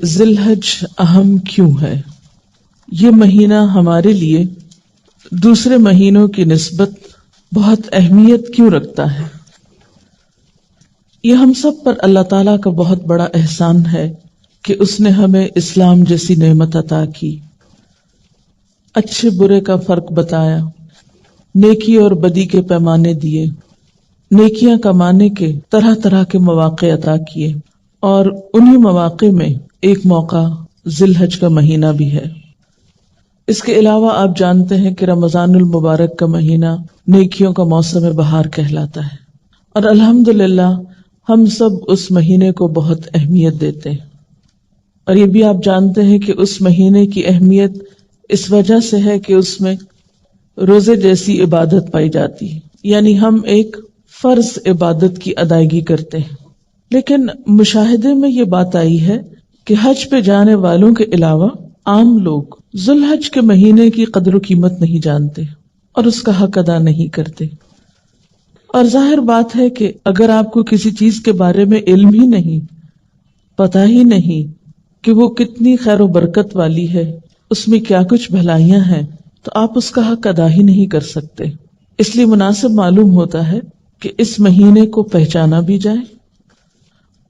ذی الحج اہم کیوں ہے؟ یہ مہینہ ہمارے لیے دوسرے مہینوں کی نسبت بہت اہمیت کیوں رکھتا ہے؟ یہ ہم سب پر اللہ تعالیٰ کا بہت بڑا احسان ہے کہ اس نے ہمیں اسلام جیسی نعمت عطا کی، اچھے برے کا فرق بتایا، نیکی اور بدی کے پیمانے دیے، نیکیاں کمانے کے طرح طرح کے مواقع عطا کیے، اور انہی مواقع میں ایک موقع ذی الحج کا مہینہ بھی ہے۔ اس کے علاوہ آپ جانتے ہیں کہ رمضان المبارک کا مہینہ نیکیوں کا موسم بہار کہلاتا ہے، اور الحمدللہ ہم سب اس مہینے کو بہت اہمیت دیتے ہیں۔ اور یہ بھی آپ جانتے ہیں کہ اس مہینے کی اہمیت اس وجہ سے ہے کہ اس میں روزے جیسی عبادت پائی جاتی ہے، یعنی ہم ایک فرض عبادت کی ادائیگی کرتے ہیں۔ لیکن مشاہدے میں یہ بات آئی ہے کہ حج پہ جانے والوں کے علاوہ عام لوگ ذی الحج کے مہینے کی قدر و قیمت نہیں جانتے اور اس کا حق ادا نہیں کرتے۔ اور ظاہر بات ہے کہ اگر آپ کو کسی چیز کے بارے میں علم ہی نہیں، پتہ ہی نہیں کہ وہ کتنی خیر و برکت والی ہے، اس میں کیا کچھ بھلائیاں ہیں، تو آپ اس کا حق ادا ہی نہیں کر سکتے۔ اس لیے مناسب معلوم ہوتا ہے کہ اس مہینے کو پہچانا بھی جائے،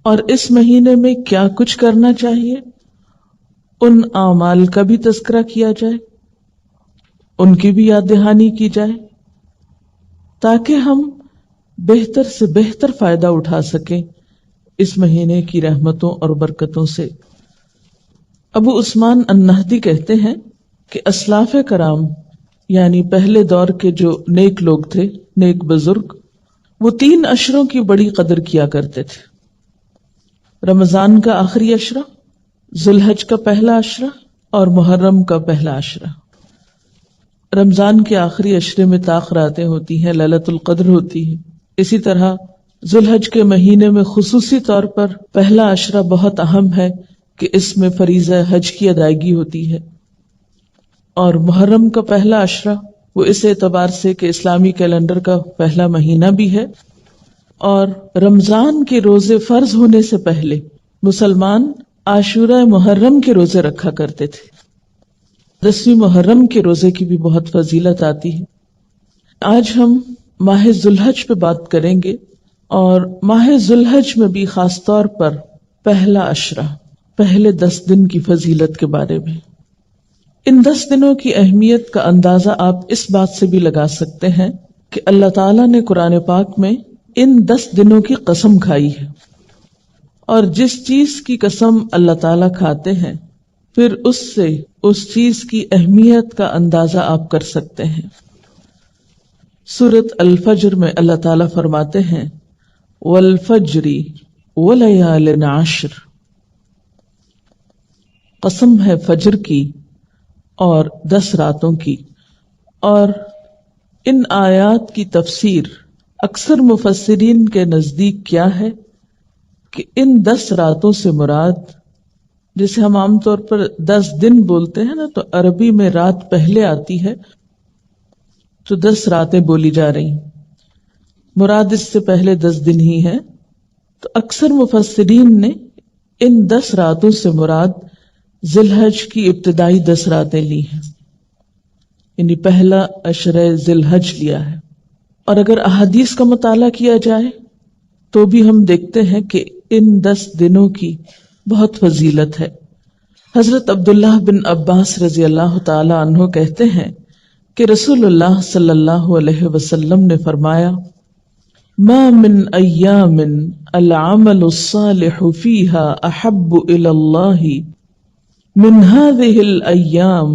اور اس مہینے میں کیا کچھ کرنا چاہیے، ان اعمال کا بھی تذکرہ کیا جائے، ان کی بھی یاد دہانی کی جائے، تاکہ ہم بہتر سے بہتر فائدہ اٹھا سکیں اس مہینے کی رحمتوں اور برکتوں سے۔ ابو عثمان النہدی کہتے ہیں کہ اسلاف کرام یعنی پہلے دور کے جو نیک لوگ تھے، نیک بزرگ، وہ 3 عشروں کی بڑی قدر کیا کرتے تھے: رمضان کا آخری عشرہ، ذی الحج کا پہلا عشرہ، اور محرم کا پہلا عشرہ۔ رمضان کے آخری عشرے میں طاق راتیں ہوتی ہیں، لیلۃ القدر ہوتی ہے۔ اسی طرح ذی الحج کے مہینے میں خصوصی طور پر پہلا عشرہ بہت اہم ہے کہ اس میں فریضہ حج کی ادائیگی ہوتی ہے، اور محرم کا پہلا عشرہ وہ اس اعتبار سے کہ اسلامی کیلنڈر کا پہلا مہینہ بھی ہے، اور رمضان کے روزے فرض ہونے سے پہلے مسلمان عاشورہ محرم کے روزے رکھا کرتے تھے۔ 10ویں محرم کے روزے کی بھی بہت فضیلت آتی ہے۔ آج ہم ماہ ذی الحج پہ بات کریں گے، اور ماہ ذی الحج میں بھی خاص طور پر پہلا عشرہ، پہلے 10 دن کی فضیلت کے بارے میں۔ ان 10 دنوں کی اہمیت کا اندازہ آپ اس بات سے بھی لگا سکتے ہیں کہ اللہ تعالیٰ نے قرآن پاک میں ان 10 دنوں کی قسم کھائی ہے، اور جس چیز کی قسم اللہ تعالیٰ کھاتے ہیں پھر اس سے اس چیز کی اہمیت کا اندازہ آپ کر سکتے ہیں۔ سورۃ الفجر میں اللہ تعالیٰ فرماتے ہیں والفجر ولیال عشر، قسم ہے فجر کی اور 10 راتوں کی۔ اور ان آیات کی تفسیر اکثر مفسرین کے نزدیک کیا ہے کہ ان 10 راتوں سے مراد، جسے ہم عام طور پر 10 دن بولتے ہیں نا، تو عربی میں رات پہلے آتی ہے تو 10 راتیں بولی جا رہی، مراد اس سے پہلے 10 دن ہی ہے۔ تو اکثر مفسرین نے ان 10 راتوں سے مراد ذی الحج کی ابتدائی 10 راتیں لی ہیں، یعنی پہلا عشرہ ذی الحج لیا ہے۔ اور اگر احادیث کا مطالعہ کیا جائے تو بھی ہم دیکھتے ہیں کہ ان 10 دنوں کی بہت فضیلت ہے۔ حضرت عبداللہ بن عباس رضی اللہ تعالی عنہ کہتے ہیں کہ رسول اللہ صلی اللہ علیہ وسلم نے فرمایا ما من ایام العمل الصالح فيها احب الى الله من هذه الايام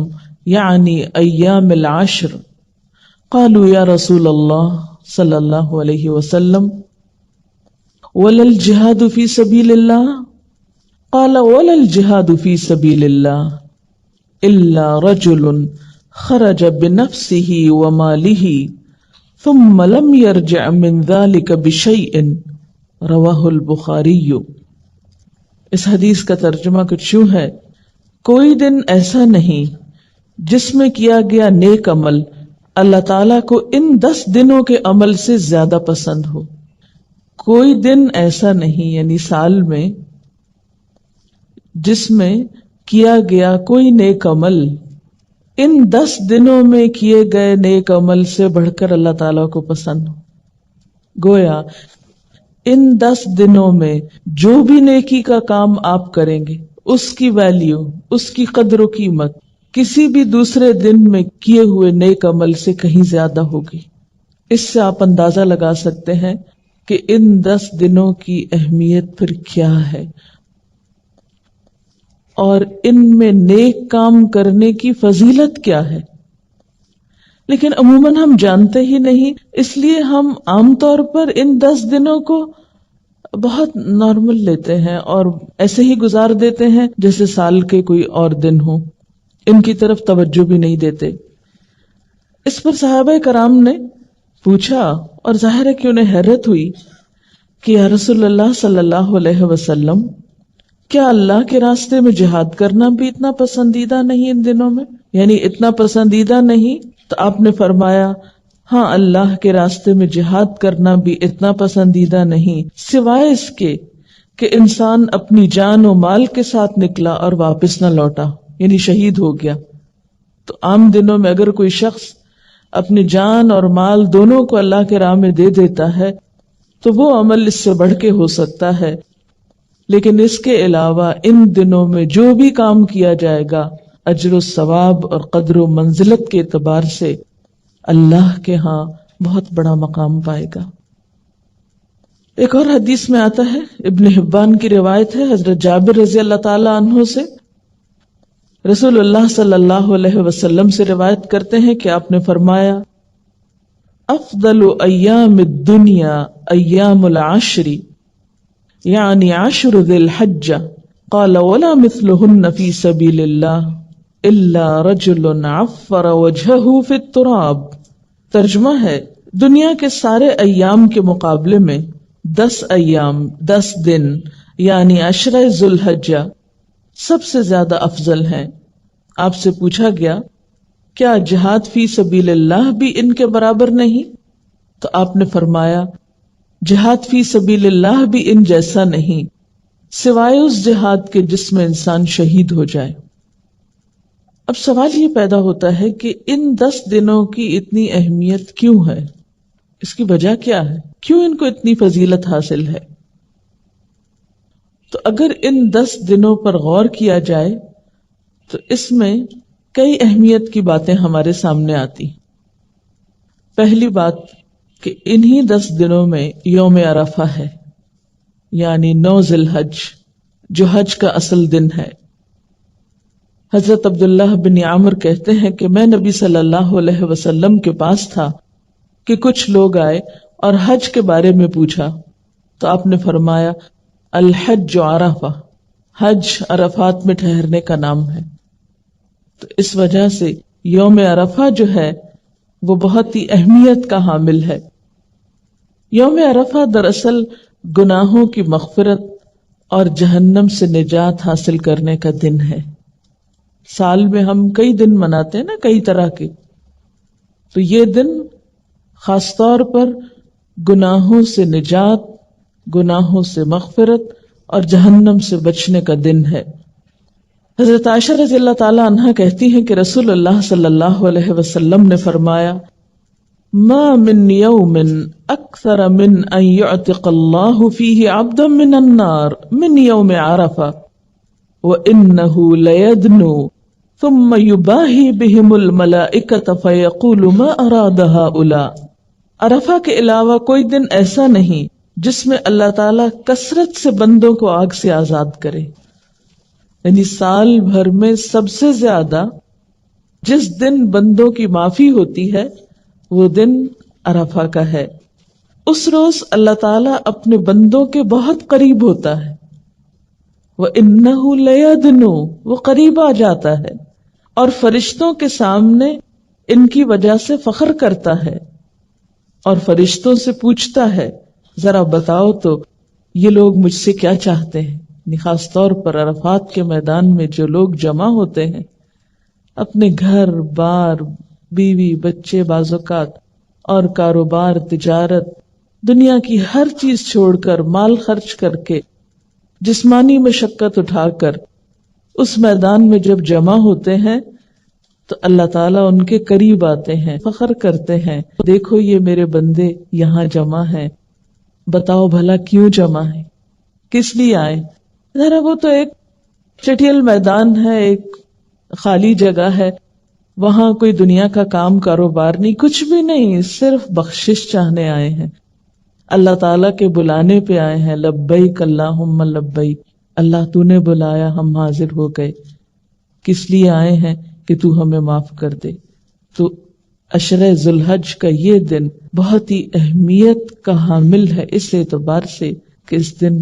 يعني ایام العشر۔ قالوا یا رسول اللہ صلی اللہ علیہ وسلم ولا الجہاد فی سبیل اللہ؟ قال ولا الجہاد فی سبیل اللہ الا رجل خرج بنفسه وماله ثم لم يرجع من ذلك بشيء، رواہ البخاری۔ اس حدیث کا ترجمہ کچھ یوں ہے، کوئی دن ایسا نہیں جس میں کیا گیا نیک عمل اللہ تعالیٰ کو ان 10 دنوں کے عمل سے زیادہ پسند ہو۔ کوئی دن ایسا نہیں، یعنی سال میں جس میں کیا گیا کوئی نیک عمل ان 10 دنوں میں کیے گئے نیک عمل سے بڑھ کر اللہ تعالیٰ کو پسند ہو. گویا ان 10 دنوں میں جو بھی نیکی کا کام آپ کریں گے اس کی ویلیو، اس کی قدر و قیمت کسی بھی دوسرے دن میں کیے ہوئے نیک عمل سے کہیں زیادہ ہوگی. اس سے آپ اندازہ لگا سکتے ہیں کہ ان 10 دنوں کی اہمیت پھر کیا ہے اور ان میں نیک کام کرنے کی فضیلت کیا ہے. لیکن عموماً ہم جانتے ہی نہیں، اس لیے ہم عام طور پر ان 10 دنوں کو بہت نارمل لیتے ہیں اور ایسے ہی گزار دیتے ہیں جیسے سال کے کوئی اور دن ہوں. ان کی طرف توجہ بھی نہیں دیتے. اس پر صحابہ کرام نے پوچھا اور ظاہر ہے کہ انہیں حیرت ہوئی کہ یا رسول اللہ صلی اللہ علیہ وسلم، کیا اللہ کے راستے میں جہاد کرنا بھی اتنا پسندیدہ نہیں ان دنوں میں؟ یعنی اتنا پسندیدہ نہیں؟ تو آپ نے فرمایا ہاں، اللہ کے راستے میں جہاد کرنا بھی اتنا پسندیدہ نہیں، سوائے اس کے کہ انسان اپنی جان و مال کے ساتھ نکلا اور واپس نہ لوٹا، یعنی شہید ہو گیا. تو عام دنوں میں اگر کوئی شخص اپنی جان اور مال دونوں کو اللہ کے راہ میں دے دیتا ہے تو وہ عمل اس سے بڑھ کے ہو سکتا ہے. لیکن اس کے علاوہ ان دنوں میں جو بھی کام کیا جائے گا اجر و ثواب اور قدر و منزلت کے اعتبار سے اللہ کے ہاں بہت بڑا مقام پائے گا. ایک اور حدیث میں آتا ہے، ابن حبان کی روایت ہے، حضرت جابر رضی اللہ تعالی عنہ سے رسول اللہ صلی اللہ علیہ وسلم سے روایت کرتے ہیں کہ آپ نے فرمایا افضل ایام الدنیا ایام العشر یعنی عشر ذی الحجہ قال ولا مثلهن فی سبیل اللہ الا رجل عفر وجهه فی التراب. ترجمہ ہے، دنیا کے سارے ایام کے مقابلے میں 10 ایام، 10 دن یعنی عشرہ ذی الحجہ سب سے زیادہ افضل ہیں. آپ سے پوچھا گیا کیا جہاد فی سبیل اللہ بھی ان کے برابر نہیں؟ تو آپ نے فرمایا جہاد فی سبیل اللہ بھی ان جیسا نہیں، سوائے اس جہاد کے جس میں انسان شہید ہو جائے. اب سوال یہ پیدا ہوتا ہے کہ ان 10 دنوں کی اتنی اہمیت کیوں ہے؟ اس کی وجہ کیا ہے؟ کیوں ان کو اتنی فضیلت حاصل ہے؟ تو اگر ان 10 دنوں پر غور کیا جائے تو اس میں کئی اہمیت کی باتیں ہمارے سامنے آتی. پہلی بات کہ انہی 10 دنوں میں یوم عرفہ ہے، یعنی 9 ذی الحج، جو حج کا اصل دن ہے. حضرت عبداللہ بن عامر کہتے ہیں کہ میں نبی صلی اللہ علیہ وسلم کے پاس تھا کہ کچھ لوگ آئے اور حج کے بارے میں پوچھا تو آپ نے فرمایا الحج عرفہ، حج عرفات میں ٹھہرنے کا نام ہے. تو اس وجہ سے یوم عرفہ جو ہے وہ بہت ہی اہمیت کا حامل ہے. یوم عرفہ دراصل گناہوں کی مغفرت اور جہنم سے نجات حاصل کرنے کا دن ہے. سال میں ہم کئی دن مناتے ہیں نا، کئی طرح کے، تو یہ دن خاص طور پر گناہوں سے نجات، گناہوں سے مغفرت اور جہنم سے بچنے کا دن ہے. حضرت عائشہ رضی اللہ تعالی عنہا کہتی ہیں کہ رسول اللہ صلی اللہ علیہ وسلم نے فرمایا ما من یوم اکثر من ان یعتق اللہ فیہ عبدا من النار من یوم عرفہ وانہ لیدنو ثم یباہی بہم الملائکۃ فیقول ما اراد ہؤلاء. عرفہ کے علاوہ کوئی دن ایسا نہیں جس میں اللہ تعالیٰ کثرت سے بندوں کو آگ سے آزاد کرے. یعنی سال بھر میں سب سے زیادہ جس دن بندوں کی معافی ہوتی ہے وہ دن عرفہ کا ہے. اس روز اللہ تعالیٰ اپنے بندوں کے بہت قریب ہوتا ہے. وَإِنَّهُ لَيَدْنُو، وہ قریب آ جاتا ہے اور فرشتوں کے سامنے ان کی وجہ سے فخر کرتا ہے اور فرشتوں سے پوچھتا ہے ذرا بتاؤ تو یہ لوگ مجھ سے کیا چاہتے ہیں. خاص طور پر عرفات کے میدان میں جو لوگ جمع ہوتے ہیں اپنے گھر بار، بیوی بچے، بعض اوقات اور کاروبار، تجارت، دنیا کی ہر چیز چھوڑ کر، مال خرچ کر کے، جسمانی مشقت اٹھا کر اس میدان میں جب جمع ہوتے ہیں تو اللہ تعالیٰ ان کے قریب آتے ہیں، فخر کرتے ہیں، دیکھو یہ میرے بندے یہاں جمع ہیں، بتاؤ بھلا کیوں جمع ہے، کس لیے آئے؟ ذرا وہ تو ایک چٹیل میدان ہے، ایک خالی جگہ ہے، وہاں کوئی دنیا کا کام کاروبار نہیں، کچھ بھی نہیں، صرف بخشش چاہنے آئے ہیں، اللہ تعالیٰ کے بلانے پہ آئے ہیں، لبیک اللہم لبیک، اللہ تو نے بلایا ہم حاضر ہو گئے۔ کس لیے آئے ہیں؟ کہ تو ہمیں معاف کر دے۔ تو عشرہ ذوالحج کا یہ دن بہت ہی اہمیت کا حامل ہے اس اعتبار سے کہ اس دن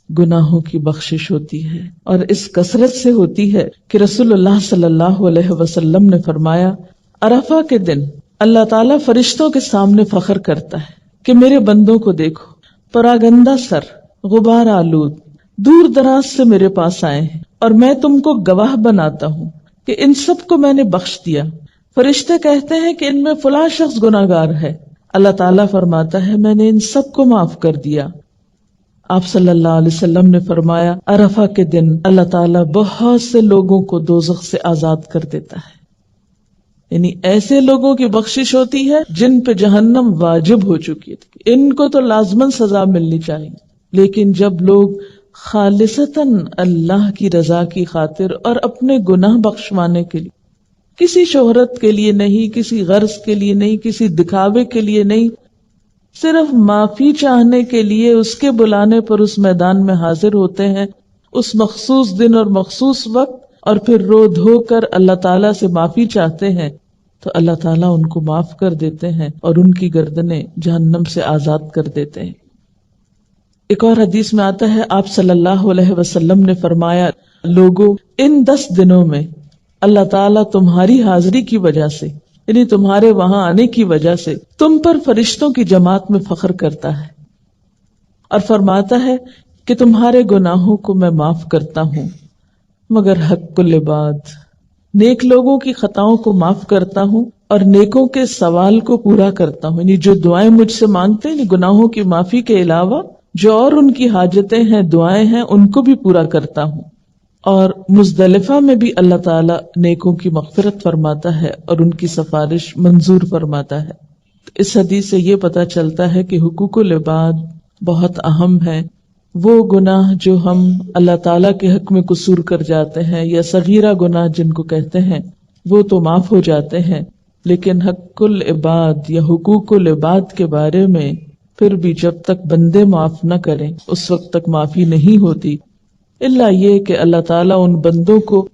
گناہوں کی بخشش ہوتی ہے، اور اس کثرت سے ہوتی ہے کہ رسول اللہ صلی اللہ علیہ وسلم نے فرمایا عرفہ کے دن اللہ تعالیٰ فرشتوں کے سامنے فخر کرتا ہے کہ میرے بندوں کو دیکھو، پراگندہ سر، غبار آلود، دور دراز سے میرے پاس آئے ہیں، اور میں تم کو گواہ بناتا ہوں کہ ان سب کو میں نے بخش دیا۔ فرشتے کہتے ہیں کہ ان میں فلاں شخص گناہگار ہے، اللہ تعالیٰ فرماتا ہے میں نے ان سب کو معاف کر دیا۔ آپ صلی اللہ علیہ وسلم نے فرمایا عرفہ کے دن اللہ تعالیٰ بہت سے لوگوں کو دوزخ سے آزاد کر دیتا ہے، یعنی ایسے لوگوں کی بخشش ہوتی ہے جن پہ جہنم واجب ہو چکی تھی، ان کو تو لازماً سزا ملنی چاہیے، لیکن جب لوگ خالصتاً اللہ کی رضا کی خاطر اور اپنے گناہ بخشوانے کے لیے، کسی شہرت کے لیے نہیں، کسی غرض کے لیے نہیں، کسی دکھاوے کے لیے نہیں، صرف معافی چاہنے کے لیے اس کے بلانے پر اس میدان میں حاضر ہوتے ہیں، اس مخصوص دن اور مخصوص وقت، اور پھر رو دھو کر اللہ تعالیٰ سے معافی چاہتے ہیں، تو اللہ تعالیٰ ان کو معاف کر دیتے ہیں اور ان کی گردنیں جہنم سے آزاد کر دیتے ہیں۔ ایک اور حدیث میں آتا ہے آپ صلی اللہ علیہ وسلم نے فرمایا لوگوں، ان 10 دنوں میں اللہ تعالیٰ تمہاری حاضری کی وجہ سے، یعنی تمہارے وہاں آنے کی وجہ سے، تم پر فرشتوں کی جماعت میں فخر کرتا ہے اور فرماتا ہے کہ تمہارے گناہوں کو میں معاف کرتا ہوں، مگر حق العباد، نیک لوگوں کی خطاؤں کو معاف کرتا ہوں اور نیکوں کے سوال کو پورا کرتا ہوں، یعنی جو دعائیں مجھ سے مانگتے ہیں، یعنی گناہوں کی معافی کے علاوہ جو اور ان کی حاجتیں ہیں، دعائیں ہیں، ان کو بھی پورا کرتا ہوں۔ اور مزدلفہ میں بھی اللہ تعالیٰ نیکوں کی مغفرت فرماتا ہے اور ان کی سفارش منظور فرماتا ہے۔ اس حدیث سے یہ پتہ چلتا ہے کہ حقوق العباد بہت اہم ہے۔ وہ گناہ جو ہم اللہ تعالیٰ کے حق میں قصور کر جاتے ہیں یا صغیرہ گناہ جن کو کہتے ہیں، وہ تو معاف ہو جاتے ہیں، لیکن حق العباد یا حقوق العباد کے بارے میں پھر بھی جب تک بندے معاف نہ کریں اس وقت تک معافی نہیں ہوتی، الا یہ کہ اللہ تعالیٰ ان بندوں کو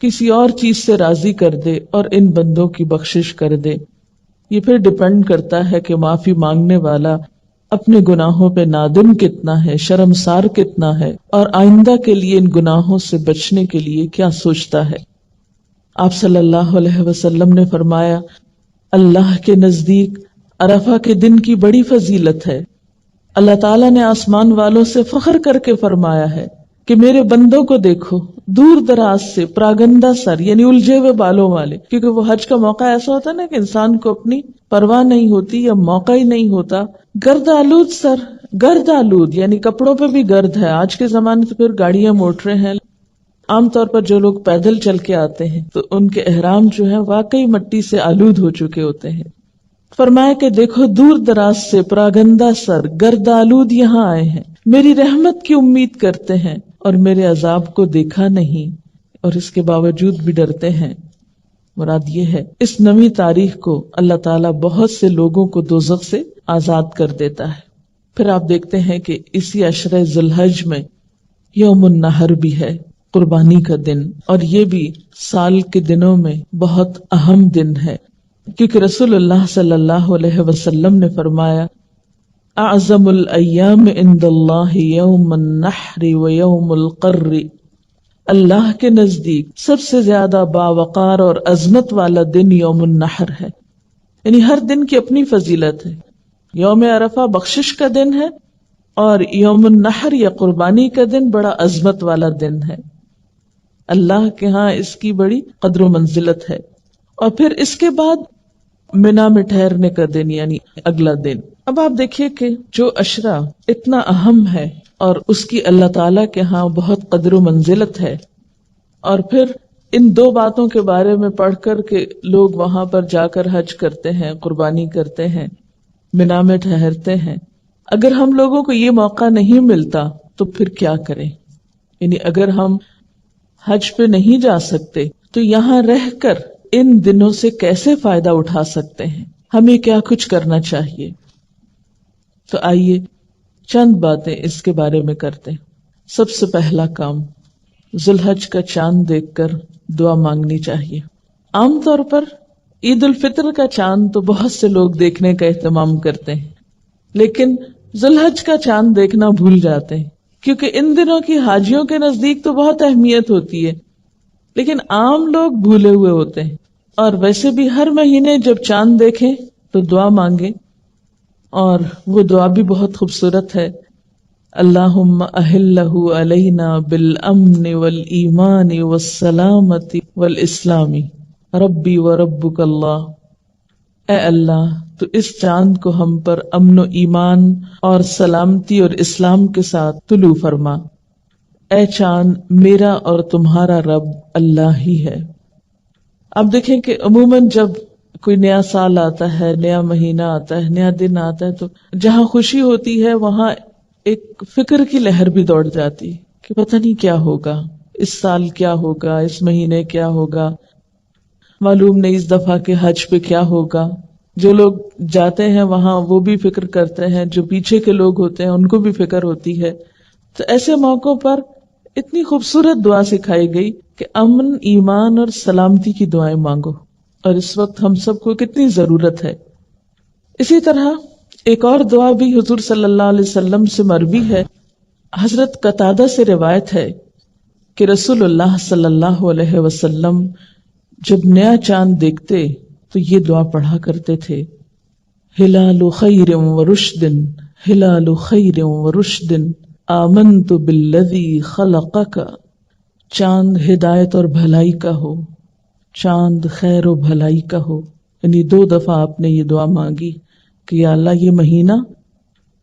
کسی اور چیز سے راضی کر دے اور ان بندوں کی بخشش کر دے۔ یہ پھر ڈیپینڈ کرتا ہے کہ معافی مانگنے والا اپنے گناہوں پہ نادم کتنا ہے، شرمسار کتنا ہے، اور آئندہ کے لیے ان گناہوں سے بچنے کے لیے کیا سوچتا ہے۔ آپ صلی اللہ علیہ وسلم نے فرمایا اللہ کے نزدیک عرفہ کے دن کی بڑی فضیلت ہے۔ اللہ تعالیٰ نے آسمان والوں سے فخر کر کے فرمایا ہے کہ میرے بندوں کو دیکھو، دور دراز سے، پراگندہ سر، یعنی الجھے ہوئے بالوں والے، کیونکہ وہ حج کا موقع ایسا ہوتا ہے نا کہ انسان کو اپنی پرواہ نہیں ہوتی یا موقع ہی نہیں ہوتا، گرد آلود سر، گرد آلود یعنی کپڑوں پہ بھی گرد ہے۔ آج کے زمانے تو پھر گاڑیاں موٹریں ہیں، عام طور پر جو لوگ پیدل چل کے آتے ہیں تو ان کے احرام جو ہے واقعی مٹی سے آلود ہو چکے ہوتے ہیں۔ فرمایا کہ دیکھو دور دراز سے پراگندہ سر، گرد آلود یہاں آئے ہیں، میری رحمت کی امید کرتے ہیں اور میرے عذاب کو دیکھا نہیں اور اس کے باوجود بھی ڈرتے ہیں۔ مراد یہ ہے اس نویں تاریخ کو اللہ تعالیٰ بہت سے لوگوں کو دوزخ سے آزاد کر دیتا ہے۔ پھر آپ دیکھتے ہیں کہ اسی عشرہ ذوالحج میں یوم النحر بھی ہے، قربانی کا دن، اور یہ بھی سال کے دنوں میں بہت اہم دن ہے، کیونکہ رسول اللہ صلی اللہ علیہ وسلم نے فرمایا اعظم الایام عند اللہ یوم النحر و یوم القر، اللہ کے نزدیک سب سے زیادہ باوقار اور عظمت والا دن یوم النحر ہے، یعنی ہر دن کی اپنی فضیلت ہے۔ یوم عرفہ بخشش کا دن ہے اور یوم النحر یا قربانی کا دن بڑا عظمت والا دن ہے، اللہ کے ہاں اس کی بڑی قدر و منزلت ہے۔ اور پھر اس کے بعد منا میں ٹھہرنے کا دن یعنی اگلا دن۔ اب آپ دیکھیے کہ جو عشرہ اتنا اہم ہے اور اس کی اللہ تعالیٰ کے ہاں بہت قدر و منزلت ہے، اور پھر ان دو باتوں کے بارے میں پڑھ کر کہ لوگ وہاں پر جا کر حج کرتے ہیں، قربانی کرتے ہیں، منا میں ٹھہرتے ہیں. اگر ہم لوگوں کو یہ موقع نہیں ملتا تو پھر کیا کریں؟ یعنی اگر ہم حج پہ نہیں جا سکتے تو یہاں رہ کر ان دنوں سے کیسے فائدہ اٹھا سکتے ہیں؟ ہمیں کیا کچھ کرنا چاہیے؟ تو آئیے چند باتیں اس کے بارے میں کرتے ہیں. سب سے پہلا کام، ذوالحج کا چاند دیکھ کر دعا مانگنی چاہیے. عام طور پر عید الفطر کا چاند تو بہت سے لوگ دیکھنے کا اہتمام کرتے ہیں، لیکن ذوالحج کا چاند دیکھنا بھول جاتے ہیں، کیونکہ ان دنوں کی حاجیوں کے نزدیک تو بہت اہمیت ہوتی ہے، لیکن عام لوگ بھولے ہوئے ہوتے ہیں. اور ویسے بھی ہر مہینے جب چاند دیکھیں تو دعا مانگیں، اور وہ دعا بھی بہت خوبصورت ہے. اللہم اہلہ علینا بالامن والایمان والسلامت والاسلام ربی وربک اللہ. اے اللہ تو اس چاند کو ہم پر امن و ایمان اور سلامتی اور اسلام کے ساتھ طلوع فرما. اے چاند میرا اور تمہارا رب اللہ ہی ہے. اب دیکھیں کہ عموماً جب کوئی نیا سال آتا ہے، نیا مہینہ آتا ہے، نیا دن آتا ہے، تو جہاں خوشی ہوتی ہے وہاں ایک فکر کی لہر بھی دوڑ جاتی ہے کہ پتہ نہیں کیا ہوگا، اس سال کیا ہوگا، اس مہینے کیا ہوگا، معلوم نہیں اس دفعہ کے حج پہ کیا ہوگا. جو لوگ جاتے ہیں وہاں وہ بھی فکر کرتے ہیں، جو پیچھے کے لوگ ہوتے ہیں ان کو بھی فکر ہوتی ہے. تو ایسے موقعوں پر اتنی خوبصورت دعا سکھائی گئی کہ امن، ایمان اور سلامتی کی دعائیں مانگو، اور اس وقت ہم سب کو کتنی ضرورت ہے. اسی طرح ایک اور دعا بھی حضور صلی اللہ علیہ وسلم سے مروی ہے. حضرت قتادہ سے روایت ہے کہ رسول اللہ صلی اللہ علیہ وسلم جب نیا چاند دیکھتے تو یہ دعا پڑھا کرتے تھے: ہلال خیر و رشد، ہلال خیر و رشد، آمنت بالذی خلقک. چاند ہدایت اور بھلائی کا ہو، چاند خیر و بھلائی کا ہو. یعنی 2 دفعہ آپ نے یہ دعا مانگی کہ یا اللہ یہ مہینہ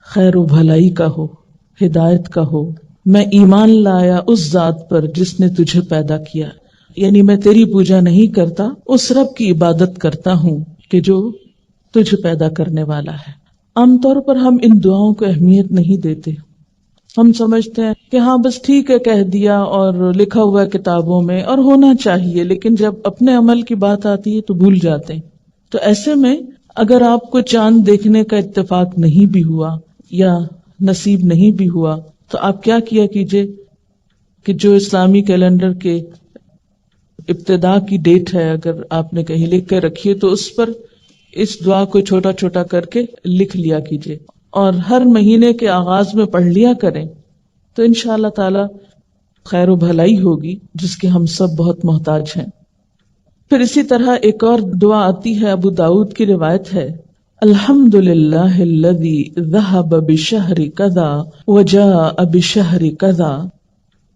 خیر و بھلائی کا ہو، ہدایت کا ہو. میں ایمان لایا اس ذات پر جس نے تجھے پیدا کیا، یعنی میں تیری پوجا نہیں کرتا، اس رب کی عبادت کرتا ہوں کہ جو تجھے پیدا کرنے والا ہے. عام طور پر ہم ان دعاؤں کو اہمیت نہیں دیتے. ہم سمجھتے ہیں کہ ہاں بس ٹھیک ہے کہہ دیا اور لکھا ہوا ہے کتابوں میں اور ہونا چاہیے، لیکن جب اپنے عمل کی بات آتی ہے تو بھول جاتے ہیں. تو ایسے میں اگر آپ کو چاند دیکھنے کا اتفاق نہیں بھی ہوا یا نصیب نہیں بھی ہوا تو آپ کیا کیا کیجئے کہ جو اسلامی کیلنڈر کے ابتدا کی ڈیٹ ہے اگر آپ نے کہیں لکھ کے رکھی ہے تو اس پر اس دعا کو چھوٹا چھوٹا کر کے لکھ لیا کیجئے، اور ہر مہینے کے آغاز میں پڑھ لیا کریں، تو انشاءاللہ تعالی خیر و بھلائی ہوگی جس کے ہم سب بہت محتاج ہیں. پھر اسی طرح ایک اور دعا آتی ہے، ابو داؤد کی روایت ہے: الحمدللہ الذی ذہب بشہر کذا وجاء بشہر کذا.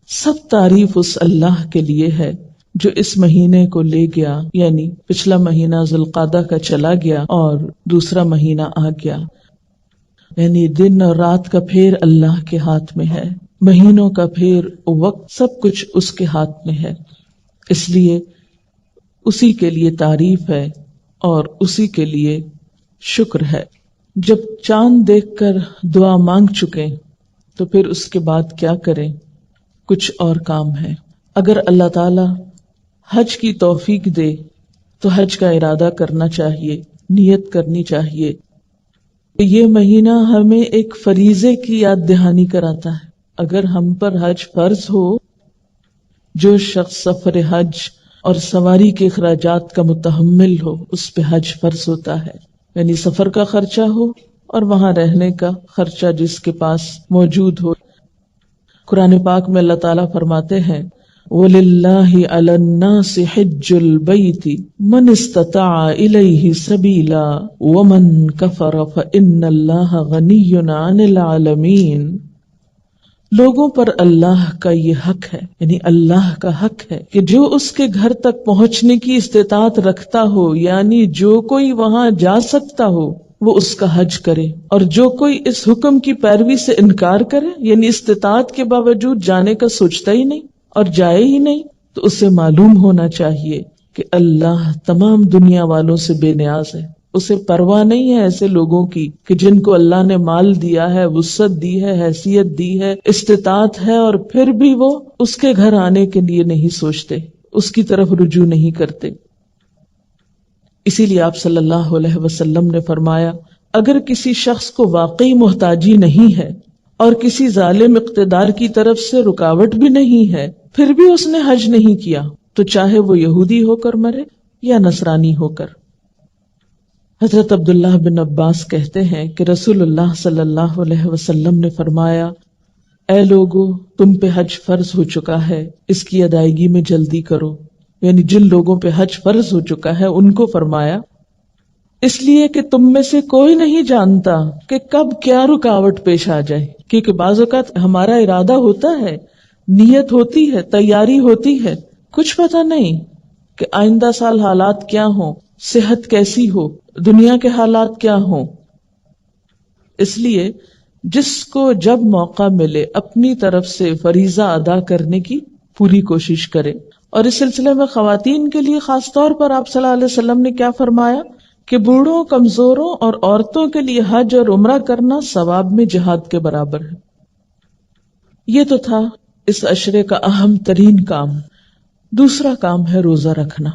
سب تعریف اس اللہ کے لیے ہے جو اس مہینے کو لے گیا، یعنی پچھلا مہینہ ذوالقعدہ کا چلا گیا اور دوسرا مہینہ آ گیا. یعنی دن اور رات کا پھیر اللہ کے ہاتھ میں ہے، مہینوں کا پھیر، وقت، سب کچھ اس کے ہاتھ میں ہے. اس لیے اسی کے لیے تعریف ہے اور اسی کے لیے شکر ہے. جب چاند دیکھ کر دعا مانگ چکے تو پھر اس کے بعد کیا کریں؟ کچھ اور کام ہے. اگر اللہ تعالی حج کی توفیق دے تو حج کا ارادہ کرنا چاہیے، نیت کرنی چاہیے. یہ مہینہ ہمیں ایک فریضے کی یاد دہانی کراتا ہے. اگر ہم پر حج فرض ہو، جو شخص سفر حج اور سواری کے اخراجات کا متحمل ہو اس پہ حج فرض ہوتا ہے. یعنی سفر کا خرچہ ہو اور وہاں رہنے کا خرچہ جس کے پاس موجود ہو. قرآن پاک میں اللہ تعالیٰ فرماتے ہیں: وَلِلَّهِ عَلَى النَّاسِ حِجُّ الْبَيْتِ مَنِ اسْتَطَاعَ إِلَيْهِ سَبِيلًا وَمَنْ كَفَرَ فَإِنَّ اللَّهَ غَنِيٌّ عَنِ الْعَالَمِينَ. لوگوں پر اللہ کا یہ حق ہے، یعنی اللہ کا حق ہے کہ جو اس کے گھر تک پہنچنے کی استطاعت رکھتا ہو، یعنی جو کوئی وہاں جا سکتا ہو وہ اس کا حج کرے، اور جو کوئی اس حکم کی پیروی سے انکار کرے، یعنی استطاعت کے باوجود جانے کا سوچتا ہی نہیں اور جائے ہی نہیں، تو اسے معلوم ہونا چاہیے کہ اللہ تمام دنیا والوں سے بے نیاز ہے. اسے پرواہ نہیں ہے ایسے لوگوں کی کہ جن کو اللہ نے مال دیا ہے، وسعت دی ہے، حیثیت دی ہے، استطاعت ہے، اور پھر بھی وہ اس کے گھر آنے کے لیے نہیں سوچتے، اس کی طرف رجوع نہیں کرتے. اسی لیے آپ صلی اللہ علیہ وسلم نے فرمایا اگر کسی شخص کو واقعی محتاجی نہیں ہے اور کسی ظالم اقتدار کی طرف سے رکاوٹ بھی نہیں ہے، پھر بھی اس نے حج نہیں کیا، تو چاہے وہ یہودی ہو کر مرے یا نصرانی ہو کر. حضرت عبداللہ بن عباس کہتے ہیں کہ رسول اللہ صلی اللہ علیہ وسلم نے فرمایا اے لوگو، تم پہ حج فرض ہو چکا ہے، اس کی ادائیگی میں جلدی کرو. یعنی جن لوگوں پہ حج فرض ہو چکا ہے ان کو فرمایا، اس لیے کہ تم میں سے کوئی نہیں جانتا کہ کب کیا رکاوٹ پیش آ جائے. کیونکہ بعض اوقات ہمارا ارادہ ہوتا ہے، نیت ہوتی ہے، تیاری ہوتی ہے، کچھ پتہ نہیں کہ آئندہ سال حالات کیا ہوں، صحت کیسی ہو، دنیا کے حالات کیا ہوں. اس لیے جس کو جب موقع ملے اپنی طرف سے فریضہ ادا کرنے کی پوری کوشش کرے. اور اس سلسلے میں خواتین کے لیے خاص طور پر آپ صلی اللہ علیہ وسلم نے کیا فرمایا کہ بوڑھوں، کمزوروں اور عورتوں کے لیے حج اور عمرہ کرنا ثواب میں جہاد کے برابر ہے. یہ تو تھا اس عشرے کا اہم ترین کام. دوسرا کام ہے روزہ رکھنا.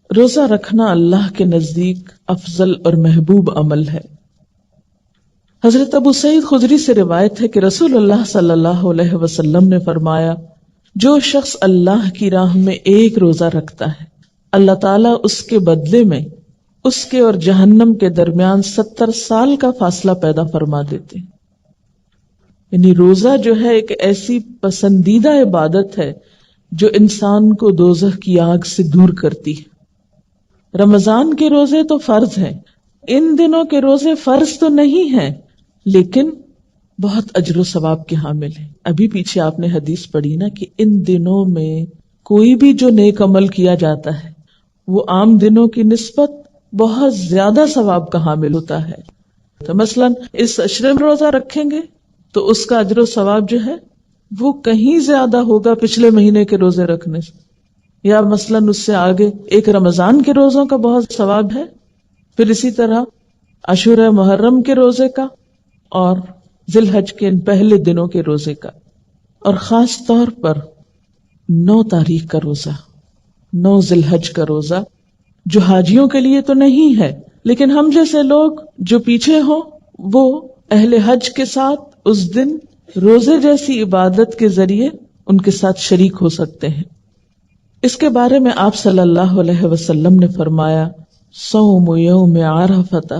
روزہ رکھنا اللہ کے نزدیک افضل اور محبوب عمل ہے. حضرت ابو سعید خدری سے روایت ہے کہ رسول اللہ صلی اللہ علیہ وسلم نے فرمایا جو شخص اللہ کی راہ میں ایک روزہ رکھتا ہے، اللہ تعالیٰ اس کے بدلے میں اس کے اور جہنم کے درمیان 70 سال کا فاصلہ پیدا فرما دیتے. یعنی روزہ جو ہے ایک ایسی پسندیدہ عبادت ہے جو انسان کو دوزخ کی آگ سے دور کرتی ہے. رمضان کے روزے تو فرض ہیں، ان دنوں کے روزے فرض تو نہیں ہیں لیکن بہت اجر و ثواب کے حامل ہیں. ابھی پیچھے آپ نے حدیث پڑھی نا کہ ان دنوں میں کوئی بھی جو نیک عمل کیا جاتا ہے وہ عام دنوں کی نسبت بہت زیادہ ثواب کا حامل ہوتا ہے. تو مثلا اس عشرے میں روزہ رکھیں گے تو اس کا اجر و ثواب جو ہے وہ کہیں زیادہ ہوگا پچھلے مہینے کے روزے رکھنے سے. یا مثلا اس سے آگے ایک رمضان کے روزوں کا بہت ثواب ہے، پھر اسی طرح عاشورہ محرم کے روزے کا اور ذی الحج کے ان پہلے دنوں کے روزے کا، اور خاص طور پر 9 تاریخ کا روزہ، 9 ذی الحج کا روزہ جو حاجیوں کے لیے تو نہیں ہے لیکن ہم جیسے لوگ جو پیچھے ہوں وہ اہل حج کے ساتھ اس دن روزے جیسی عبادت کے ذریعے ان کے ساتھ شریک ہو سکتے ہیں. اس کے بارے میں آپ صلی اللہ علیہ وسلم نے فرمایا صوم یوم عرفۃ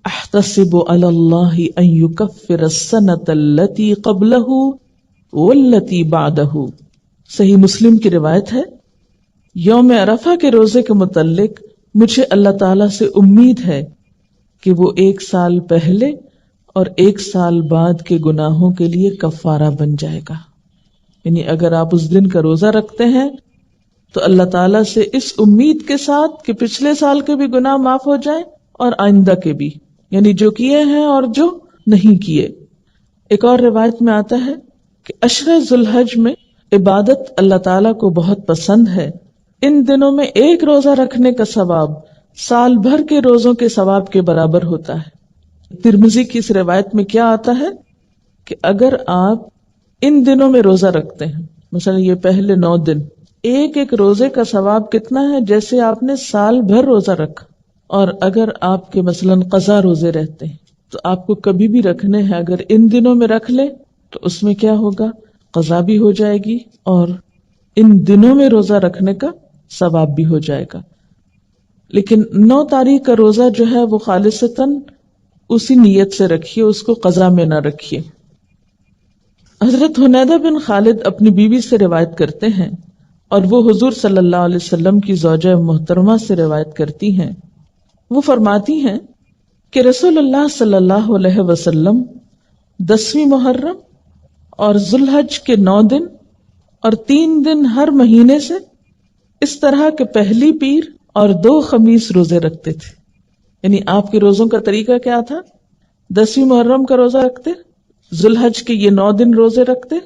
احتسب علی اللہ ان یکفر السنۃ التي قبلہ والتي بعدہ. صحیح مسلم کی روایت ہے، یوم عرفہ کے روزے کے متعلق مجھے اللہ تعالیٰ سے امید ہے کہ وہ 1 سال پہلے اور 1 سال بعد کے گناہوں کے لیے کفارہ بن جائے گا. یعنی اگر آپ اس دن کا روزہ رکھتے ہیں تو اللہ تعالیٰ سے اس امید کے ساتھ کہ پچھلے سال کے بھی گناہ معاف ہو جائیں اور آئندہ کے بھی، یعنی جو کیے ہیں اور جو نہیں کیے. ایک اور روایت میں آتا ہے کہ عشرہ ذی الحج میں عبادت اللہ تعالیٰ کو بہت پسند ہے. ان دنوں میں ایک روزہ رکھنے کا ثواب سال بھر کے روزوں کے ثواب کے برابر ہوتا ہے. ترمذی کی اس روایت میں کیا آتا ہے کہ اگر آپ ان دنوں میں روزہ رکھتے ہیں، مثلا یہ پہلے 9 دن، ایک ایک روزے کا ثواب کتنا ہے جیسے آپ نے سال بھر روزہ رکھا. اور اگر آپ کے مثلا قضا روزے رہتے ہیں تو آپ کو کبھی بھی رکھنے ہیں، اگر ان دنوں میں رکھ لے تو اس میں کیا ہوگا، قضا بھی ہو جائے گی اور ان دنوں میں روزہ رکھنے کا ثواب بھی ہو جائے گا. لیکن 9 تاریخ کا روزہ جو ہے وہ خالصتاً اسی نیت سے رکھیے، اس کو قضا میں نہ رکھیے. حضرت حنیدہ بن خالد اپنی بیوی سے روایت کرتے ہیں اور وہ حضور صلی اللہ علیہ وسلم کی زوجہ محترمہ سے روایت کرتی ہیں. وہ فرماتی ہیں کہ رسول اللہ صلی اللہ علیہ وسلم 10ویں محرم اور ذی الحج کے 9 دن اور 3 دن ہر مہینے سے اس طرح کے پہلی پیر اور 2 خمیس روزے رکھتے تھے. یعنی آپ کے روزوں کا طریقہ کیا تھا، 10ویں محرم کا روزہ رکھتے، ذی الحج کے یہ 9 دن روزے رکھتے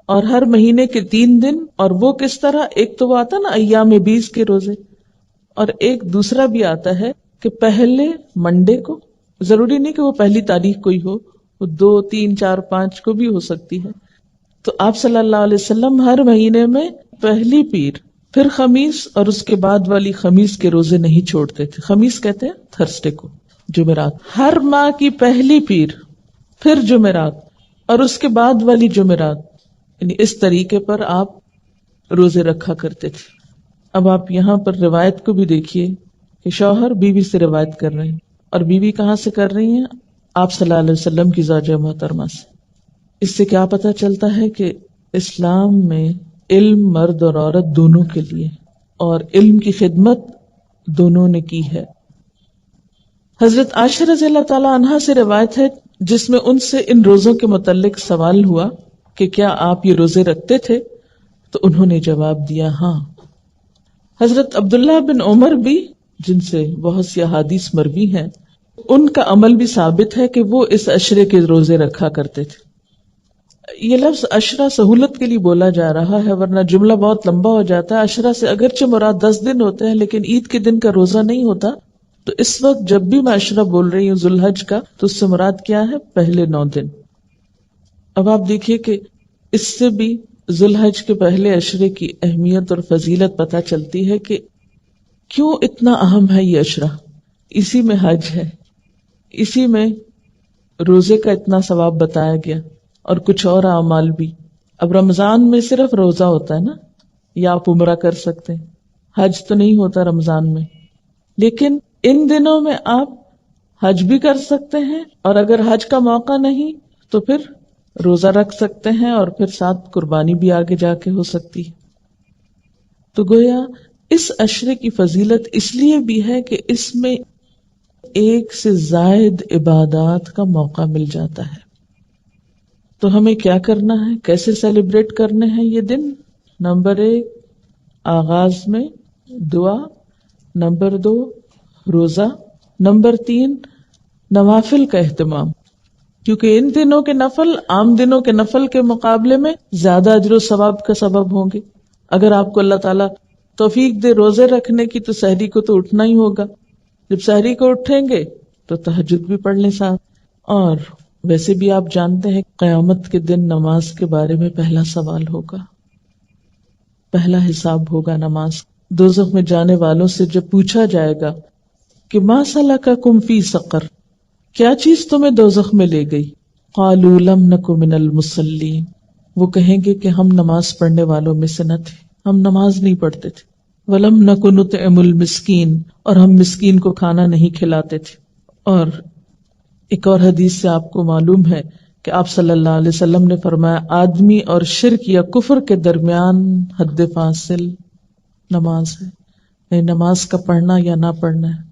اور ہر مہینے کے 3 دن، اور وہ کس طرح، ایک تو وہ آتا نا ایام 20 کے روزے، اور ایک دوسرا بھی آتا ہے کہ پہلے منڈے کو، ضروری نہیں کہ وہ پہلی تاریخ کو ہی ہو، وہ 2 3 4 5 کو بھی ہو سکتی ہے. تو آپ صلی اللہ علیہ وسلم ہر مہینے میں پہلی پیر، پھر خمیس، اور اس کے بعد والی خمیس کے روزے نہیں چھوڑتے تھے. خمیس کہتے ہیں تھرسڈے کو، جمعرات. ہر ماہ کی پہلی پیر، پھر جمعرات، اور اس کے بعد والی جمعرات. یعنی اس طریقے پر آپ روزے رکھا کرتے تھے. اب آپ یہاں پر روایت کو بھی دیکھیے کہ شوہر بیوی سے روایت کر رہے ہیں، اور بیوی کہاں سے کر رہی ہیں؟ آپ صلی اللہ علیہ وسلم کی زوجہ محترمہ سے. اس سے کیا پتہ چلتا ہے کہ اسلام میں علم مرد اور عورت دونوں کے لیے، اور علم کی خدمت دونوں نے کی ہے. حضرت عائشہ رضی اللہ تعالی عنہا سے روایت ہے جس میں ان سے ان روزوں کے متعلق سوال ہوا کہ کیا آپ یہ روزے رکھتے تھے؟ تو انہوں نے جواب دیا ہاں. حضرت عبداللہ بن عمر بھی، جن سے بہت سی احادیث مروی ہیں، ان کا عمل بھی ثابت ہے کہ وہ اس عشرے کے روزے رکھا کرتے تھے. یہ لفظ عشرہ سہولت کے لیے بولا جا رہا ہے، ورنہ جملہ بہت لمبا ہو جاتا ہے. عشرہ سے اگرچہ مراد 10 دن ہوتے ہیں، لیکن عید کے دن کا روزہ نہیں ہوتا. تو اس وقت جب بھی میں عشرہ بول رہی ہوں ذوالحج کا، تو اس سے مراد کیا ہے؟ پہلے 9 دن. اب آپ دیکھیے کہ اس سے بھی ذوالحج کے پہلے عشرے کی اہمیت اور فضیلت پتہ چلتی ہے کہ کیوں اتنا اہم ہے یہ عشرہ. اسی میں حج ہے، اسی میں روزے کا اتنا ثواب بتایا گیا، اور کچھ اور اعمال بھی. اب رمضان میں صرف روزہ ہوتا ہے نا، یا آپ عمرہ کر سکتے ہیں، حج تو نہیں ہوتا رمضان میں. لیکن ان دنوں میں آپ حج بھی کر سکتے ہیں، اور اگر حج کا موقع نہیں تو پھر روزہ رکھ سکتے ہیں، اور پھر ساتھ قربانی بھی آگے جا کے ہو سکتی ہے. تو گویا اس عشرے کی فضیلت اس لیے بھی ہے کہ اس میں ایک سے زائد عبادات کا موقع مل جاتا ہے. تو ہمیں کیا کرنا ہے، کیسے سیلیبریٹ کرنے ہیں یہ دن؟ نمبر 1 آغاز میں دعا، نمبر 2 روزہ، نمبر 3 نوافل کا اہتمام، کیونکہ ان دنوں کے نفل عام دنوں کے نفل کے مقابلے میں زیادہ اجر و ثواب کا سبب ہوں گے. اگر آپ کو اللہ تعالیٰ توفیق دے روزے رکھنے کی، تو سحری کو تو اٹھنا ہی ہوگا. جب سحری کو اٹھیں گے تو تہجد بھی پڑھ لیں ساتھ. اور ویسے بھی آپ جانتے ہیں قیامت کے دن نماز کے بارے میں پہلا سوال ہوگا، پہلا حساب ہوگا نماز. دوزخ میں جانے والوں سے جب پوچھا جائے گا کہ ما سلککم فی سقر، کیا چیز تمہیں دوزخ میں لے گئی؟ قالوا لم نک من المصلین، وہ کہیں گے کہ ہم نماز پڑھنے والوں میں سے نہ تھے، ہم نماز نہیں پڑھتے تھے. ولم نک نطعم المسکین، اور ہم مسکین کو کھانا نہیں کھلاتے تھے. اور ایک اور حدیث سے آپ کو معلوم ہے کہ آپ صلی اللہ علیہ وسلم نے فرمایا آدمی اور شرک یا کفر کے درمیان حد فاصل نماز ہے. یعنی نماز کا پڑھنا یا نہ پڑھنا ہے.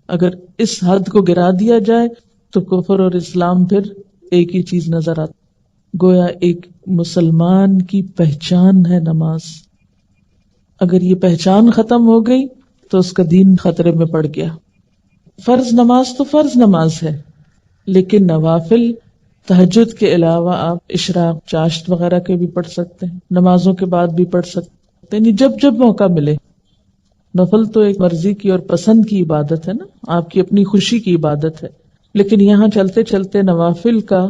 اگر اس حد کو گرا دیا جائے تو کفر اور اسلام پھر ایک ہی چیز نظر آتی. گویا ایک مسلمان کی پہچان ہے نماز. اگر یہ پہچان ختم ہو گئی تو اس کا دین خطرے میں پڑ گیا. فرض نماز تو فرض نماز ہے، لیکن نوافل تہجد کے علاوہ آپ اشراق چاشت وغیرہ کے بھی پڑھ سکتے ہیں، نمازوں کے بعد بھی پڑھ سکتے ہیں، جب جب موقع ملے. نفل تو ایک مرضی کی اور پسند کی عبادت ہے نا، آپ کی اپنی خوشی کی عبادت ہے. لیکن یہاں چلتے چلتے نوافل کا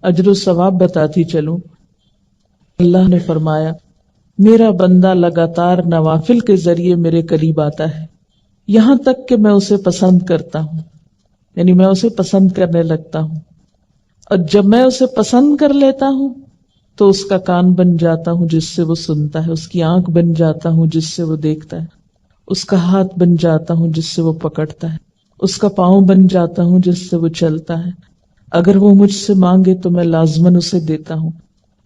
اجر و ثواب بتاتی چلوں. اللہ نے فرمایا میرا بندہ لگاتار نوافل کے ذریعے میرے قریب آتا ہے، یہاں تک کہ میں اسے پسند کرتا ہوں. یعنی میں اسے پسند کرنے لگتا ہوں، اور جب میں اسے پسند کر لیتا ہوں تو اس کا کان بن جاتا ہوں جس سے وہ سنتا ہے، اس کی آنکھ بن جاتا ہوں جس سے وہ دیکھتا ہے، اس کا ہاتھ بن جاتا ہوں جس سے وہ پکڑتا ہے، اس کا پاؤں بن جاتا ہوں جس سے وہ چلتا ہے. اگر وہ مجھ سے مانگے تو میں لازماً اسے دیتا ہوں،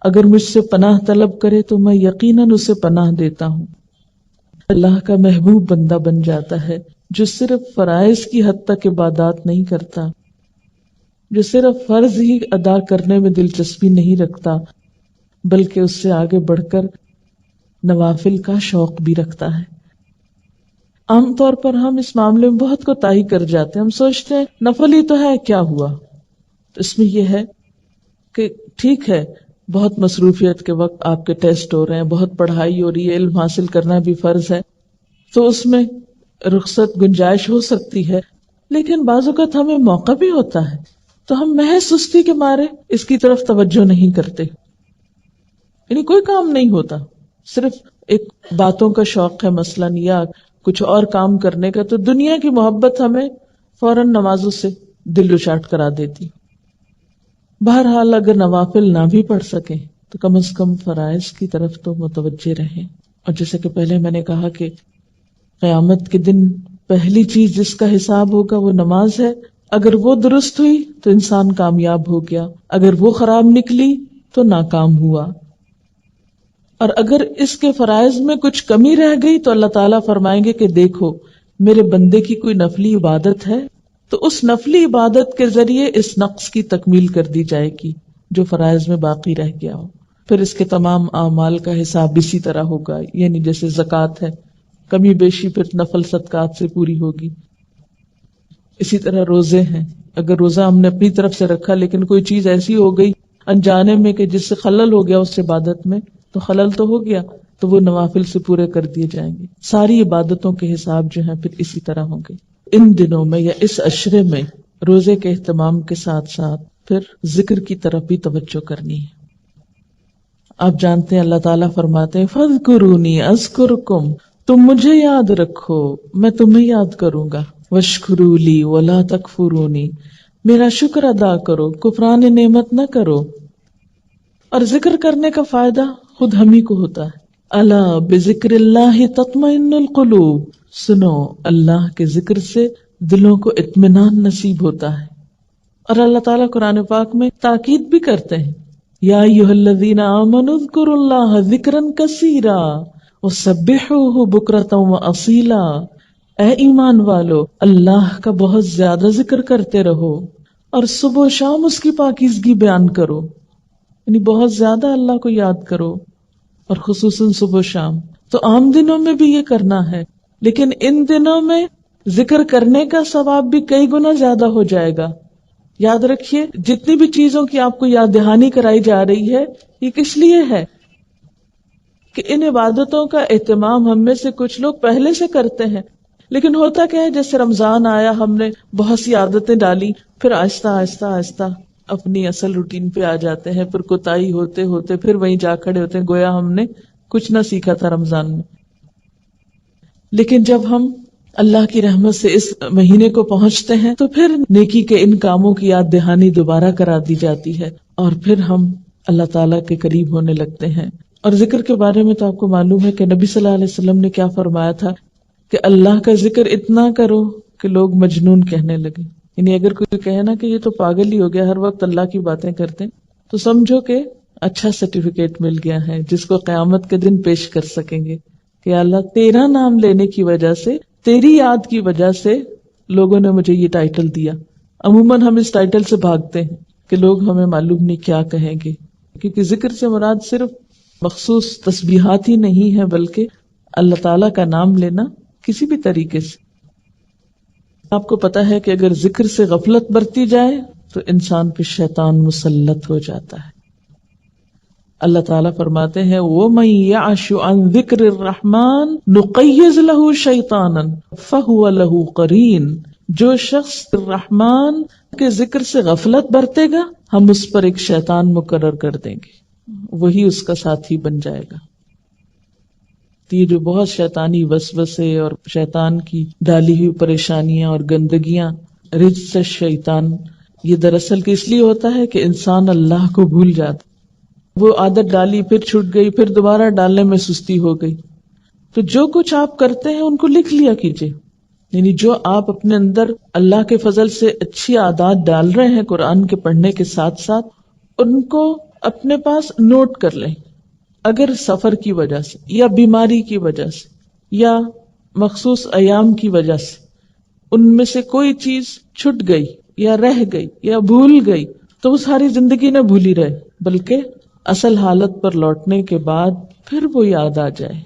اگر مجھ سے پناہ طلب کرے تو میں یقیناً اسے پناہ دیتا ہوں. اللہ کا محبوب بندہ بن جاتا ہے جو صرف فرائض کی حد تک عبادات نہیں کرتا، جو صرف فرض ہی ادا کرنے میں دلچسپی نہیں رکھتا، بلکہ اس سے آگے بڑھ کر نوافل کا شوق بھی رکھتا ہے. عام طور پر ہم اس معاملے میں بہت کوتاہی کر جاتے ہیں. ہم سوچتے ہیں نفل ہی تو ہے، کیا ہوا؟ تو اس میں یہ ہے کہ ٹھیک ہے بہت مصروفیت کے وقت آپ کے ٹیسٹ ہو رہے ہیں، بہت پڑھائی ہو رہی ہے، علم حاصل کرنا بھی فرض ہے، تو اس میں رخصت گنجائش ہو سکتی ہے، لیکن بعض اوقات ہمیں موقع بھی ہوتا ہے تو ہم محض سستی کے مارے اس کی طرف توجہ نہیں کرتے، یعنی کوئی کام نہیں ہوتا، صرف ایک باتوں کا شوق ہے مثلاً یا کچھ اور کام کرنے کا، تو دنیا کی محبت ہمیں فوراً نمازوں سے دل اچاٹ کرا دیتی۔ بہرحال اگر نوافل نہ بھی پڑھ سکیں تو کم از کم فرائض کی طرف تو متوجہ رہیں۔ اور جیسے کہ پہلے میں نے کہا کہ قیامت کے دن پہلی چیز جس کا حساب ہوگا وہ نماز ہے، اگر وہ درست ہوئی تو انسان کامیاب ہو گیا، اگر وہ خراب نکلی تو ناکام ہوا، اور اگر اس کے فرائض میں کچھ کمی رہ گئی تو اللہ تعالیٰ فرمائیں گے کہ دیکھو میرے بندے کی کوئی نفلی عبادت ہے تو اس نفلی عبادت کے ذریعے اس نقص کی تکمیل کر دی جائے گی جو فرائض میں باقی رہ گیا ہو۔ پھر اس کے تمام اعمال کا حساب اسی طرح ہوگا، یعنی جیسے زکوٰۃ ہے، کمی بیشی پھر نفل صدقات سے پوری ہوگی۔ اسی طرح روزے ہیں، اگر روزہ ہم نے اپنی طرف سے رکھا لیکن کوئی چیز ایسی ہو گئی انجانے میں کہ جس سے خلل ہو گیا اس عبادت میں، تو خلل تو ہو گیا، تو وہ نوافل سے پورے کر دیے جائیں گے۔ ساری عبادتوں کے حساب جو ہیں پھر اسی طرح ہوں گے۔ ان دنوں میں یا اس عشرے میں روزے کے اہتمام کے ساتھ ساتھ پھر ذکر کی طرف بھی توجہ کرنی ہے۔ آپ جانتے ہیں اللہ تعالیٰ فرماتے ہیں فَاذْكُرُونِي أَذْكُرْكُمْ، تم مجھے یاد رکھو میں تمہیں یاد کروں گا، وَاشْكُرُوا لِي وَلَا تَكْفُرُونِي، میرا شکر ادا کرو، کفران نعمت نہ کرو۔ اور ذکر کرنے کا فائدہ خود ہم ہی کو ہوتا ہے۔ الا بذکر اللہ تطمئن القلوب، سنو اللہ کے ذکر سے دلوں کو اطمینان نصیب ہوتا ہے۔ اور اللہ تعالیٰ قرآن پاک میں تاکید بھی کرتے ہیں، یا ایھا الذین آمنوا اذکروا اللہ ذکرا کثیرا وسبحوہ بکرۃ واصیلا، اے ایمان والو اللہ کا بہت زیادہ ذکر کرتے رہو اور صبح و شام اس کی پاکیزگی بیان کرو، یعنی بہت زیادہ اللہ کو یاد کرو، اور خصوصاً صبح و شام۔ تو عام دنوں میں بھی یہ کرنا ہے، لیکن ان دنوں میں ذکر کرنے کا ثواب بھی کئی گنا زیادہ ہو جائے گا۔ یاد رکھیے جتنی بھی چیزوں کی آپ کو یاد دہانی کرائی جا رہی ہے یہ کس لیے ہے کہ ان عبادتوں کا اہتمام ہم میں سے کچھ لوگ پہلے سے کرتے ہیں، لیکن ہوتا کیا ہے جیسے رمضان آیا ہم نے بہت سی عادتیں ڈالی، پھر آہستہ آہستہ آہستہ اپنی اصل روٹین پہ آ جاتے ہیں، پھر کوتاہی ہوتے ہوتے پھر وہیں جا کھڑے ہوتے ہیں گویا ہم نے کچھ نہ سیکھا تھا رمضان میں۔ لیکن جب ہم اللہ کی رحمت سے اس مہینے کو پہنچتے ہیں تو پھر نیکی کے ان کاموں کی یاد دہانی دوبارہ کرا دی جاتی ہے، اور پھر ہم اللہ تعالیٰ کے قریب ہونے لگتے ہیں۔ اور ذکر کے بارے میں تو آپ کو معلوم ہے کہ نبی صلی اللہ علیہ وسلم نے کیا فرمایا تھا کہ اللہ کا ذکر اتنا کرو کہ لوگ مجنون کہنے لگے، یعنی اگر کوئی کہے نا کہ یہ تو پاگل ہی ہو گیا، ہر وقت اللہ کی باتیں کرتے، تو سمجھو کہ اچھا سرٹیفکیٹ مل گیا ہے جس کو قیامت کے دن پیش کر سکیں گے کہ اللہ تیرا نام لینے کی وجہ سے، تیری یاد کی وجہ سے لوگوں نے مجھے یہ ٹائٹل دیا۔ عموماً ہم اس ٹائٹل سے بھاگتے ہیں کہ لوگ ہمیں معلوم نہیں کیا کہیں گے، کیونکہ ذکر سے مراد صرف مخصوص تسبیحات ہی نہیں ہے بلکہ اللہ تعالیٰ کا نام لینا کسی بھی طریقے سے۔ آپ کو پتا ہے کہ اگر ذکر سے غفلت برتی جائے تو انسان پہ شیطان مسلط ہو جاتا ہے۔ اللہ تعالیٰ فرماتے ہیں وَمَن يَعْشُ عَن ذِكْرِ الرَّحْمَنِ نُقَيِّضْ لَهُ شَيْطَانًا فَهُوَ لَهُ قَرِينٌ، جو شخص رحمان کے ذکر سے غفلت برتے گا ہم اس پر ایک شیطان مقرر کر دیں گے، وہی اس کا ساتھی بن جائے گا۔ یہ جو بہت شیطانی وسوسے اور شیطان کی ڈالی ہوئی پریشانیاں اور گندگیاں، رجس الشیطان، یہ دراصل اس لیے ہوتا ہے کہ انسان اللہ کو بھول جاتا، وہ عادت ڈالی پھر چھوٹ گئی، پھر دوبارہ ڈالنے میں سستی ہو گئی۔ تو جو کچھ آپ کرتے ہیں ان کو لکھ لیا کیجئے، یعنی جو آپ اپنے اندر اللہ کے فضل سے اچھی عادات ڈال رہے ہیں قرآن کے پڑھنے کے ساتھ ساتھ، ان کو اپنے پاس نوٹ کر لیں۔ اگر سفر کی وجہ سے یا بیماری کی وجہ سے یا مخصوص ایام کی وجہ سے ان میں سے کوئی چیز چھٹ گئی یا رہ گئی یا بھول گئی تو وہ ساری زندگی نہ بھولی رہے، بلکہ اصل حالت پر لوٹنے کے بعد پھر وہ یاد آ جائے۔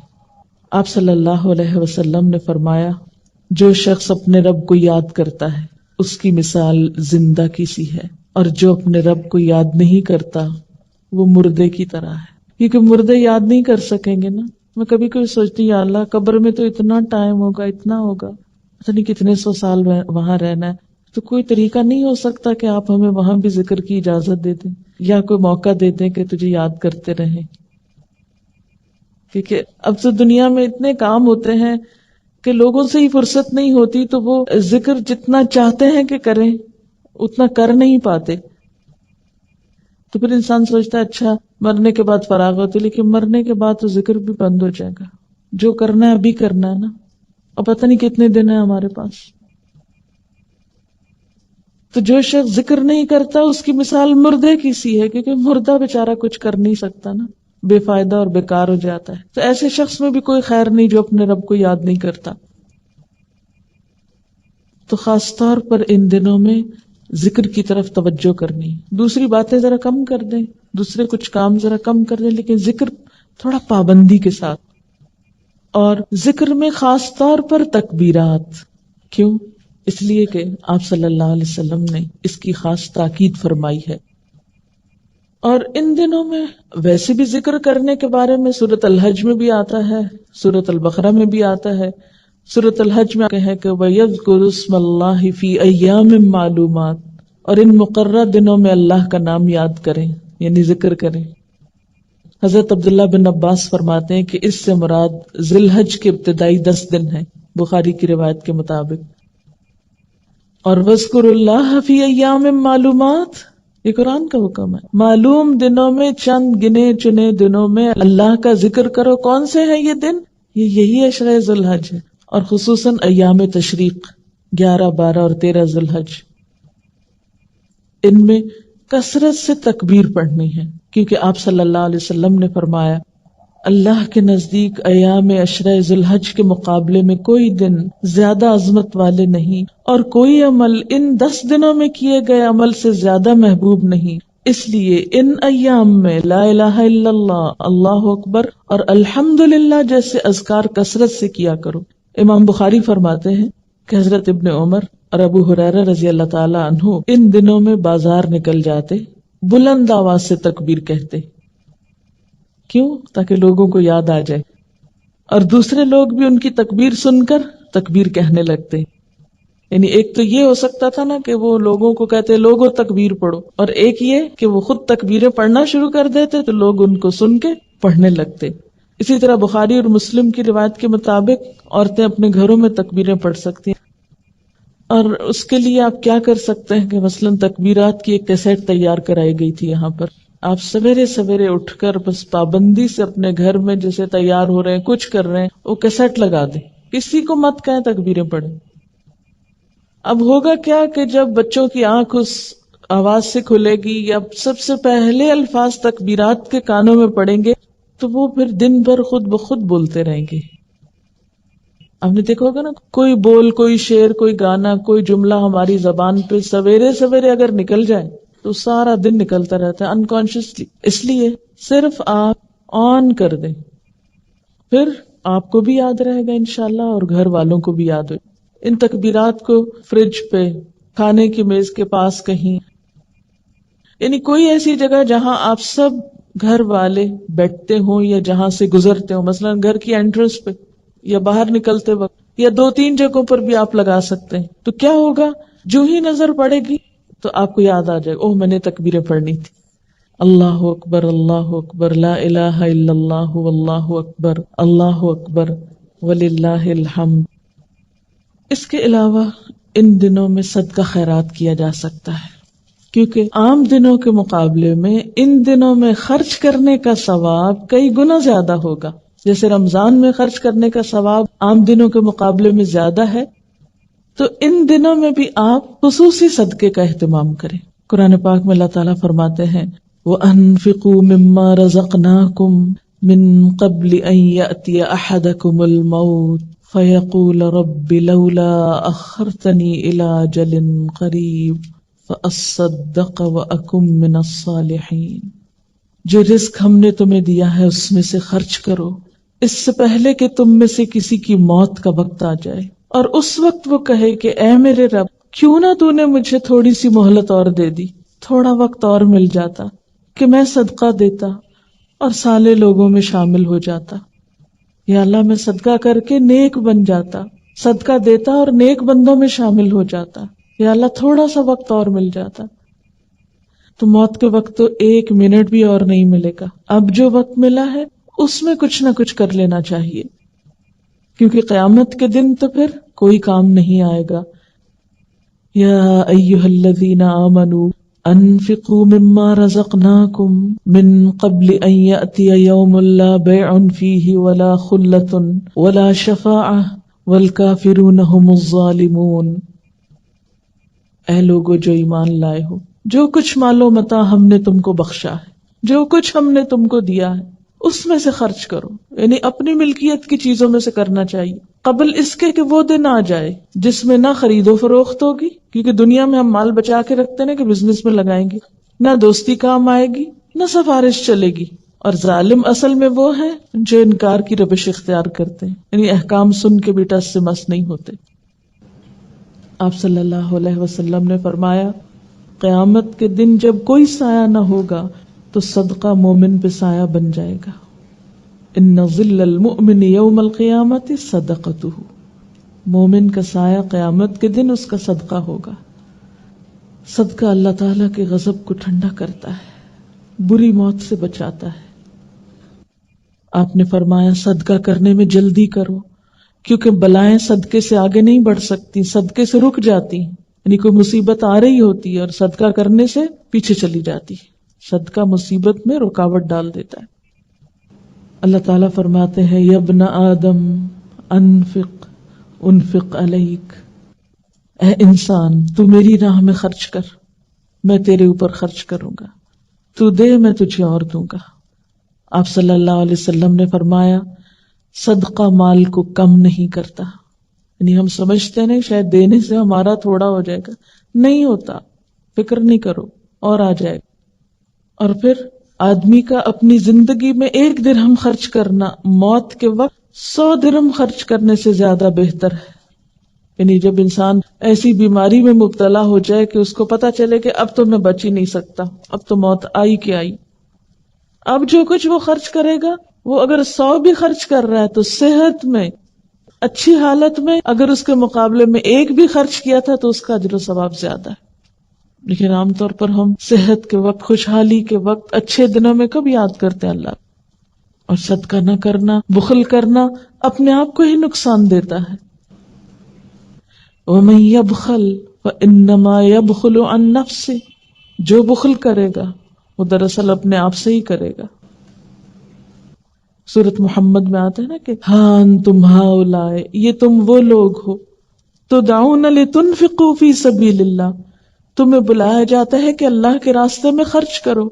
آپ صلی اللہ علیہ وسلم نے فرمایا جو شخص اپنے رب کو یاد کرتا ہے اس کی مثال زندہ کی سی ہے، اور جو اپنے رب کو یاد نہیں کرتا وہ مردے کی طرح ہے، کیونکہ مردے یاد نہیں کر سکیں گے نا. میں کبھی کبھی سوچتی ہوں یا اللہ قبر میں تو اتنا ٹائم ہوگا، اتنا ہوگا، پتہ نہیں کتنے سو سال وہاں رہنا ہے، تو کوئی طریقہ نہیں ہو سکتا کہ آپ ہمیں وہاں بھی ذکر کی اجازت دے دیں یا کوئی موقع دے دیں کہ تجھے یاد کرتے رہیں. کیونکہ اب تو دنیا میں اتنے کام ہوتے ہیں کہ لوگوں سے ہی فرصت نہیں ہوتی، تو وہ ذکر جتنا چاہتے ہیں کہ کریں اتنا کر نہیں پاتے. تو پھر انسان سوچتا ہے اچھا مرنے کے بعد فراغ ہوتی، لیکن مرنے کے بعد تو ذکر بھی بند ہو جائے گا. جو کرنا ہے ابھی کرنا ہے نا، اور پتہ نہیں کتنے دن ہیں ہمارے پاس. تو جو شخص ذکر نہیں کرتا اس کی مثال مردے کی سی ہے، کیونکہ مردہ بیچارہ کچھ کر نہیں سکتا نا، بے فائدہ اور بیکار ہو جاتا ہے. تو ایسے شخص میں بھی کوئی خیر نہیں جو اپنے رب کو یاد نہیں کرتا. تو خاص طور پر ان دنوں میں ذکر کی طرف توجہ کرنی. دوسری باتیں ذرا کم کر دیں، دوسرے کچھ کام ذرا کم کر دیں، لیکن ذکر تھوڑا پابندی کے ساتھ. اور ذکر میں خاص طور پر تکبیرات. کیوں؟ اس لیے کہ آپ صلی اللہ علیہ وسلم نے اس کی خاص تاکید فرمائی ہے. اور ان دنوں میں ویسے بھی ذکر کرنے کے بارے میں سورۃ الحج میں بھی آتا ہے، سورۃ البقرہ میں بھی آتا ہے. سورۃ الحج میں ہے کہ وَيَذْكُرُ اسْمَ اللَّهِ فِي أَيَّامٍ مَّعْلُومَاتٍ، اور ان مقررہ دنوں میں اللہ کا نام یاد کریں، یعنی ذکر کریں. حضرت عبداللہ بن عباس فرماتے ہیں کہ اس سے مراد ذی الحج کے ابتدائی 10 دن ہیں، بخاری کی روایت کے مطابق. اور وَاذْكُرُوا اللَّهَ فِي أَيَّامٍ مَّعْلُومَاتٍ، یہ قرآن کا حکم ہے. معلوم دنوں میں، چند گنے چنے دنوں میں اللہ کا ذکر کرو. کون سے ہیں یہ دن؟ یہی عشرہ ذی الحج ہے، اور خصوصاً ایام تشریق 11، 12 اور 13 ذی الحج. ان میں کثرت سے تکبیر پڑھنی ہے، کیونکہ آپ صلی اللہ علیہ وسلم نے فرمایا اللہ کے نزدیک ایام عشرہ ذی الحج کے مقابلے میں کوئی دن زیادہ عظمت والے نہیں، اور کوئی عمل ان 10 دنوں میں کیے گئے عمل سے زیادہ محبوب نہیں. اس لیے ان ایام میں لا الہ الا اللہ، اللہ اکبر اور الحمدللہ جیسے اذکار کثرت سے کیا کرو. امام بخاری فرماتے ہیں کہ حضرت ابن عمر اور ابو ہریرہ رضی اللہ تعالی عنہ ان دنوں میں بازار نکل جاتے، بلند آواز سے تکبیر کہتے. کیوں؟ تاکہ لوگوں کو یاد آ جائے، اور دوسرے لوگ بھی ان کی تکبیر سن کر تکبیر کہنے لگتے. یعنی ایک تو یہ ہو سکتا تھا نا کہ وہ لوگوں کو کہتے لوگوں تکبیر پڑھو، اور ایک یہ کہ وہ خود تکبیریں پڑھنا شروع کر دیتے تو لوگ ان کو سن کے پڑھنے لگتے. اسی طرح بخاری اور مسلم کی روایت کے مطابق عورتیں اپنے گھروں میں تکبیریں پڑھ سکتی ہیں. اور اس کے لیے آپ کیا کر سکتے ہیں کہ مثلاً تکبیرات کی ایک کیسٹ تیار کرائی گئی تھی یہاں پر. آپ سویرے سویرے اٹھ کر بس پابندی سے اپنے گھر میں جیسے تیار ہو رہے ہیں، کچھ کر رہے ہیں، وہ کیسٹ لگا دیں، کسی کو مت کہیں تکبیریں پڑھیں. اب ہوگا کیا کہ جب بچوں کی آنکھ اس آواز سے کھلے گی یا سب سے پہلے الفاظ تکبیرات کے کانوں میں پڑیں گے تو وہ پھر دن بھر خود بخود بولتے رہیں گے. آپ نے دیکھا ہوگا نا، کوئی بول، کوئی شعر، کوئی گانا، کوئی جملہ ہماری زبان پہ سویرے سویرے اگر نکل جائے تو سارا دن نکلتا رہتا ہے انکانشیسلی. اس لیے صرف آپ آن کر دیں، پھر آپ کو بھی یاد رہے گا انشاءاللہ اور گھر والوں کو بھی یاد ہو. ان تکبیرات کو فریج پہ، کھانے کی میز کے پاس کہیں، یعنی کوئی ایسی جگہ جہاں آپ سب گھر والے بیٹھتے ہوں یا جہاں سے گزرتے ہوں، مثلا گھر کی انٹرنس پہ یا باہر نکلتے وقت، یا 2-3 جگہوں پر بھی آپ لگا سکتے ہیں. تو کیا ہوگا، جو ہی نظر پڑے گی تو آپ کو یاد آ جائے اوہ میں نے تکبیریں پڑھنی تھی. اللہ اکبر، اللہ اکبر، لا الہ الا اللہ، واللہ اکبر، اللہ اکبر وللہ الحمد. اس کے علاوہ ان دنوں میں صدقہ خیرات کیا جا سکتا ہے، کیونکہ عام دنوں کے مقابلے میں ان دنوں میں خرچ کرنے کا ثواب کئی گنا زیادہ ہوگا. جیسے رمضان میں خرچ کرنے کا ثواب عام دنوں کے مقابلے میں زیادہ ہے، تو ان دنوں میں بھی آپ خصوصی صدقے کا اہتمام کریں. قرآن پاک میں اللہ تعالیٰ فرماتے ہیں وَأَنفِقُوا مِمَّا رَزَقْنَاكُمْ مِن قَبْلِ أَن يَأْتِيَ أَحَدَكُمُ الْمَوْتُ فَيَقُولَ رَبِّ لَوْلَا أَخَّرْتَنِي إِلَىٰ أَجَلٍ قَرِيبٍ فَأَصَّدَّقَ وَأَكُن مِّنَ الصَّالِحِينَ. جو رزق ہم نے تمہیں دیا ہے اس میں سے خرچ کرو اس سے پہلے کہ تم میں سے کسی کی موت کا وقت آ جائے، اور اس وقت وہ کہے کہ اے میرے رب کیوں نہ تو نے مجھے تھوڑی سی مہلت اور دے دی، تھوڑا وقت اور مل جاتا کہ میں صدقہ دیتا اور صالح لوگوں میں شامل ہو جاتا. یا اللہ میں صدقہ کر کے نیک بن جاتا، صدقہ دیتا اور نیک بندوں میں شامل ہو جاتا. یا اللہ تھوڑا سا وقت اور مل جاتا. تو موت کے وقت تو 1 منٹ بھی اور نہیں ملے گا. اب جو وقت ملا ہے اس میں کچھ نہ کچھ کر لینا چاہیے، کیونکہ قیامت کے دن تو پھر کوئی کام نہیں آئے گا. یا ایھا الذین آمنوا انفقوا مما رزقناکم من قبل ان یأتی یوم لا بیع فیہ ولا خلۃ ولا شفاعۃ والکافرون هم الظالمون. اے لوگو جو ایمان لائے ہو، جو کچھ مال و متاع ہم نے تم کو بخشا ہے، جو کچھ ہم نے تم کو دیا ہے، اس میں سے خرچ کرو. یعنی اپنی ملکیت کی چیزوں میں سے کرنا چاہیے، قبل اس کے کہ وہ دن آ جائے جس میں نہ خرید و فروخت ہوگی، کیونکہ دنیا میں ہم مال بچا کے رکھتے ہیں کہ بزنس میں لگائیں گے، نہ دوستی کام آئے گی نہ سفارش چلے گی. اور ظالم اصل میں وہ ہیں جو انکار کی روش اختیار کرتے ہیں، یعنی احکام سن کے بھی ٹس سے مس نہیں ہوتے. آپ صلی اللہ علیہ وسلم نے فرمایا قیامت کے دن جب کوئی سایہ نہ ہوگا تو صدقہ مومن پہ سایہ بن جائے گا. ان ظل المؤمن یوم القیامت صدقتہ، مومن کا سایہ قیامت کے دن اس کا صدقہ ہوگا. صدقہ اللہ تعالیٰ کے غضب کو ٹھنڈا کرتا ہے، بری موت سے بچاتا ہے. آپ نے فرمایا صدقہ کرنے میں جلدی کرو، کیونکہ بلائیں صدقے سے آگے نہیں بڑھ سکتی، صدقے سے رک جاتی. یعنی کوئی مصیبت آ رہی ہوتی ہے اور صدقہ کرنے سے پیچھے چلی جاتی. صدقہ مصیبت میں رکاوٹ ڈال دیتا ہے. اللہ تعالیٰ فرماتے ہیں یا ابن آدم انفق علیک، اے انسان تو میری راہ میں خرچ کر، میں تیرے اوپر خرچ کروں گا، تو دے میں تجھے اور دوں گا. آپ صلی اللہ علیہ وسلم نے فرمایا صدقہ مال کو کم نہیں کرتا. یعنی ہم سمجھتے نہیں شاید دینے سے ہمارا تھوڑا ہو جائے گا، نہیں ہوتا، فکر نہیں کرو اور آ جائے گا. اور پھر آدمی کا اپنی زندگی میں 1 درہم خرچ کرنا موت کے وقت 100 درہم خرچ کرنے سے زیادہ بہتر ہے. یعنی جب انسان ایسی بیماری میں مبتلا ہو جائے کہ اس کو پتا چلے کہ اب تو میں بچ ہی نہیں سکتا، اب تو موت آئی کہ آئی، اب جو کچھ وہ خرچ کرے گا، وہ اگر 100 بھی خرچ کر رہا ہے تو صحت میں اچھی حالت میں اگر اس کے مقابلے میں 1 بھی خرچ کیا تھا تو اس کا اجر و ثواب زیادہ ہے. لیکن عام طور پر ہم صحت کے وقت، خوشحالی کے وقت، اچھے دنوں میں کب یاد کرتے ہیں اللہ؟ اور صدقہ نہ کرنا، بخل کرنا اپنے آپ کو ہی نقصان دیتا ہے. وَمَن يَبْخَلْ فَإِنَّمَا يَبْخُلُ عَن نَفْسِهِ، جو بخل کرے گا وہ دراصل اپنے آپ سے ہی کرے گا. سورۃ محمد میں آتا ہے نا کہ ہاں انتم ہؤلاء، یہ تم وہ لوگ ہو تدعون لتنفقوا فی سبیل اللہ، تمہیں بلایا جاتا ہے کہ اللہ کے راستے میں خرچ کرو.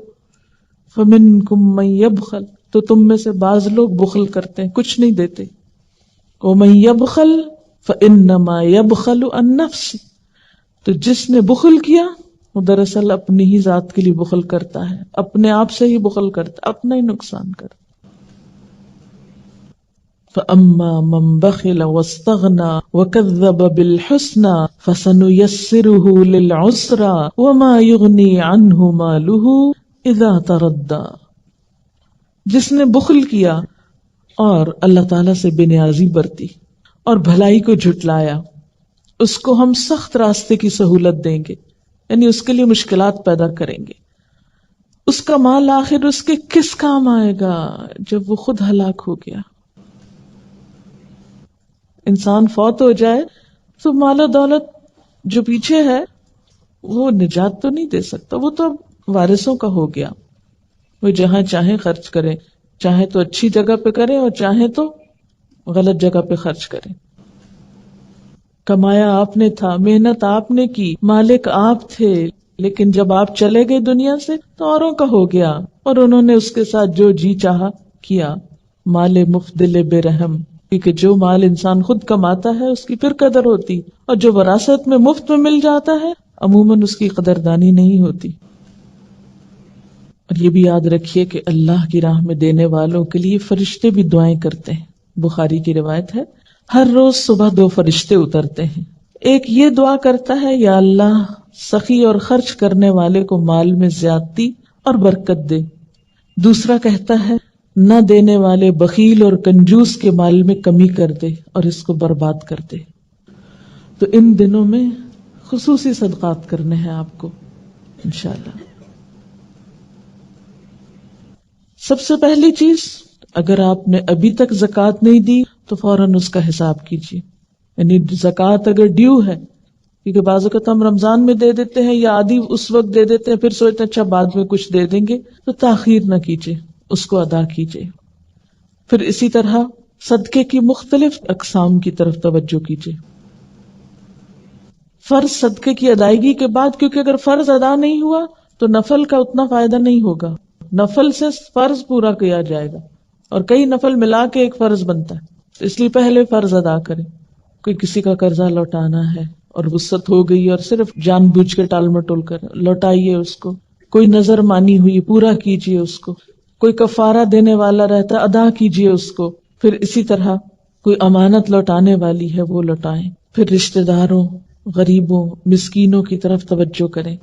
فمنکم من یبخل، تو تم میں سے بعض لوگ بخل کرتے ہیں، کچھ نہیں دیتے. ومن یبخل فانما یبخل عن نفسہ، تو جس نے بخل کیا وہ دراصل اپنی ہی ذات کے لیے بخل کرتا ہے، اپنے آپ سے ہی بخل کرتا، اپنا ہی نقصان کرتا. فَأَمَّا مَنْ بَخِلَ وَاسْتَغْنَى وَكَذَّبَ بِالْحُسْنَى فَسَنُيَسِّرُهُ لِلْعُسْرَى وَمَا يُغْنِي عَنْهُ مَالُهُ إِذَا تَرَدَّى، جس نے بخل کیا اور اللہ تعالیٰ سے بے نیازی برتی اور بھلائی کو جھٹلایا، اس کو ہم سخت راستے کی سہولت دیں گے، یعنی اس کے لیے مشکلات پیدا کریں گے. اس کا مال آخر اس کے کس کام آئے گا جب وہ خود ہلاک ہو گیا؟ انسان فوت ہو جائے تو مال و دولت جو پیچھے ہے وہ نجات تو نہیں دے سکتا، وہ تو اب وارثوں کا ہو گیا. وہ جہاں چاہیں خرچ کریں، چاہے تو اچھی جگہ پہ کریں اور چاہے تو غلط جگہ پہ خرچ کریں. کمایا آپ نے تھا، محنت آپ نے کی، مالک آپ تھے، لیکن جب آپ چلے گئے دنیا سے تو اوروں کا ہو گیا اور انہوں نے اس کے ساتھ جو جی چاہا کیا. مال مفت دل بے رحم، کیونکہ جو مال انسان خود کماتا ہے اس کی پھر قدر ہوتی، اور جو وراثت میں مفت میں مل جاتا ہے عموماً اس کی قدردانی نہیں ہوتی. اور یہ بھی یاد رکھیے کہ اللہ کی راہ میں دینے والوں کے لیے فرشتے بھی دعائیں کرتے ہیں. بخاری کی روایت ہے ہر روز صبح 2 فرشتے اترتے ہیں. ایک یہ دعا کرتا ہے یا اللہ سخی اور خرچ کرنے والے کو مال میں زیادتی اور برکت دے. دوسرا کہتا ہے نہ دینے والے بخیل اور کنجوس کے مال میں کمی کر دے اور اس کو برباد کر دے. تو ان دنوں میں خصوصی صدقات کرنے ہیں آپ کو انشاءاللہ. سب سے پہلی چیز، اگر آپ نے ابھی تک زکوٰۃ نہیں دی تو فوراً اس کا حساب کیجیے. یعنی زکوٰۃ اگر ڈیو ہے، کیونکہ بعض اوقات ہم رمضان میں دے دیتے ہیں یا آدھی اس وقت دے دیتے ہیں، پھر سوچتے ہیں اچھا بعد میں کچھ دے دیں گے، تو تاخیر نہ کیجیے، اس کو ادا کیجیے. پھر اسی طرح صدقے کی مختلف اقسام کی طرف توجہ کیجیے. فرض صدقے کی ادائیگی کے بعد، کیونکہ اگر فرض ادا نہیں ہوا تو نفل کا اتنا فائدہ نہیں ہوگا. نفل سے فرض پورا کیا جائے گا اور کئی نفل ملا کے ایک فرض بنتا ہے، اس لیے پہلے فرض ادا کریں. کوئی کسی کا قرضہ لوٹانا ہے اور وسعت ہو گئی اور صرف جان بوجھ کے ٹال مٹول کر لوٹائیے اس کو. کوئی نظر مانی ہوئی پورا کیجیے اس کو. کوئی کفارہ دینے والا رہتا ہے ادا کیجیے اس کو. پھر اسی طرح کوئی امانت لوٹانے والی ہے وہ لوٹائیں. پھر رشتہ داروں، غریبوں، مسکینوں کی طرف توجہ کریں.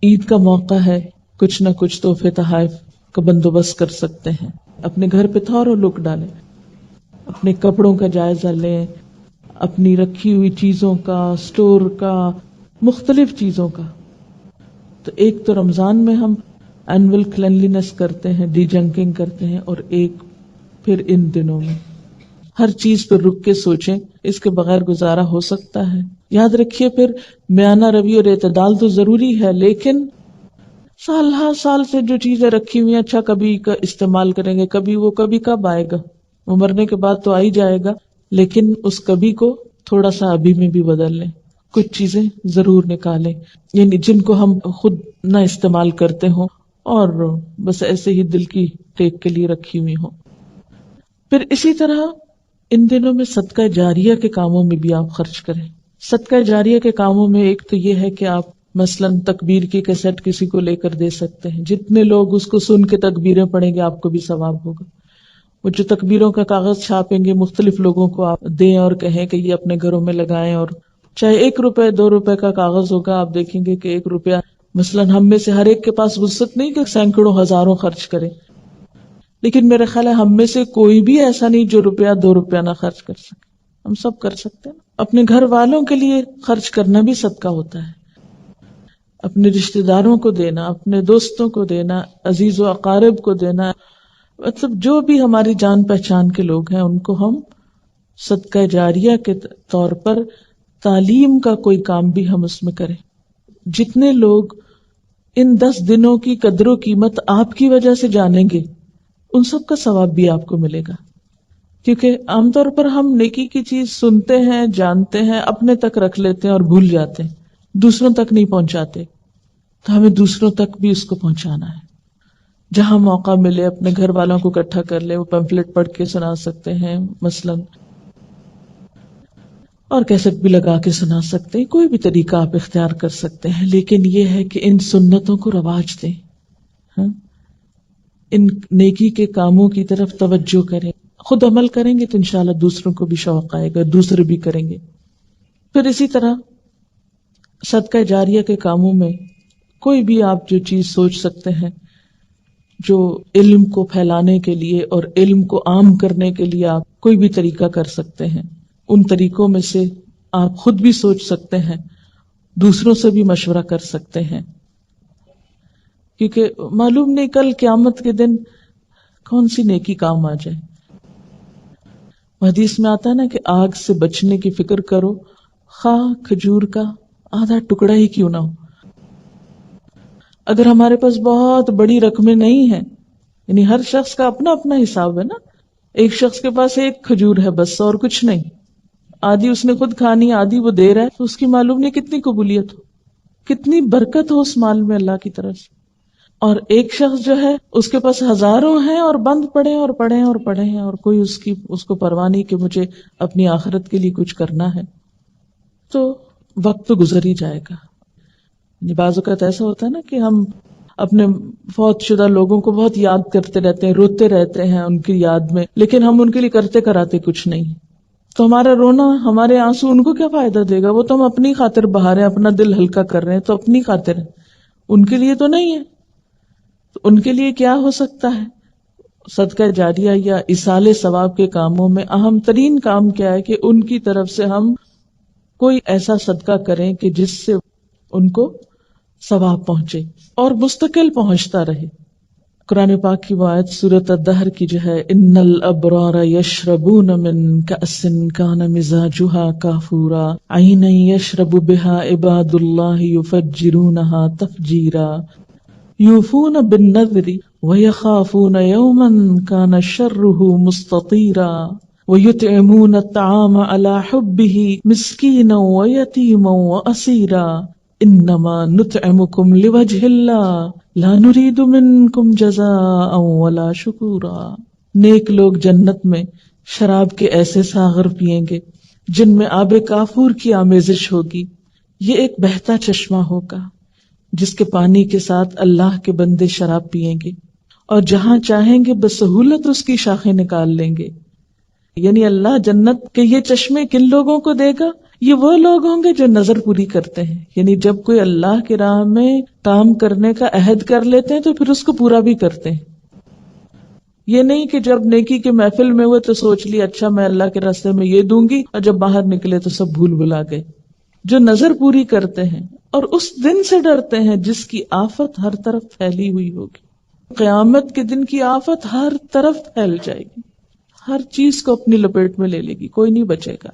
عید کا موقع ہے، کچھ نہ کچھ تحفے تحائف کا بندوبست کر سکتے ہیں. اپنے گھر پہ تھوڑا لک ڈالیں، اپنے کپڑوں کا جائزہ لیں، اپنی رکھی ہوئی چیزوں کا، سٹور کا، مختلف چیزوں کا. تو ایک تو رمضان میں ہم اینول کلینلینس کرتے ہیں، ڈی جنکنگ کرتے ہیں، اور ایک پھر ان دنوں میں ہر چیز پر رک کے سوچیں اس کے بغیر گزارا ہو سکتا ہے. یاد رکھیے پھر میانہ روی اور اعتدال تو ضروری ہے، لیکن سال ہر سال سے جو چیزیں رکھی ہوئی ہیں، اچھا کبھی کا استعمال کریں گے، کبھی وہ کبھی کب آئے گا، وہ مرنے کے بعد تو آ ہی جائے گا، لیکن اس کبھی کو تھوڑا سا ابھی میں بھی بدل لیں. کچھ چیزیں ضرور نکالیں، یعنی جن کو ہم خود نہ استعمال کرتے ہوں اور بس ایسے ہی دل کی ٹیک کے لیے رکھی ہوئی ہوں. پھر اسی طرح ان دنوں میں صدقہ جاریہ کے کاموں میں بھی آپ خرچ کریں. صدقہ جاریہ کے کاموں میں ایک تو یہ ہے کہ آپ مثلاً تکبیر کی کیسٹ کسی کو لے کر دے سکتے ہیں. جتنے لوگ اس کو سن کے تکبیریں پڑھیں گے آپ کو بھی ثواب ہوگا. وہ جو تکبیروں کا کاغذ چھاپیں گے مختلف لوگوں کو آپ دیں اور کہیں کہ یہ اپنے گھروں میں لگائیں، اور چاہے 1 روپے 2 روپے کا کاغذ ہوگا، آپ دیکھیں گے کہ 1 روپیہ مثلاً ہم میں سے ہر ایک کے پاس وسعت نہیں کہ سینکڑوں ہزاروں خرچ کرے، لیکن میرے خیال ہے ہم میں سے کوئی بھی ایسا نہیں جو 1 روپیہ 2 روپیہ نہ خرچ کر سکے. ہم سب کر سکتے ہیں. اپنے گھر والوں کے لیے خرچ کرنا بھی صدقہ ہوتا ہے. اپنے رشتہ داروں کو دینا، اپنے دوستوں کو دینا، عزیز و اقارب کو دینا، مطلب جو بھی ہماری جان پہچان کے لوگ ہیں ان کو ہم صدقہ جاریہ کے طور پر تعلیم کا کوئی کام بھی ہم اس میں کریں. جتنے لوگ ان 10 دنوں کی قدر و قیمت آپ کی وجہ سے جانیں گے ان سب کا ثواب بھی آپ کو ملے گا. کیونکہ عام طور پر ہم نیکی کی چیز سنتے ہیں، جانتے ہیں، اپنے تک رکھ لیتے ہیں اور بھول جاتے ہیں، دوسروں تک نہیں پہنچاتے. تو ہمیں دوسروں تک بھی اس کو پہنچانا ہے. جہاں موقع ملے اپنے گھر والوں کو اکٹھا کر لے، وہ پیمفلٹ پڑھ کے سنا سکتے ہیں مثلاً، اور کیسٹ بھی لگا کے سنا سکتے ہیں. کوئی بھی طریقہ آپ اختیار کر سکتے ہیں، لیکن یہ ہے کہ ان سنتوں کو رواج دیں، ان نیکی کے کاموں کی طرف توجہ کریں. خود عمل کریں گے تو انشاءاللہ دوسروں کو بھی شوق آئے گا، دوسرے بھی کریں گے. پھر اسی طرح صدقہ جاریہ کے کاموں میں کوئی بھی آپ جو چیز سوچ سکتے ہیں جو علم کو پھیلانے کے لیے اور علم کو عام کرنے کے لیے آپ کوئی بھی طریقہ کر سکتے ہیں. ان طریقوں میں سے آپ خود بھی سوچ سکتے ہیں، دوسروں سے بھی مشورہ کر سکتے ہیں، کیونکہ معلوم نہیں کل قیامت کے دن کون سی نیکی کام آ جائے. حدیث میں آتا ہے نا کہ آگ سے بچنے کی فکر کرو، خواہ کھجور کا آدھا ٹکڑا ہی کیوں نہ ہو. اگر ہمارے پاس بہت بڑی رقمیں نہیں ہیں، یعنی ہر شخص کا اپنا اپنا حساب ہے نا، ایک شخص کے پاس 1 کھجور ہے بس اور کچھ نہیں، آدھی اس نے خود کھانی، آدھی وہ دے رہا ہے، تو اس کی معلوم نہیں کتنی قبولیت ہو، کتنی برکت ہو اس مال میں اللہ کی طرف سے. اور ایک شخص جو ہے اس کے پاس ہزاروں ہیں اور بند پڑے اور پڑے اور پڑے ہیں، اور کوئی اس کو پرواہ نہیں کہ مجھے اپنی آخرت کے لیے کچھ کرنا ہے. تو وقت تو گزر ہی جائے گا. بعض اوقات ایسا ہوتا ہے نا کہ ہم اپنے فوت شدہ لوگوں کو بہت یاد کرتے رہتے ہیں، روتے رہتے ہیں ان کی یاد میں، لیکن ہم ان کے لیے کرتے کراتے کچھ نہیں. تو ہمارا رونا، ہمارے آنسو ان کو کیا فائدہ دے گا؟ وہ تو ہم اپنی خاطر بہا رہے ہیں، اپنا دل ہلکا کر رہے ہیں، تو اپنی خاطر ہے، ان کے لیے تو نہیں ہے. تو ان کے لیے کیا ہو سکتا ہے؟ صدقہ جاریہ یا ایصال ثواب کے کاموں میں اہم ترین کام کیا ہے کہ ان کی طرف سے ہم کوئی ایسا صدقہ کریں کہ جس سے ان کو ثواب پہنچے اور مستقل پہنچتا رہے. قرآن پاک کی وہ آیت سورۃ الدہر کی جو ہے ان الابرار یشربون من کأس کان مزاجها کافورا عینا یشرب بها عباد اللہ یفجرونها تفجیرا یوفون بالنذر ویخافون یوما کان شرہ مستطیرا ویطعمون الطعام علی حبہ مسکینا ویتیما واسیرا انما نطعمکم لوجہ اللہ لا نرید منکم جزاء ولا شکورا. نیک لوگ جنت میں شراب کے ایسے ساغر پیئیں گے جن میں آب کافور کی آمیزش ہوگی. یہ ایک بہتا چشمہ ہوگا جس کے پانی کے ساتھ اللہ کے بندے شراب پیئیں گے اور جہاں چاہیں گے بسہولت اس کی شاخیں نکال لیں گے. یعنی اللہ جنت کے یہ چشمے کن لوگوں کو دے گا؟ یہ وہ لوگ ہوں گے جو نظر پوری کرتے ہیں. یعنی جب کوئی اللہ کی راہ میں کام کرنے کا عہد کر لیتے ہیں تو پھر اس کو پورا بھی کرتے ہیں. یہ نہیں کہ جب نیکی کے محفل میں ہوئے تو سوچ لی اچھا میں اللہ کے راستے میں یہ دوں گی اور جب باہر نکلے تو سب بھول بھلا گئے. جو نظر پوری کرتے ہیں اور اس دن سے ڈرتے ہیں جس کی آفت ہر طرف پھیلی ہوئی ہوگی. قیامت کے دن کی آفت ہر طرف پھیل جائے گی, ہر چیز کو اپنی لپیٹ میں لے لے گی, کوئی نہیں بچے گا.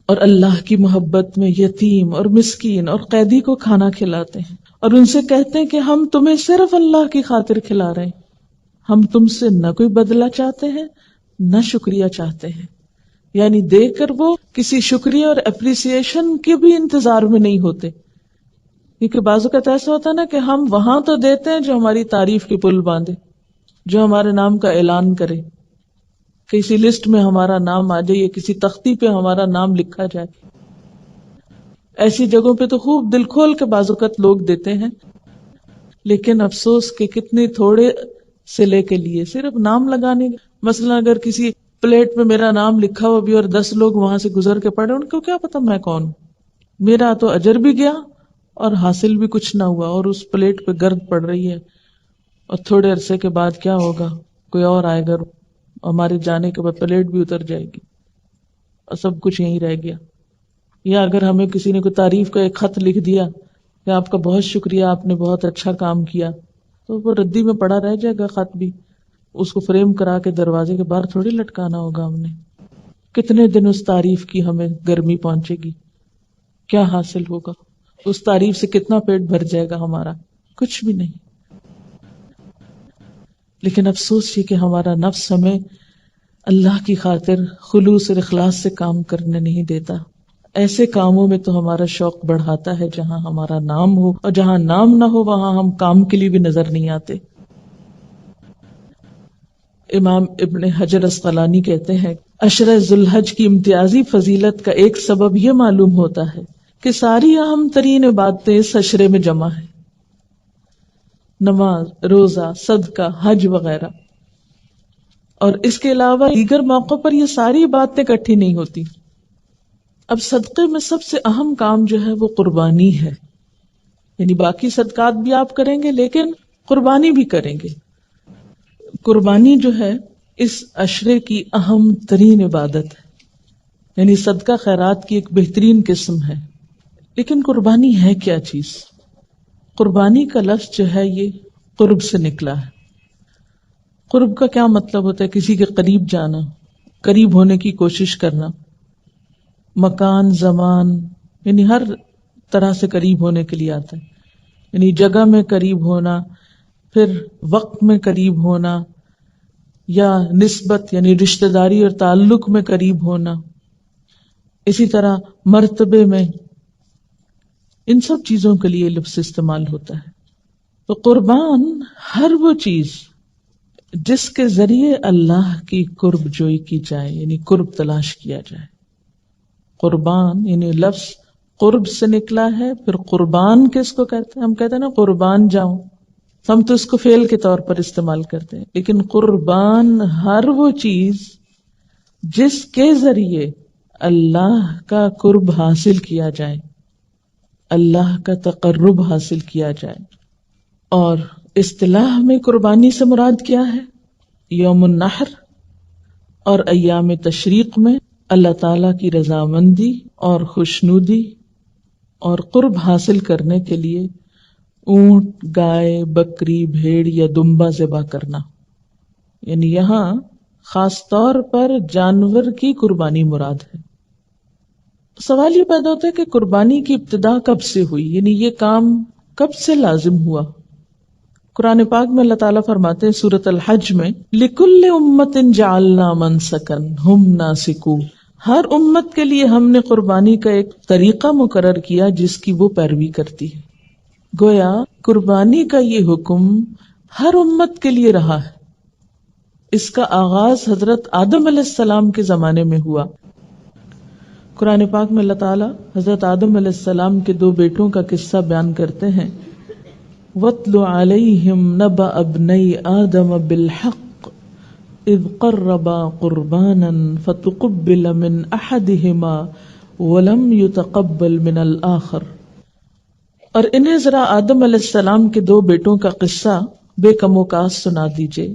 اور اللہ کی محبت میں یتیم اور مسکین اور قیدی کو کھانا کھلاتے ہیں اور ان سے کہتے ہیں کہ ہم تمہیں صرف اللہ کی خاطر کھلا رہے ہیں, ہم تم سے نہ کوئی بدلہ چاہتے ہیں نہ شکریہ چاہتے ہیں. یعنی دے کر وہ کسی شکریہ اور اپریسیشن کے بھی انتظار میں نہیں ہوتے, کیونکہ بعض اوقات ایسا ہوتا ہے نا کہ ہم وہاں تو دیتے ہیں جو ہماری تعریف کے پل باندھے, جو ہمارے نام کا اعلان کرے, کسی لسٹ میں ہمارا نام آ جائے یا کسی تختی پہ ہمارا نام لکھا جائے. ایسی جگہوں پہ تو خوب دل کھول کے بعض اوقات لوگ دیتے ہیں, لیکن افسوس کہ کتنے تھوڑے صلے کے لیے صرف نام لگانے. مثلا اگر کسی پلیٹ پہ میرا نام لکھا ہوا بھی اور 10 لوگ وہاں سے گزر کے پڑھے, ان کو کیا پتا میں کون ہوں. میرا تو اجر بھی گیا اور حاصل بھی کچھ نہ ہوا, اور اس پلیٹ پہ گرد پڑ رہی ہے, اور تھوڑے عرصے کے بعد کیا ہوگا, کوئی اور آئے گا, ہمارے جانے کے بعد پلیٹ بھی اتر جائے گی اور سب کچھ یہیں رہ گیا. یا اگر ہمیں کسی نے کوئی تعریف کا ایک خط لکھ دیا کہ آپ کا بہت شکریہ, آپ نے بہت اچھا کام کیا, تو وہ ردی میں پڑا رہ جائے گا خط بھی. اس کو فریم کرا کے دروازے کے باہر تھوڑی لٹکانا ہوگا ہم نے. کتنے دن اس تعریف کی ہمیں گرمی پہنچے گی, کیا حاصل ہوگا, اس تعریف سے کتنا پیٹ بھر جائے گا ہمارا, کچھ بھی نہیں. لیکن افسوس یہ کہ ہمارا نفس ہمیں اللہ کی خاطر خلوص اور اخلاص سے کام کرنے نہیں دیتا. ایسے کاموں میں تو ہمارا شوق بڑھاتا ہے جہاں ہمارا نام ہو, اور جہاں نام نہ ہو وہاں ہم کام کے لیے بھی نظر نہیں آتے. امام ابن حجر اسقلانی کہتے ہیں عشرہ ذوالحج کی امتیازی فضیلت کا ایک سبب یہ معلوم ہوتا ہے کہ ساری اہم ترین عبادتیں اس عشرے میں جمع ہیں. نماز, روزہ, صدقہ, حج وغیرہ. اور اس کے علاوہ دیگر موقعوں پر یہ ساری باتیں اکٹھی نہیں ہوتی. اب صدقے میں سب سے اہم کام جو ہے وہ قربانی ہے. یعنی باقی صدقات بھی آپ کریں گے لیکن قربانی بھی کریں گے. قربانی جو ہے اس عشرے کی اہم ترین عبادت ہے, یعنی صدقہ خیرات کی ایک بہترین قسم ہے. لیکن قربانی ہے کیا چیز؟ قربانی کا لفظ جو ہے یہ قرب سے نکلا ہے. قرب کا کیا مطلب ہوتا ہے؟ کسی کے قریب جانا, قریب ہونے کی کوشش کرنا. مکان, زمان, یعنی ہر طرح سے قریب ہونے کے لیے آتا ہے. یعنی جگہ میں قریب ہونا, پھر وقت میں قریب ہونا, یا نسبت یعنی رشتہ داری اور تعلق میں قریب ہونا. اسی طرح مرتبے میں, ان سب چیزوں کے لیے لفظ استعمال ہوتا ہے. تو قربان ہر وہ چیز جس کے ذریعے اللہ کی قرب جوئی کی جائے, یعنی قرب تلاش کیا جائے. قربان یعنی لفظ قرب سے نکلا ہے. پھر قربان کس کو کہتے ہیں؟ ہم کہتے ہیں نا قربان جاؤں, ہم تو اس کو فعل کے طور پر استعمال کرتے ہیں. لیکن قربان ہر وہ چیز جس کے ذریعے اللہ کا قرب حاصل کیا جائے, اللہ کا تقرب حاصل کیا جائے. اور اصطلاح میں قربانی سے مراد کیا ہے؟ یوم النحر اور ایام تشریق میں اللہ تعالیٰ کی رضامندی اور خوشنودی اور قرب حاصل کرنے کے لیے اونٹ، گائے، بکری، بھیڑ یا دمبا ذبح کرنا، یعنی یہاں خاص طور پر جانور کی قربانی مراد ہے۔ سوال یہ پیدا ہوتا ہے کہ قربانی کی ابتدا کب سے ہوئی، یعنی یہ کام کب سے لازم ہوا؟ قرآن پاک میں اللہ تعالیٰ فرماتے ہیں سورۃ الحج میں، لِكُلِّ أُمَّةٍ جَعَلْنَا مَنْسَكًا هُمْ نَاسِكُوهُ، ہر امت کے لیے ہم نے قربانی کا ایک طریقہ مقرر کیا جس کی وہ پیروی کرتی ہے۔ گویا قربانی کا یہ حکم ہر امت کے لیے رہا ہے۔ اس کا آغاز حضرت آدم علیہ السلام کے زمانے میں ہوا۔ قرآن پاک میں اللہ تعالیٰ حضرت آدم علیہ السلام کے دو بیٹوں کا قصہ بیان کرتے ہیں، وَاتْلُ عَلَيْهِمْ نَبَأَ ابْنَيْ آدَمَ بِالْحَقِّ إِذْ قَرَّبَا قُرْبَانًا فَتُقُبِّلَ مِنْ أَحَدِهِمَا وَلَمْ يُتَقَبَّلْ مِنَ الْآخَرِ، اور انہیں ذرا آدم علیہ السلام کے دو بیٹوں کا قصہ بے کم و کاس سنا دیجئے۔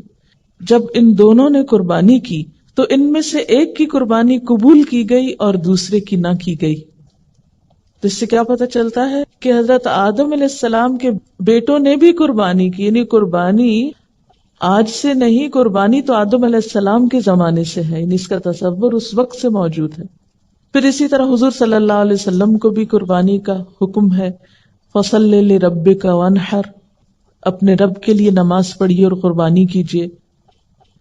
جب ان دونوں نے قربانی کی تو ان میں سے ایک کی قربانی قبول کی گئی اور دوسرے کی نہ کی گئی۔ تو اس سے کیا پتہ چلتا ہے کہ حضرت آدم علیہ السلام کے بیٹوں نے بھی قربانی کی، یعنی قربانی آج سے نہیں، قربانی تو آدم علیہ السلام کے زمانے سے ہے، یعنی اس کا تصور اس وقت سے موجود ہے۔ پھر اسی طرح حضور صلی اللہ علیہ وسلم کو بھی قربانی کا حکم ہے، فَصَلِّ لِرَبِّكَ وَانْحَرْ، اپنے رب کے لیے نماز پڑھیے اور قربانی کیجیے۔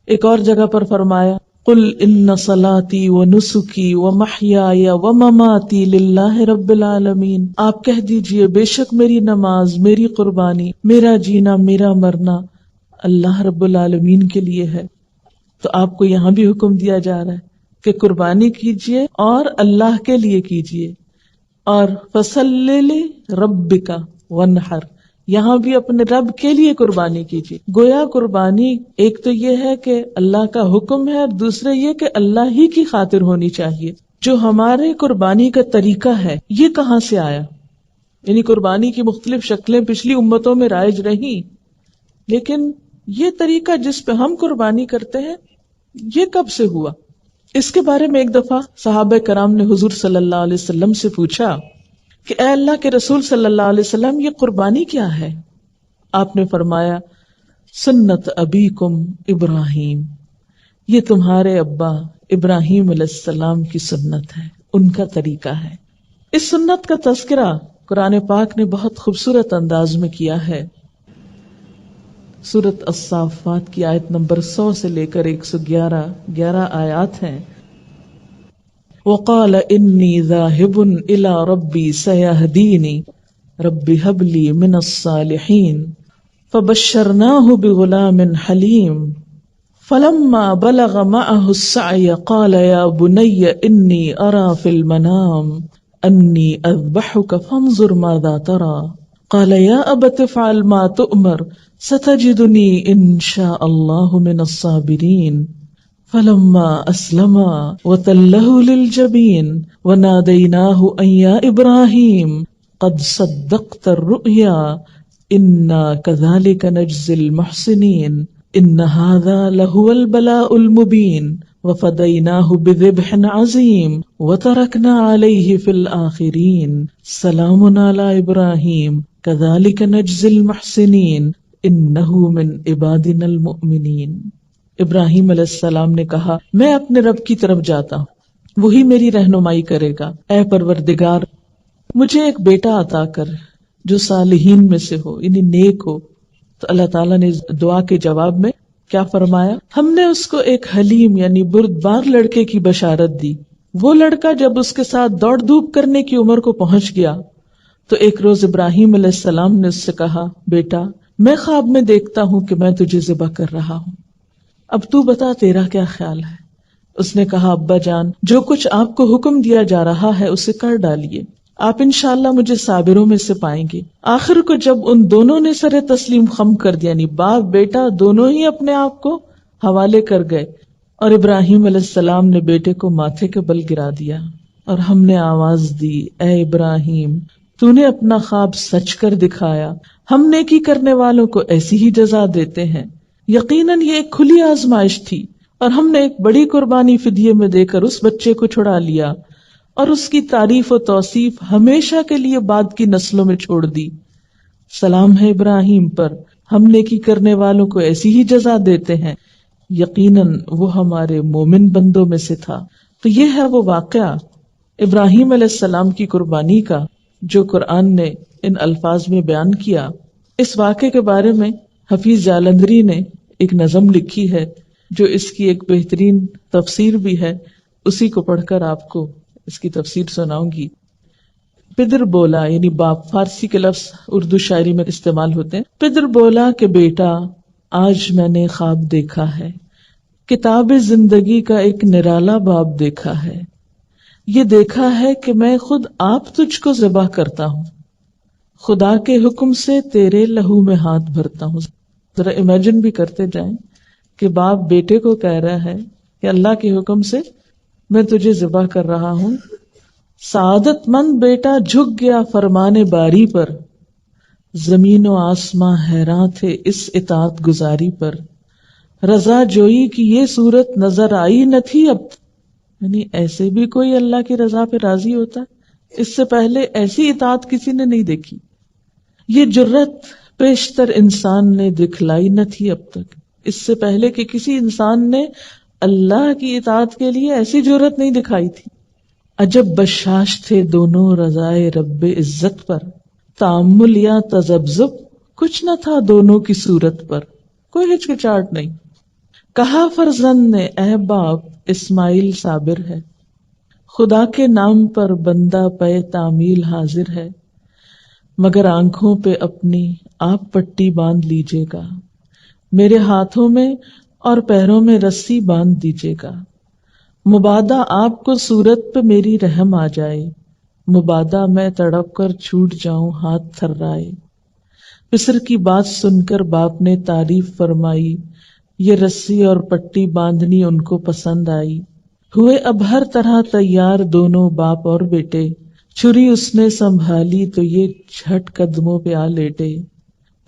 ایک اور جگہ پر فرمایا، قُلْ إِنَّ صَلَاتِي وَنُسُكِي وَمَحْيَايَ وَمَمَاتِي لِلَّهِ رَبِّ الْعَالَمِينَ، آپ کہہ دیجئے بے شک میری نماز، میری قربانی، میرا جینا، میرا مرنا اللہ رب العالمین کے لیے ہے۔ تو آپ کو یہاں بھی حکم دیا جا رہا ہے کہ قربانی کیجئے اور اللہ کے لیے کیجئے، اور فَصَلِّ لِرَبِّكَ وَانْحَرْ، یہاں بھی اپنے رب کے لیے قربانی کیجیے۔ گویا قربانی ایک تو یہ ہے کہ اللہ کا حکم ہے، اور دوسرے یہ کہ اللہ ہی کی خاطر ہونی چاہیے۔ جو ہمارے قربانی کا طریقہ ہے یہ کہاں سے آیا؟ یعنی قربانی کی مختلف شکلیں پچھلی امتوں میں رائج رہیں، لیکن یہ طریقہ جس پہ ہم قربانی کرتے ہیں یہ کب سے ہوا؟ اس کے بارے میں ایک دفعہ صحابہ کرام نے حضور صلی اللہ علیہ وسلم سے پوچھا کہ اے اللہ کے رسول صلی اللہ علیہ وسلم، یہ قربانی کیا ہے؟ آپ نے فرمایا، سنت ابیکم ابراہیم، یہ تمہارے ابا ابراہیم علیہ السلام کی سنت ہے، ان کا طریقہ ہے۔ اس سنت کا تذکرہ قرآن پاک نے بہت خوبصورت انداز میں کیا ہے۔ سورۃ الصافات کی آیت نمبر 100 سے لے کر 111 آیات ہیں۔ وَقَالَ إِنِّي ذَاهِبٌ إِلَىٰ رَبِّي سَيَهْدِينِ رَبِّ هَبْ لِي مِنَ الصَّالِحِينَ فَبَشَّرْنَاهُ بِغُلَامٍ حَلِيمٍ فَلَمَّا بَلَغَ مَعَهُ السَّعْيَ قَالَ يَا بُنَيَّ إِنِّي أَرَىٰ فِي الْمَنَامِ أَنِّي أَذْبَحُكَ فَانظُرْ مَاذَا تَرَىٰ قَالَ يَا أَبَتِ افْعَلْ مَا تُؤْمَرُ سَتَجِدُنِي إِن شَاءَ اللَّهُ مِنَ الصَّابِرِينَ فَلَمَّا أَسْلَمَا وَتَلَّهُ لِلْجَبِينِ وَنَادَيْنَاهُ أَن يَا إِبْرَاهِيمُ قَدْ صَدَّقْتَ الرُّؤْيَا إِنَّا كَذَلِكَ نَجْزِي الْمُحْسِنِينَ إِنَّ هَذَا لَهُوَ الْبَلَاءُ الْمُبِينُ وَفَدَيْنَاهُ بِذِبْحٍ عَظِيمٍ وَتَرَكْنَا عَلَيْهِ فِي الْآخِرِينَ سَلَامٌ عَلَىٰ إِبْرَاهِيمَ كَذَلِكَ نَجْزِي الْمُحْسِنِينَ إِنَّهُ مِنْ عِبَادِنَا الْمُؤْمِنِينَ۔ ابراہیم علیہ السلام نے کہا، میں اپنے رب کی طرف جاتا ہوں، وہی میری رہنمائی کرے گا۔ اے پروردگار، مجھے ایک بیٹا عطا کر جو صالحین میں سے ہو، یعنی نیک ہو۔ تو اللہ تعالیٰ نے دعا کے جواب میں کیا فرمایا؟ ہم نے اس کو ایک حلیم یعنی بردبار لڑکے کی بشارت دی۔ وہ لڑکا جب اس کے ساتھ دوڑ دھوپ کرنے کی عمر کو پہنچ گیا تو ایک روز ابراہیم علیہ السلام نے اس سے کہا، بیٹا، میں خواب میں دیکھتا ہوں کہ میں تجھے ذبح کر رہا ہوں، اب تو بتا تیرا کیا خیال ہے؟ اس نے کہا، ابا جان، جو کچھ آپ کو حکم دیا جا رہا ہے اسے کر ڈالیے، آپ انشاءاللہ مجھے صابروں میں سے پائیں گے۔ آخر کو جب ان دونوں نے سر تسلیم خم کر دیا، یعنی باپ بیٹا دونوں ہی اپنے آپ کو حوالے کر گئے، اور ابراہیم علیہ السلام نے بیٹے کو ماتھے کے بل گرا دیا، اور ہم نے آواز دی، اے ابراہیم، تو نے اپنا خواب سچ کر دکھایا، ہم نیکی کرنے والوں کو ایسی ہی جزا دیتے ہیں۔ یقیناً یہ ایک کھلی آزمائش تھی، اور ہم نے ایک بڑی قربانی فدیے میں دے کر اس بچے کو چھڑا لیا، اور اس کی تعریف و توصیف ہمیشہ کے لیے بعد کی نسلوں میں چھوڑ دی۔ سلام ہے ابراہیم پر، ہم نیکی کرنے والوں کو ایسی ہی جزا دیتے ہیں، یقیناً وہ ہمارے مومن بندوں میں سے تھا۔ تو یہ ہے وہ واقعہ ابراہیم علیہ السلام کی قربانی کا جو قرآن نے ان الفاظ میں بیان کیا۔ اس واقعے کے بارے میں حفیظ جالندری نے ایک نظم لکھی ہے جو اس کی ایک بہترین تفسیر بھی ہے، اسی کو پڑھ کر آپ کو اس کی تفسیر سناؤں گی۔ پدر بولا یعنی باپ، فارسی کے لفظ اردو شاعری میں استعمال ہوتے ہیں۔ پدر بولا کہ بیٹا آج میں نے خواب دیکھا ہے، کتاب زندگی کا ایک نرالا باب دیکھا ہے۔ یہ دیکھا ہے کہ میں خود آپ تجھ کو ذبح کرتا ہوں، خدا کے حکم سے تیرے لہو میں ہاتھ بھرتا ہوں۔ ذرا امیجن بھی کرتے جائیں کہ باپ بیٹے کو کہہ رہا ہے کہ اللہ کے حکم سے میں تجھے ذبح کر رہا ہوں۔ سعادت مند بیٹا جھک گیا فرمان باری پر، زمین و آسماں حیراں تھے اس اطاعت گزاری پر۔ رضا جوئی کی یہ صورت نظر آئی نہ تھی اب، یعنی ایسے بھی کوئی اللہ کی رضا پہ راضی ہوتا ہے؟ اس سے پہلے ایسی اطاعت کسی نے نہیں دیکھی۔ یہ جرت پیشتر انسان نے دکھلائی نہ تھی اب تک، اس سے پہلے کہ کسی انسان نے اللہ کی اطاعت کے لیے ایسی جرت نہیں دکھائی تھی۔ عجب بشاش تھے دونوں رضائے رب عزت پر، تأمل یا تذبذب کچھ نہ تھا دونوں کی صورت پر، کوئی ہچکچاہٹ نہیں۔ کہا فرزند نے اے باپ اسماعیل صابر ہے، خدا کے نام پر بندہ پے تعمیل حاضر ہے، مگر آنکھوں پہ اپنی آپ پٹی باندھ لیجیے گا، میرے ہاتھوں میں اور پیروں میں رسی باندھ دیجیے گا، مبادا آپ کو صورت پہ میری رحم آ جائے، مبادا میں تڑپ کر چھوٹ جاؤں ہاتھ تھرائے۔ پسر کی بات سن کر باپ نے تعریف فرمائی، یہ رسی اور پٹی باندھنی ان کو پسند آئی۔ ہوئے اب ہر طرح تیار دونوں باپ اور بیٹے، چھری اس نے سنبھالی تو یہ جھٹ قدموں پہ آ لیٹے،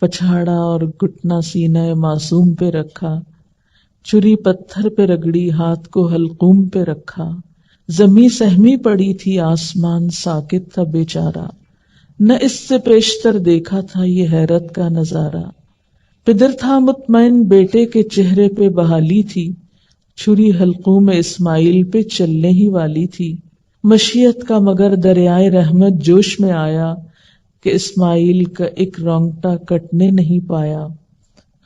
پچھاڑا اور گھٹنا سینہ معصوم پہ رکھا، چھری پتھر پہ رگڑی ہاتھ کو حلقوم پہ رکھا، زمیں سہمی پڑی تھی آسمان ساکت تھا بیچارہ، نہ اس سے پیشتر دیکھا تھا یہ حیرت کا نظارہ۔ پدر تھا مطمئن بیٹے کے چہرے پہ بحالی تھی، چھری حلقوم اسماعیل پہ چلنے ہی والی تھی، مشیت کا مگر دریائے رحمت جوش میں آیا کہ اسماعیل کا ایک رونگٹا کٹنے نہیں پایا۔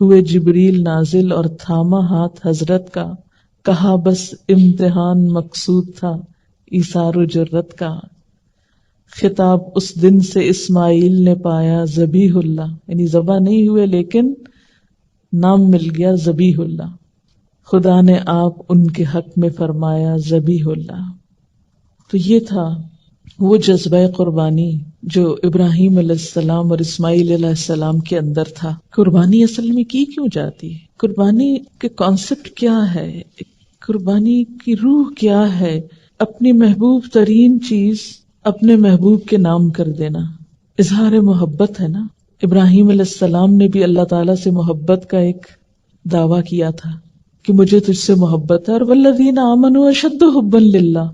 ہوئے جبریل نازل اور تھاما ہاتھ حضرت کا، کہا بس امتحان مقصود تھا ایثار و جرت کا۔ خطاب اس دن سے اسماعیل نے پایا ذبیح اللہ، یعنی ذبح نہیں ہوئے لیکن نام مل گیا ذبیح اللہ، خدا نے آپ ان کے حق میں فرمایا ذبیح اللہ۔ تو یہ تھا وہ جذبہ قربانی جو ابراہیم علیہ السلام اور اسماعیل علیہ السلام کے اندر تھا۔ قربانی اصل میں کی کیوں جاتی ہے؟ قربانی کے کانسیپٹ کیا ہے؟ قربانی کی روح کیا ہے؟ اپنی محبوب ترین چیز اپنے محبوب کے نام کر دینا، اظہار محبت ہے نا۔ ابراہیم علیہ السلام نے بھی اللہ تعالیٰ سے محبت کا ایک دعویٰ کیا تھا کہ مجھے تجھ سے محبت ہے، اور والذین آمنوا اشد حبا للہ،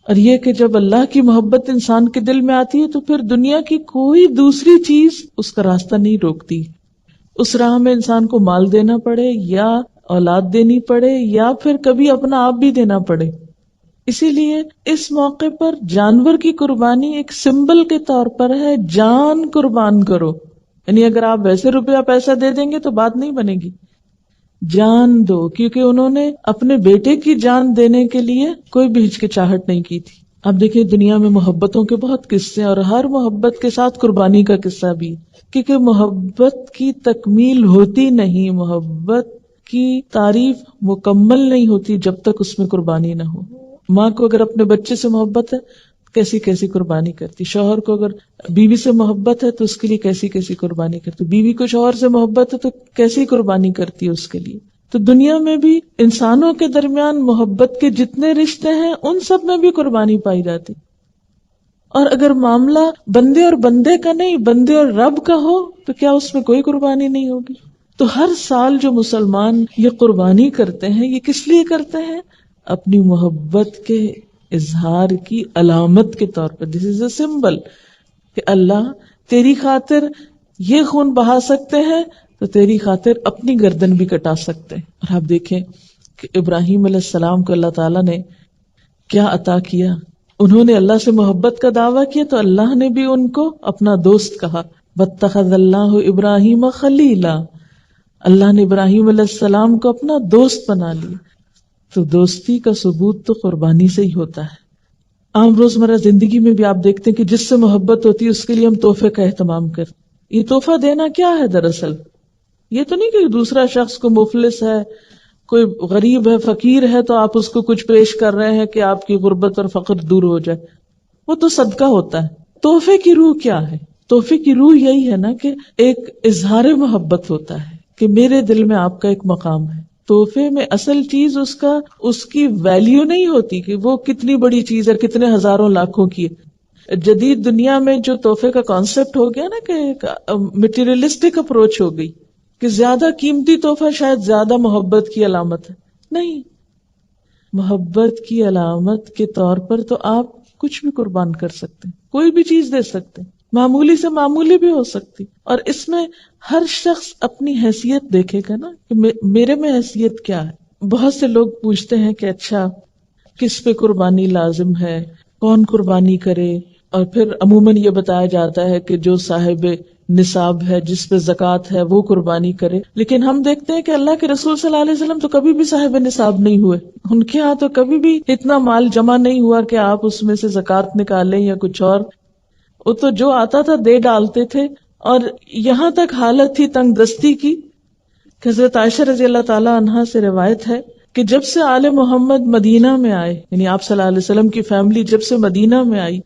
اور یہ کہ جب اللہ کی محبت انسان کے دل میں آتی ہے تو پھر دنیا کی کوئی دوسری چیز اس کا راستہ نہیں روکتی۔ اس راہ میں انسان کو مال دینا پڑے یا اولاد دینی پڑے یا پھر کبھی اپنا آپ بھی دینا پڑے۔ اسی لیے اس موقع پر جانور کی قربانی ایک سمبل کے طور پر ہے، جان قربان کرو، یعنی اگر آپ ویسے روپیہ پیسہ دے دیں گے تو بات نہیں بنے گی، جان دو، کیونکہ انہوں نے اپنے بیٹے کی جان دینے کے لیے کوئی بھی ہچکچاہٹ نہیں کی تھی۔ اب دیکھیں دنیا میں محبتوں کے بہت قصے ہیں، اور ہر محبت کے ساتھ قربانی کا قصہ بھی، کیونکہ محبت کی تکمیل ہوتی نہیں، محبت کی تعریف مکمل نہیں ہوتی جب تک اس میں قربانی نہ ہو۔ ماں کو اگر اپنے بچے سے محبت ہے کیسی کیسی قربانی کرتی، شوہر کو اگر بیوی سے محبت ہے تو اس کے لیے کیسی کیسی قربانی کرتی، بیوی کو شوہر سے محبت ہے تو کیسی قربانی کرتی ہے اس کے لیے۔ تو دنیا میں بھی انسانوں کے درمیان محبت کے جتنے رشتے ہیں ان سب میں بھی قربانی پائی جاتی۔ اور اگر معاملہ بندے اور بندے کا نہیں، بندے اور رب کا ہو تو کیا اس میں کوئی قربانی نہیں ہوگی؟ تو ہر سال جو مسلمان یہ قربانی کرتے ہیں، یہ کس لیے کرتے ہیں؟ اپنی محبت کے اظہار کی علامت کے طور پر. دس از اے سمبل کہ اللہ تیری خاطر یہ خون بہا سکتے ہیں تو تیری خاطر اپنی گردن بھی کٹا سکتے ہیں. اور آپ دیکھیں کہ ابراہیم علیہ السلام کو اللہ تعالیٰ نے کیا عطا کیا. انہوں نے اللہ سے محبت کا دعویٰ کیا تو اللہ نے بھی ان کو اپنا دوست کہا. واتخذ اللہ ابراہیم خلیلا، اللہ نے ابراہیم علیہ السلام کو اپنا دوست بنا لیا. تو دوستی کا ثبوت تو قربانی سے ہی ہوتا ہے. عام روزمرہ زندگی میں بھی آپ دیکھتے ہیں کہ جس سے محبت ہوتی ہے اس کے لیے ہم تحفے کا اہتمام کرتے. یہ تحفہ دینا کیا ہے دراصل؟ یہ تو نہیں کہ دوسرا شخص کو مفلس ہے، کوئی غریب ہے، فقیر ہے تو آپ اس کو کچھ پیش کر رہے ہیں کہ آپ کی غربت اور فقر دور ہو جائے. وہ تو صدقہ ہوتا ہے. تحفے کی روح کیا ہے؟ تحفے کی روح یہی ہے نا کہ ایک اظہار محبت ہوتا ہے کہ میرے دل میں آپ کا ایک مقام ہے. تحفے میں اصل چیز اس کی ویلیو نہیں ہوتی کہ وہ کتنی بڑی چیز ہے، کتنے ہزاروں لاکھوں کی ہے. جدید دنیا میں جو تحفے کا کانسیپٹ ہو گیا نا کہ ایک مٹیریلسٹک اپروچ ہو گئی کہ زیادہ قیمتی تحفہ شاید زیادہ محبت کی علامت ہے. نہیں، محبت کی علامت کے طور پر تو آپ کچھ بھی قربان کر سکتے ہیں، کوئی بھی چیز دے سکتے ہیں، معمولی سے معمولی بھی ہو سکتی. اور اس میں ہر شخص اپنی حیثیت دیکھے گا نا کہ میرے میں حیثیت کیا ہے. بہت سے لوگ پوچھتے ہیں کہ اچھا کس پہ قربانی لازم ہے، کون قربانی کرے، اور پھر عموماً یہ بتایا جاتا ہے کہ جو صاحب نصاب ہے، جس پہ زکوٰۃ ہے، وہ قربانی کرے. لیکن ہم دیکھتے ہیں کہ اللہ کے رسول صلی اللہ علیہ وسلم تو کبھی بھی صاحب نصاب نہیں ہوئے. ان کے ہاں تو کبھی بھی اتنا مال جمع نہیں ہوا کہ آپ اس میں سے زکوٰۃ نکالیں یا کچھ اور. وہ تو جو آتا تھا دے ڈالتے تھے. اور یہاں تک حالت تھی تنگ دستی کی کہ حضرت عائشہ رضی اللہ تعالی عنہا سے روایت ہے کہ جب سے آل محمد مدینہ میں آئے، یعنی آپ صلی اللہ علیہ وسلم کی فیملی جب سے مدینہ میں آئی،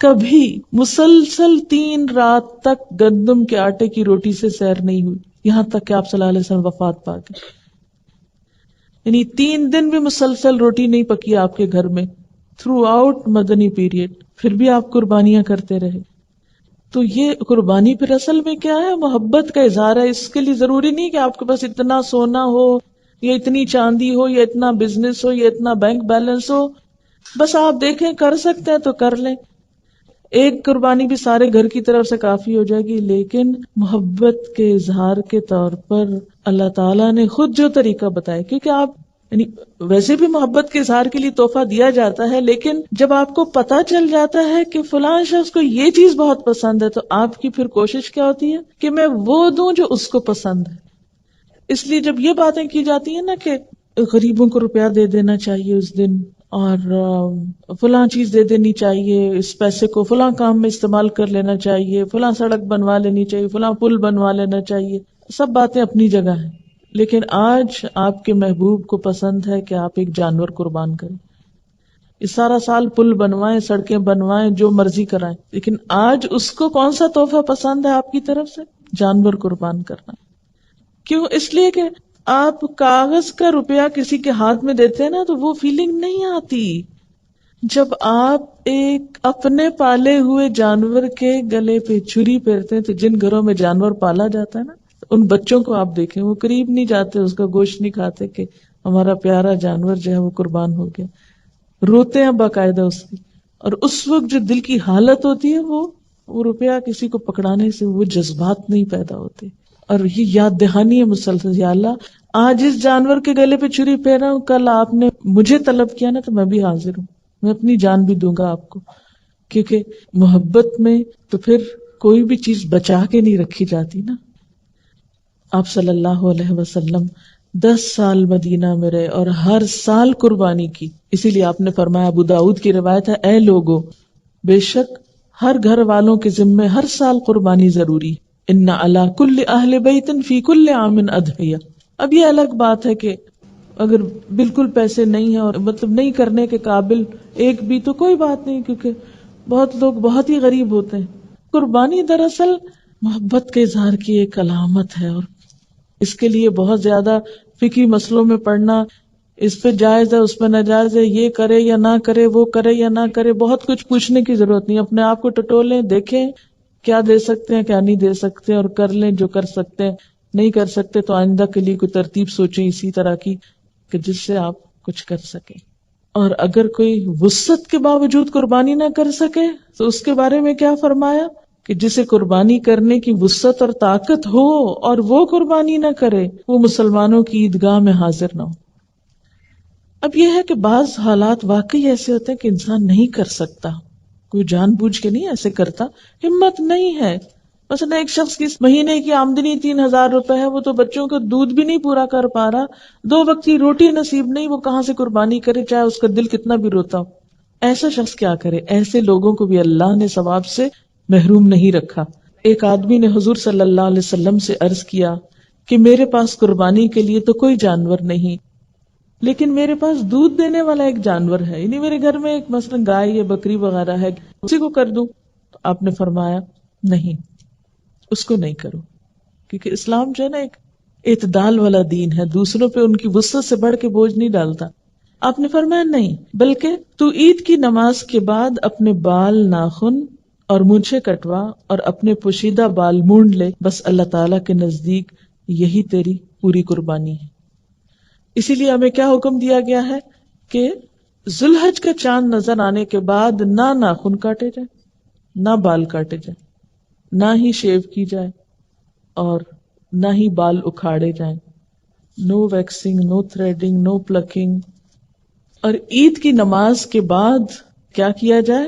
کبھی مسلسل 3 رات تک گندم کے آٹے کی روٹی سے سیر نہیں ہوئی، یہاں تک کہ آپ صلی اللہ علیہ وسلم وفات پا گئے. یعنی 3 دن بھی مسلسل روٹی نہیں پکی آپ کے گھر میں تھرو آؤٹ مدنی پیریڈ، پھر بھی آپ قربانیاں کرتے رہے. تو یہ قربانی پھر اصل میں کیا ہے؟ محبت کا اظہار ہے. اس کے لیے ضروری نہیں کہ آپ کے پاس اتنا سونا ہو یا اتنی چاندی ہو یا اتنا بزنس ہو یا اتنا بینک بیلنس ہو. بس آپ دیکھیں کر سکتے ہیں تو کر لیں. ایک قربانی بھی سارے گھر کی طرف سے کافی ہو جائے گی. لیکن محبت کے اظہار کے طور پر اللہ تعالیٰ نے خود جو طریقہ بتایا، کیونکہ آپ یعنی ویسے بھی محبت کے اظہار کے لیے تحفہ دیا جاتا ہے، لیکن جب آپ کو پتا چل جاتا ہے کہ فلاں شخص کو یہ چیز بہت پسند ہے تو آپ کی پھر کوشش کیا ہوتی ہے کہ میں وہ دوں جو اس کو پسند ہے. اس لیے جب یہ باتیں کی جاتی ہیں نا کہ غریبوں کو روپیہ دے دینا چاہیے اس دن، اور فلاں چیز دے دینی چاہیے، اس پیسے کو فلاں کام میں استعمال کر لینا چاہیے، فلاں سڑک بنوا لینی چاہیے، فلاں پل بنوا لینا چاہیے، سب باتیں اپنی جگہ ہیں. لیکن آج آپ کے محبوب کو پسند ہے کہ آپ ایک جانور قربان کریں. اس سارا سال پل بنوائیں، سڑکیں بنوائیں، جو مرضی کرائیں، لیکن آج اس کو کون سا تحفہ پسند ہے آپ کی طرف سے؟ جانور قربان کرنا. کیوں؟ اس لیے کہ آپ کاغذ کا روپیہ کسی کے ہاتھ میں دیتے ہیں نا تو وہ فیلنگ نہیں آتی. جب آپ ایک اپنے پالے ہوئے جانور کے گلے پہ چھری پھیرتے ہیں، تو جن گھروں میں جانور پالا جاتا ہے نا، ان بچوں کو آپ دیکھیں، وہ قریب نہیں جاتے، اس کا گوشت نہیں کھاتے کہ ہمارا پیارا جانور جو ہے وہ قربان ہو گیا. روتے ہیں باقاعدہ اس کی. اور اس وقت جو دل کی حالت ہوتی ہے وہ روپیہ کسی کو پکڑانے سے وہ جذبات نہیں پیدا ہوتے. اور یہ یاد دہانی ہے مسلسل، یا اللہ آج اس جانور کے گلے پہ چھری پھیر رہا ہوں، کل آپ نے مجھے طلب کیا نا تو میں بھی حاضر ہوں، میں اپنی جان بھی دوں گا آپ کو. کیونکہ محبت میں تو پھر کوئی بھی چیز بچا کے نہیں رکھی جاتی نا. آپ صلی اللہ علیہ وسلم 10 سال مدینہ میں رہے اور ہر سال قربانی کی. اسی لیے آپ نے فرمایا، ابو داؤد کی روایت ہے، اے لوگو، بے شک ہر گھر والوں کے ذمے ہر سال قربانی ضروری. ان علی کل اہل بیت فی کل عام اضحیہ. اب یہ الگ بات ہے کہ اگر بالکل پیسے نہیں ہیں اور مطلب نہیں کرنے کے قابل ایک بھی، تو کوئی بات نہیں، کیونکہ بہت لوگ بہت ہی غریب ہوتے ہیں. قربانی دراصل محبت کے اظہار کی ایک علامت ہے، اور اس کے لیے بہت زیادہ فقہی مسئلوں میں پڑھنا اس پہ جائز ہے، اس پہ ناجائز ہے، یہ کرے یا نہ کرے، وہ کرے یا نہ کرے، بہت کچھ پوچھنے کی ضرورت نہیں. اپنے آپ کو ٹٹولیں، دیکھیں کیا دے سکتے ہیں کیا نہیں دے سکتے، اور کر لیں جو کر سکتے ہیں. نہیں کر سکتے تو آئندہ کے لیے کوئی ترتیب سوچیں اسی طرح کی کہ جس سے آپ کچھ کر سکیں. اور اگر کوئی وسعت کے باوجود قربانی نہ کر سکے تو اس کے بارے میں کیا فرمایا کہ جسے قربانی کرنے کی وسعت اور طاقت ہو اور وہ قربانی نہ کرے، وہ مسلمانوں کی عیدگاہ میں حاضر نہ ہو. اب یہ ہے کہ بعض حالات واقعی ایسے ہوتے ہیں کہ انسان نہیں کر سکتا، کوئی جان بوجھ کے نہیں ایسے کرتا، ہمت نہیں ہے. مثلا ایک شخص کی مہینے کی آمدنی 3,000 روپے ہے، وہ تو بچوں کا دودھ بھی نہیں پورا کر پا رہا، 2 وقت کی روٹی نصیب نہیں، وہ کہاں سے قربانی کرے چاہے اس کا دل کتنا بھی روتا ہو. ایسا شخص کیا کرے؟ ایسے لوگوں کو بھی اللہ نے ثواب سے محروم نہیں رکھا. ایک آدمی نے حضور صلی اللہ علیہ وسلم سے عرض کیا کہ میرے پاس قربانی کے لیے تو کوئی جانور نہیں، لیکن میرے پاس دودھ دینے والا ایک جانور ہے، یعنی میرے گھر میں ایک مثلا گائے یا بکری وغیرہ ہے، اسی کو کر دوں. تو آپ نے فرمایا نہیں، اس کو نہیں کرو، کیونکہ اسلام جو ہے نا ایک اعتدال والا دین ہے، دوسروں پہ ان کی وسعت سے بڑھ کے بوجھ نہیں ڈالتا. آپ نے فرمایا نہیں، بلکہ تو عید کی نماز کے بعد اپنے بال، ناخن اور مونچھیں کٹوا اور اپنے پوشیدہ بال مونڈ لے، بس اللہ تعالیٰ کے نزدیک یہی تیری پوری قربانی ہے. اسی لیے ہمیں کیا حکم دیا گیا ہے کہ ذوالحج کا چاند نظر آنے کے بعد نہ ناخن کاٹے جائیں، نہ بال کاٹے جائیں، نہ ہی شیو کی جائے، اور نہ ہی بال اکھاڑے جائیں. نو ویکسنگ، نو تھریڈنگ، نو پلکنگ. اور عید کی نماز کے بعد کیا کیا جائے؟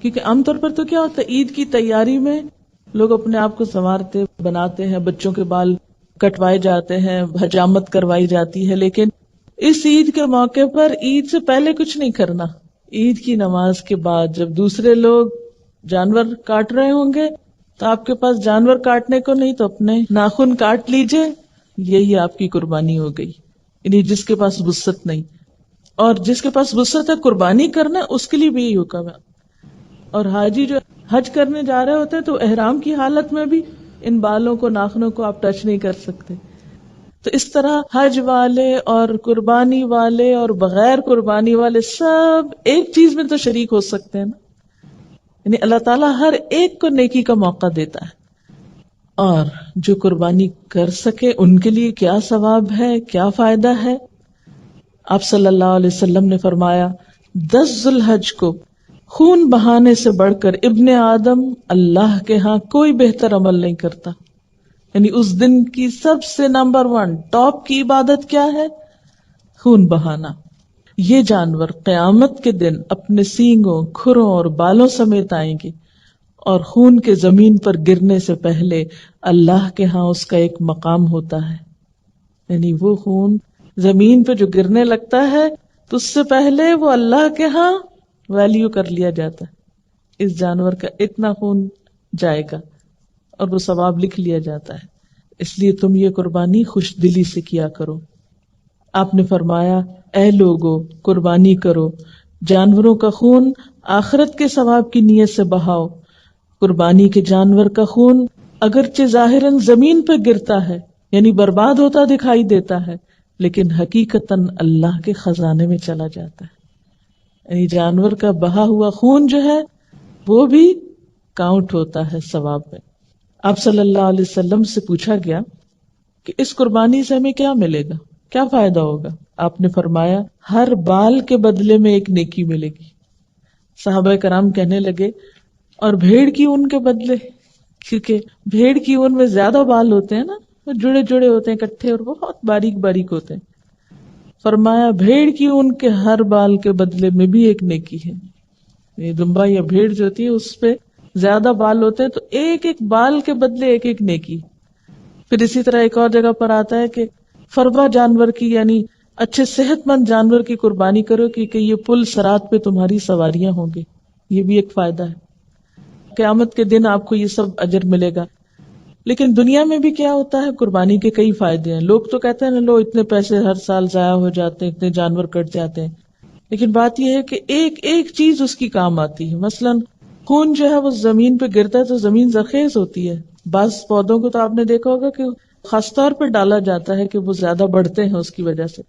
کیونکہ عام طور پر تو کیا ہوتا ہے، عید کی تیاری میں لوگ اپنے آپ کو سنوارتے بناتے ہیں، بچوں کے بال کٹوائے جاتے ہیں، حجامت کروائی جاتی ہے، لیکن اس عید کے موقع پر عید سے پہلے کچھ نہیں کرنا. عید کی نماز کے بعد جب دوسرے لوگ جانور کاٹ رہے ہوں گے تو آپ کے پاس جانور کاٹنے کو نہیں تو اپنے ناخن کاٹ لیجئے، یہی آپ کی قربانی ہو گئی. یعنی جس کے پاس وسعت نہیں، اور جس کے پاس وسعت ہے قربانی کرنا، اس کے لیے بھی یہی حکم ہے. اور حاجی جو حج کرنے جا رہے ہوتے ہیں تو احرام کی حالت میں بھی ان بالوں کو، ناخنوں کو آپ ٹچ نہیں کر سکتے. تو اس طرح حج والے اور قربانی والے اور بغیر قربانی والے سب ایک چیز میں تو شریک ہو سکتے ہیں نا. یعنی اللہ تعالیٰ ہر ایک کو نیکی کا موقع دیتا ہے، اور جو قربانی کر سکے ان کے لیے کیا ثواب ہے، کیا فائدہ ہے. آپ صلی اللہ علیہ وسلم نے فرمایا 10 ذوالحج کو خون بہانے سے بڑھ کر ابن آدم اللہ کے ہاں کوئی بہتر عمل نہیں کرتا. یعنی اس دن کی سب سے نمبر 1 ٹاپ کی عبادت کیا ہے؟ خون بہانا. یہ جانور قیامت کے دن اپنے سینگوں، کھروں اور بالوں سمیت آئیں گے، اور خون کے زمین پر گرنے سے پہلے اللہ کے ہاں اس کا ایک مقام ہوتا ہے. یعنی وہ خون زمین پہ جو گرنے لگتا ہے تو اس سے پہلے وہ اللہ کے ہاں ویلیو کر لیا جاتا ہے. اس جانور کا اتنا خون جائے گا اور وہ ثواب لکھ لیا جاتا ہے. اس لیے تم یہ قربانی خوش دلی سے کیا کرو. آپ نے فرمایا اے لوگو قربانی کرو، جانوروں کا خون آخرت کے ثواب کی نیت سے بہاؤ. قربانی کے جانور کا خون اگرچہ ظاہراً زمین پہ گرتا ہے، یعنی برباد ہوتا دکھائی دیتا ہے، لیکن حقیقتاً اللہ کے خزانے میں چلا جاتا ہے. یعنی جانور کا بہا ہوا خون جو ہے وہ بھی کاؤنٹ ہوتا ہے ثواب میں. آپ صلی اللہ علیہ وسلم سے پوچھا گیا کہ اس قربانی سے ہمیں کیا ملے گا، کیا فائدہ ہوگا؟ آپ نے فرمایا ہر بال کے بدلے میں ایک نیکی ملے گی. صحابہ کرام کہنے لگے اور بھیڑ کی اون کے بدلے؟ کیونکہ بھیڑ کی اون میں زیادہ بال ہوتے ہیں نا، وہ جڑے جڑے ہوتے ہیں اکٹھے اور بہت باریک باریک ہوتے ہیں. فرمایا بھیڑ کی اون کے ہر بال کے بدلے میں بھی ایک نیکی ہے. یہ دمبا یا بھیڑ جو ہوتی ہے اس پہ زیادہ بال ہوتے ہیں تو ایک ایک بال کے بدلے ایک ایک نیکی. پھر اسی طرح ایک اور جگہ پر آتا ہے کہ فربا جانور کی، یعنی اچھے صحت مند جانور کی قربانی کرو کیونکہ یہ پل صراط پہ تمہاری سواریاں ہوں گے. یہ بھی ایک فائدہ ہے، قیامت کے دن آپ کو یہ سب اجر ملے گا. لیکن دنیا میں بھی کیا ہوتا ہے، قربانی کے کئی فائدے ہیں. لوگ تو کہتے ہیں لو اتنے پیسے ہر سال ضائع ہو جاتے ہیں، اتنے جانور کٹ جاتے ہیں، لیکن بات یہ ہے کہ ایک ایک چیز اس کی کام آتی ہے. مثلا خون جو ہے وہ زمین پہ گرتا ہے تو زمین زرخیز ہوتی ہے. بعض پودوں کو تو آپ نے دیکھا ہوگا کہ خاص طور پہ ڈالا جاتا ہے کہ وہ زیادہ بڑھتے ہیں اس کی وجہ سے.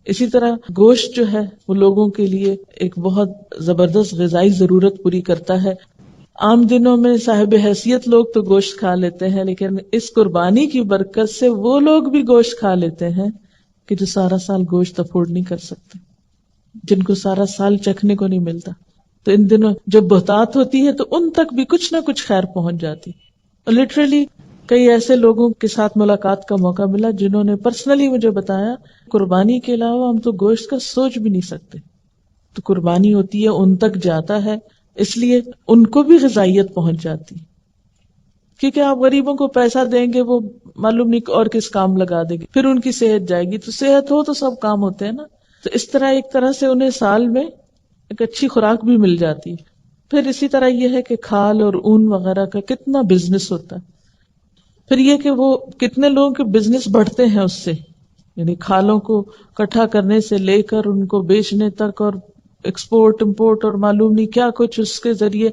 اسی طرح گوشت جو ہے وہ لوگوں کے لیے ایک بہت زبردست غذائی ضرورت پوری کرتا ہے. عام دنوں میں صاحب حیثیت لوگ تو گوشت کھا لیتے ہیں، لیکن اس قربانی کی برکت سے وہ لوگ بھی گوشت کھا لیتے ہیں کہ جو سارا سال گوشت افورڈ نہیں کر سکتے، جن کو سارا سال چکھنے کو نہیں ملتا. تو ان دنوں جب بہتات ہوتی ہے تو ان تک بھی کچھ نہ کچھ خیر پہنچ جاتی. اور لٹرلی کئی ایسے لوگوں کے ساتھ ملاقات کا موقع ملا جنہوں نے پرسنلی مجھے بتایا قربانی کے علاوہ ہم تو گوشت کا سوچ بھی نہیں سکتے. تو قربانی ہوتی ہے، ان تک جاتا ہے، اس لیے ان کو بھی غذائیت پہنچ جاتی. کیونکہ آپ غریبوں کو پیسہ دیں گے، وہ معلوم نہیں اور کس کام لگا دیں گے، پھر ان کی صحت جائے گی. تو صحت ہو تو سب کام ہوتے ہیں نا. تو اس طرح ایک طرح سے انہیں سال میں ایک اچھی خوراک بھی مل جاتی. پھر اسی طرح یہ ہے کہ کھال اور اون وغیرہ کا کتنا بزنس ہوتا ہے. پھر یہ کہ وہ کتنے لوگوں کے بزنس بڑھتے ہیں اس سے، یعنی کھالوں کو اکٹھا کرنے سے لے کر ان کو بیچنے تک، اور ایکسپورٹ امپورٹ اور معلوم نہیں کیا کچھ، اس کے ذریعے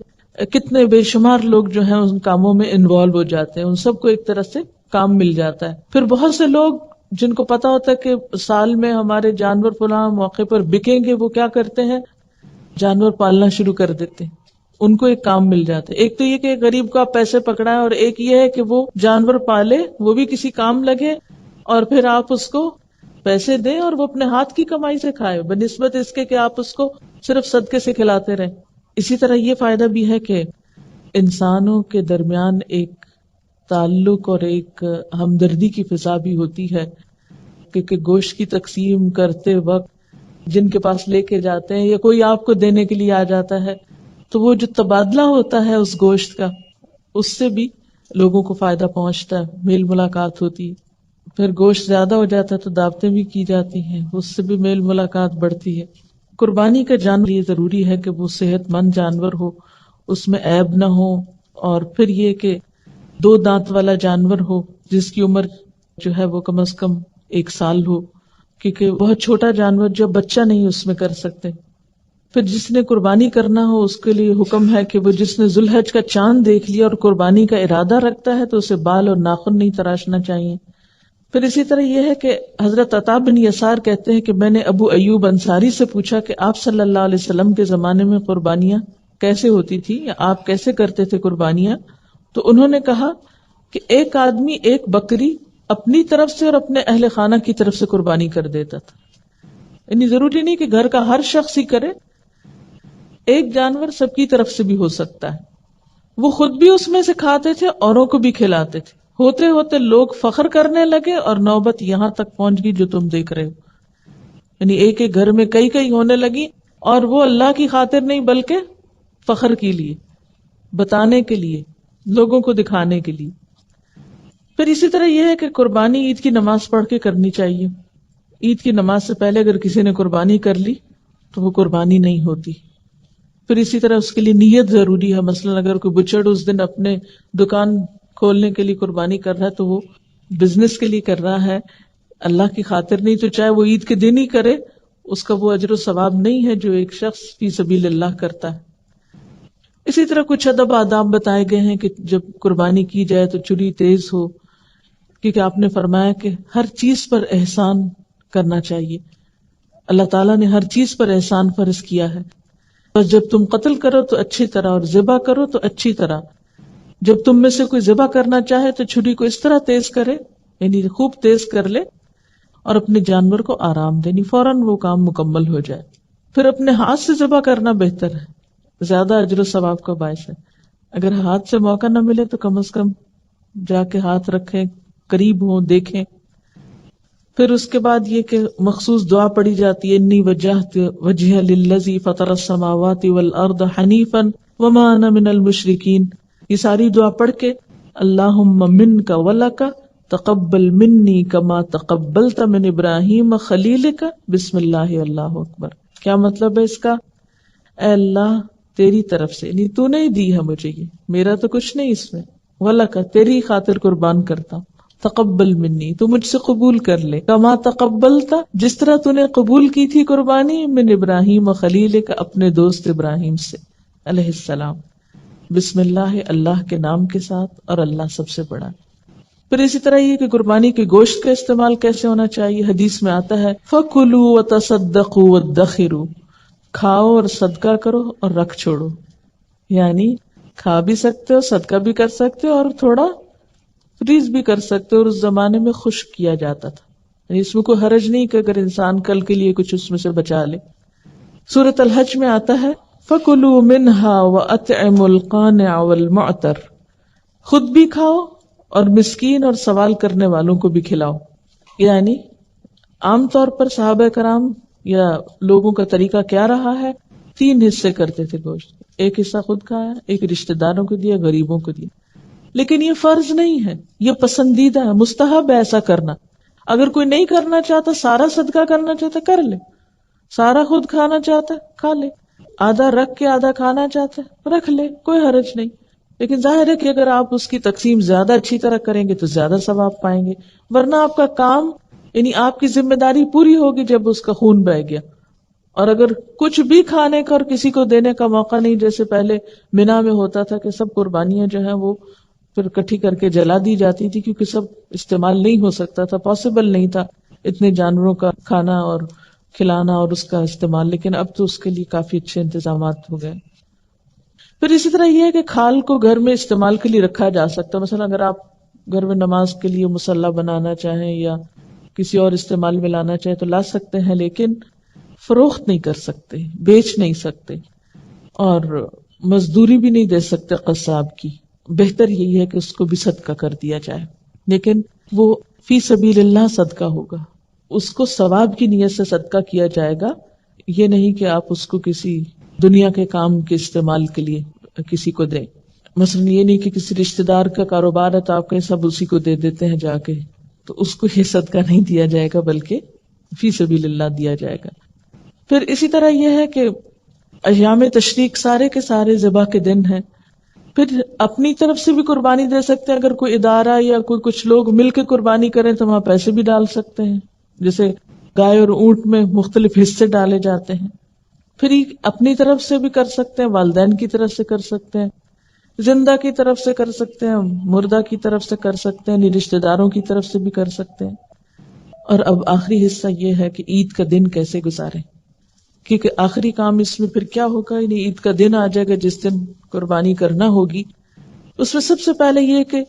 کتنے بے شمار لوگ جو ہیں ان کاموں میں انوالو ہو جاتے ہیں. ان سب کو ایک طرح سے کام مل جاتا ہے. پھر بہت سے لوگ جن کو پتا ہوتا ہے کہ سال میں ہمارے جانور فلاں موقع پر بکیں گے، وہ کیا کرتے ہیں، جانور پالنا شروع کر دیتے ہیں. ان کو ایک کام مل جاتا ہے. ایک تو یہ کہ غریب کو آپ پیسے پکڑائیں، اور ایک یہ ہے کہ وہ جانور پالے، وہ بھی کسی کام لگے، اور پھر آپ اس کو پیسے دیں اور وہ اپنے ہاتھ کی کمائی سے کھائے، بنسبت اس کے کہ آپ اس کو صرف صدقے سے کھلاتے رہیں. اسی طرح یہ فائدہ بھی ہے کہ انسانوں کے درمیان ایک تعلق اور ایک ہمدردی کی فضا بھی ہوتی ہے، کیونکہ گوشت کی تقسیم کرتے وقت جن کے پاس لے کے جاتے ہیں یا کوئی آپ کو دینے کے لیے آ جاتا ہے، تو وہ جو تبادلہ ہوتا ہے اس گوشت کا، اس سے بھی لوگوں کو فائدہ پہنچتا ہے، میل ملاقات ہوتی ہے. پھر گوشت زیادہ ہو جاتا ہے تو دعوتیں بھی کی جاتی ہیں، اس سے بھی میل ملاقات بڑھتی ہے. قربانی کا جانور یہ ضروری ہے کہ وہ صحت مند جانور ہو، اس میں عیب نہ ہو، اور پھر یہ کہ 2 دانت والا جانور ہو جس کی عمر جو ہے وہ کم از کم 1 سال ہو، کیونکہ بہت چھوٹا جانور جو بچہ نہیں اس میں کر سکتے. پھر جس نے قربانی کرنا ہو اس کے لیے حکم ہے کہ وہ جس نے ذوالحج کا چاند دیکھ لیا اور قربانی کا ارادہ رکھتا ہے تو اسے بال اور ناخن نہیں تراشنا چاہیے. پھر اسی طرح یہ ہے کہ حضرت عطا بن یسار کہتے ہیں کہ میں نے ابو ایوب انصاری سے پوچھا کہ آپ صلی اللہ علیہ وسلم کے زمانے میں قربانیاں کیسے ہوتی تھی، یا آپ کیسے کرتے تھے قربانیاں؟ تو انہوں نے کہا کہ ایک آدمی ایک بکری اپنی طرف سے اور اپنے اہل خانہ کی طرف سے قربانی کر دیتا تھا. یعنی ضروری نہیں کہ گھر کا ہر شخص ہی کرے، ایک جانور سب کی طرف سے بھی ہو سکتا ہے. وہ خود بھی اس میں سے کھاتے تھے، اوروں کو بھی کھلاتے تھے. ہوتے ہوتے لوگ فخر کرنے لگے اور نوبت یہاں تک پہنچ گئی جو تم دیکھ رہے ہو. یعنی ایک ایک گھر میں کئی ہونے لگی، اور وہ اللہ کی خاطر نہیں بلکہ فخر کے لیے، بتانے کے لیے، لوگوں کو دکھانے کے لیے. پھر اسی طرح یہ ہے کہ قربانی عید کی نماز پڑھ کے کرنی چاہیے. عید کی نماز سے پہلے اگر کسی نے قربانی کر لی تو وہ قربانی نہیں ہوتی. پھر اسی طرح اس کے لیے نیت ضروری ہے. مثلا اگر کوئی بچڑ اس دن اپنے دکان کھولنے کے لیے قربانی کر رہا ہے تو وہ بزنس کے لیے کر رہا ہے، اللہ کی خاطر نہیں. تو چاہے وہ عید کے دن ہی کرے، اس کا وہ اجر و ثواب نہیں ہے جو ایک شخص فی سبیل اللہ کرتا ہے. اسی طرح کچھ ادب آداب بتائے گئے ہیں کہ جب قربانی کی جائے تو چھری تیز ہو، کیونکہ آپ نے فرمایا کہ ہر چیز پر احسان کرنا چاہیے. اللہ تعالیٰ نے ہر چیز پر احسان فرض کیا ہے. بس جب تم قتل کرو تو اچھی طرح، اور ذبح کرو تو اچھی طرح. جب تم میں سے کوئی ذبح کرنا چاہے تو چھری کو اس طرح تیز کرے، یعنی خوب تیز کر لے، اور اپنے جانور کو آرام دے، فوراً وہ کام مکمل ہو جائے. پھر اپنے ہاتھ سے ذبح کرنا بہتر ہے، زیادہ اجر و ثواب کا باعث ہے. اگر ہاتھ سے موقع نہ ملے تو کم از کم جا کے ہاتھ رکھیں، قریب ہوں، دیکھیں. پھر اس کے بعد یہ کہ مخصوص دعا پڑھی جاتی ہے، انی وجہت وجہ للذی فطر السماوات والارض حنیفا وما انا من المشرکین. یہ ساری دعا پڑھ کے اللہم منک ولک تقبل منی کما تقبلت من ابراہیم خلیلک بسم اللہ اللہ اکبر. کیا مطلب ہے اس کا؟ اے اللہ تیری طرف سے، یعنی تو نے دی ہے مجھے، یہ میرا تو کچھ نہیں اس میں، ولک تیری خاطر قربان کرتا ہوں، تقبل منی تو مجھ سے قبول کر لے، کما تقبلتا جس طرح تو نے قبول کی تھی قربانی، من ابراہیم خلیلک اپنے دوست ابراہیم سے علیہ السلام. بسم اللہ اللہ کے نام کے ساتھ، اور اللہ سب سے بڑا. پھر اسی طرح یہ کہ قربانی کے گوشت کا استعمال کیسے ہونا چاہیے. حدیث میں آتا ہے فَكُلُوا وَتَصَدَّقُوا وَادَّخِرُوا، کھاؤ اور صدقہ کرو اور رکھ چھوڑو. یعنی کھا بھی سکتے ہو، صدقہ بھی کر سکتے ہو اور تھوڑا فریز بھی کر سکتے ہو. اور اس زمانے میں خشک کیا جاتا تھا، یعنی اس میں کوئی حرج نہیں کہ اگر انسان کل کے لیے کچھ اس میں سے بچا لے. سورۃ الحج میں آتا ہے فَكُلُوا مِنْهَا وَأَطْعِمُوا الْقَانِعَ وَالْمُعْتَرَ، خود بھی کھاؤ اور مسکین اور سوال کرنے والوں کو بھی کھلاؤ. یعنی عام طور پر صحابہ کرام یا لوگوں کا طریقہ کیا رہا ہے، 3 حصے کرتے تھے گوشت. ایک حصہ خود کھایا، ایک رشتہ داروں کو دیا، غریبوں کو دیا. لیکن یہ فرض نہیں ہے، یہ پسندیدہ ہے، مستحب ہے ایسا کرنا. اگر کوئی نہیں کرنا چاہتا، سارا صدقہ کرنا چاہتا کر لے، سارا خود کھانا چاہتا کھا لے، آدھا رکھ کے آدھا کھانا چاہتا رکھ لے، کوئی حرج نہیں. لیکن ظاہر ہے کہ اگر آپ اس کی تقسیم زیادہ اچھی طرح کریں گے تو زیادہ ثواب پائیں گے، ورنہ آپ کا کام یعنی آپ کی ذمہ داری پوری ہوگی جب اس کا خون بہہ گیا. اور اگر کچھ بھی کھانے کا اور کسی کو دینے کا موقع نہیں، جیسے پہلے منا میں ہوتا تھا کہ سب قربانیاں جو ہیں وہ پھر اکٹھی کر کے جلا دی جاتی تھی، کیونکہ سب استعمال نہیں ہو سکتا تھا، پاسبل نہیں تھا اتنے جانوروں کا کھانا اور کھلانا اور اس کا استعمال. لیکن اب تو اس کے لیے کافی اچھے انتظامات ہو گئے. پھر اسی طرح یہ ہے کہ کھال کو گھر میں استعمال کے لیے رکھا جا سکتا ہے. مثلا اگر آپ گھر میں نماز کے لیے مصلی بنانا چاہیں یا کسی اور استعمال میں لانا چاہیں تو لا سکتے ہیں، لیکن فروخت نہیں کر سکتے، بیچ نہیں سکتے اور مزدوری بھی نہیں دے سکتے قصاب کی. بہتر یہی ہے کہ اس کو بھی صدقہ کر دیا جائے، لیکن وہ فی سبیل اللہ صدقہ ہوگا، اس کو ثواب کی نیت سے صدقہ کیا جائے گا. یہ نہیں کہ آپ اس کو کسی دنیا کے کام کے استعمال کے لیے کسی کو دیں. مثلا یہ نہیں کہ کسی رشتہ دار کا کاروبار ہے تو آپ کہیں سب اسی کو دے دیتے ہیں جا کے، تو اس کو یہ صدقہ نہیں دیا جائے گا بلکہ فی سبیل اللہ دیا جائے گا. پھر اسی طرح یہ ہے کہ ایام تشریق سارے کے سارے ذبح کے دن ہیں. پھر اپنی طرف سے بھی قربانی دے سکتے ہیں، اگر کوئی ادارہ یا کوئی کچھ لوگ مل کے قربانی کریں تو وہاں پیسے بھی ڈال سکتے ہیں، جیسے گائے اور اونٹ میں مختلف حصے ڈالے جاتے ہیں. پھر اپنی طرف سے بھی کر سکتے ہیں، والدین کی طرف سے کر سکتے ہیں، زندہ کی طرف سے کر سکتے ہیں، مردہ کی طرف سے کر سکتے ہیں، رشتہ داروں کی طرف سے بھی کر سکتے ہیں. اور اب آخری حصہ یہ ہے کہ عید کا دن کیسے گزاریں، کیونکہ آخری کام اس میں پھر کیا ہوگا، یعنی عید کا دن آ جائے گا جس دن قربانی کرنا ہوگی. اس میں سب سے پہلے یہ کہ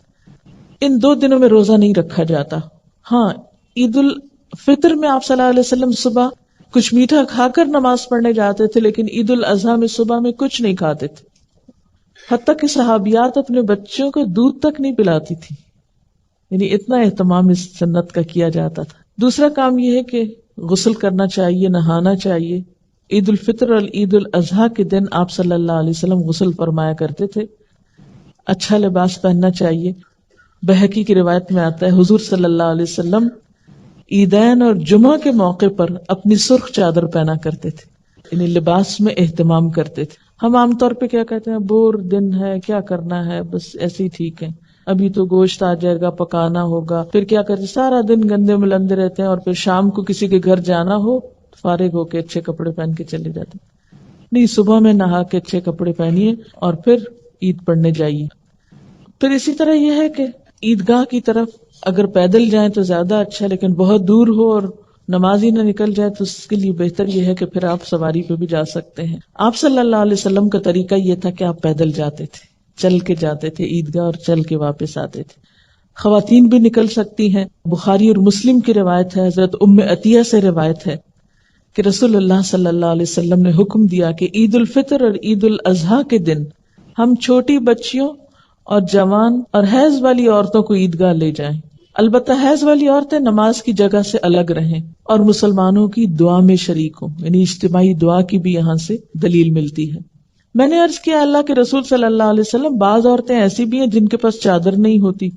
ان 2 دنوں میں روزہ نہیں رکھا جاتا. ہاں، عید الفطر میں آپ صلی اللہ علیہ وسلم صبح کچھ میٹھا کھا کر نماز پڑھنے جاتے تھے، لیکن عید الاضحیٰ میں صبح میں کچھ نہیں کھاتے تھے. حتیٰ کہ صحابیات اپنے بچوں کو دودھ تک نہیں پلاتی تھی، یعنی اتنا اہتمام اس سنت کا کیا جاتا تھا. دوسرا کام یہ ہے کہ غسل کرنا چاہیے، نہانا چاہیے. عید الفطر اور عید الاضحیٰ کے دن آپ صلی اللہ علیہ وسلم غسل فرمایا کرتے تھے. اچھا لباس پہننا چاہیے. بہقی کی روایت میں آتا ہے حضور صلی اللہ علیہ وسلم عیدین اور جمعہ کے موقع پر اپنی سرخ چادر پہنا کرتے تھے، یعنی لباس میں اہتمام کرتے تھے. ہم عام طور پہ کیا کہتے ہیں، بور دن ہے، کیا کرنا ہے، بس ایسے ہی ٹھیک ہے، ابھی تو گوشت آ جائے گا، پکانا ہوگا، پھر کیا کرتے سارا دن گندے ملندے رہتے ہیں، اور پھر شام کو کسی کے گھر جانا ہو فارغ ہو کے اچھے کپڑے پہن کے چلے جاتے. نہیں، صبح میں نہا کے اچھے کپڑے پہنیے اور پھر عید پڑھنے جائیے. پھر اسی طرح یہ ہے کہ عیدگاہ کی طرف اگر پیدل جائیں تو زیادہ اچھا، لیکن بہت دور ہو اور نماز ہی نہ نکل جائے تو اس کے لیے بہتر یہ ہے کہ پھر آپ سواری پہ بھی جا سکتے ہیں. آپ صلی اللہ علیہ وسلم کا طریقہ یہ تھا کہ آپ پیدل جاتے تھے، چل کے جاتے تھے عیدگاہ اور چل کے واپس آتے تھے. خواتین بھی نکل سکتی ہیں. بخاری اور مسلم کی روایت ہے، حضرت ام عطیہ سے روایت ہے کہ رسول اللہ صلی اللہ علیہ وسلم نے حکم دیا کہ عید الفطر اور عید الاضحیٰ کے دن ہم چھوٹی بچیوں اور جوان اور حیض والی عورتوں کو عیدگاہ لے جائیں. البتہ حیض والی عورتیں نماز کی جگہ سے الگ رہیں اور مسلمانوں کی دعا میں شریک ہوں، یعنی اجتماعی دعا کی بھی یہاں سے دلیل ملتی ہے. میں نے عرض کیا اللہ کے رسول صلی اللہ علیہ وسلم، بعض عورتیں ایسی بھی ہیں جن کے پاس چادر نہیں ہوتی.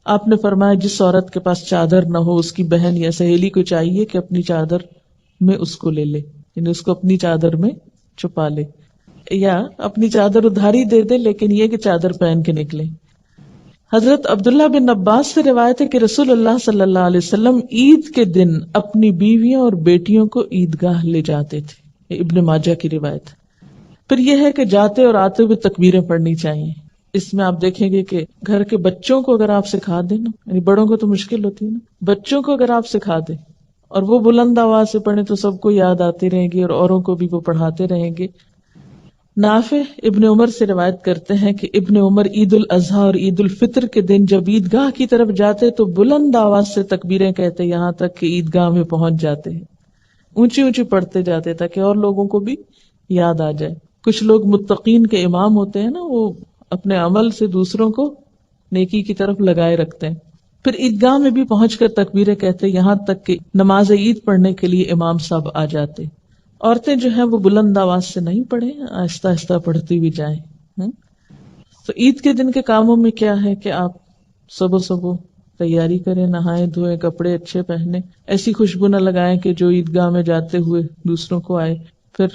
آپ نے فرمایا جس عورت کے پاس چادر نہ ہو اس کی بہن یا سہیلی کو چاہیے کہ اپنی چادر میں اس کو لے لے، یعنی اس کو اپنی چادر میں چھپا لے، یا اپنی چادر ادھاری دے دے، لیکن یہ کہ چادر پہن کے نکلے. حضرت عبداللہ بن عباس سے روایت ہے کہ رسول اللہ صلی اللہ علیہ وسلم عید کے دن اپنی بیویوں اور بیٹیوں کو عیدگاہ لے جاتے تھے. ابن ماجہ کی روایت. پھر یہ ہے کہ جاتے اور آتے ہوئے تکبیریں پڑھنی چاہیے. اس میں آپ دیکھیں گے کہ گھر کے بچوں کو اگر آپ سکھا دیں نا، یعنی بڑوں کو تو مشکل ہوتی ہے نا، بچوں کو اگر آپ سکھا دیں اور وہ بلند آواز سے پڑھیں تو سب کو یاد آتی رہیں گی اور اوروں کو بھی وہ پڑھاتے رہیں گے. نافع ابن عمر سے روایت کرتے ہیں کہ ابن عمر عید الاضحیٰ اور عید الفطر کے دن جب عیدگاہ کی طرف جاتے تو بلند آواز سے تکبیریں کہتے یہاں تک کہ عیدگاہ میں پہنچ جاتے ہیں، اونچی اونچی پڑھتے جاتے تاکہ اور لوگوں کو بھی یاد آ جائے. کچھ لوگ متقین کے امام ہوتے ہیں نا، وہ اپنے عمل سے دوسروں کو نیکی کی طرف لگائے رکھتے ہیں. پھر عیدگاہ میں بھی پہنچ کر تکبیریں کہتے یہاں تک کہ نماز عید پڑھنے کے لیے امام صاحب آ جاتے. عورتیں جو ہیں وہ بلند آواز سے نہیں پڑھیں، آہستہ آہستہ پڑھتی بھی جائیں. تو عید کے دن کے کاموں میں کیا ہے کہ آپ صبح تیاری کریں، نہائیں دھوئیں، کپڑے اچھے پہنے، ایسی خوشبو نہ لگائیں کہ جو عیدگاہ میں جاتے ہوئے دوسروں کو آئے. پھر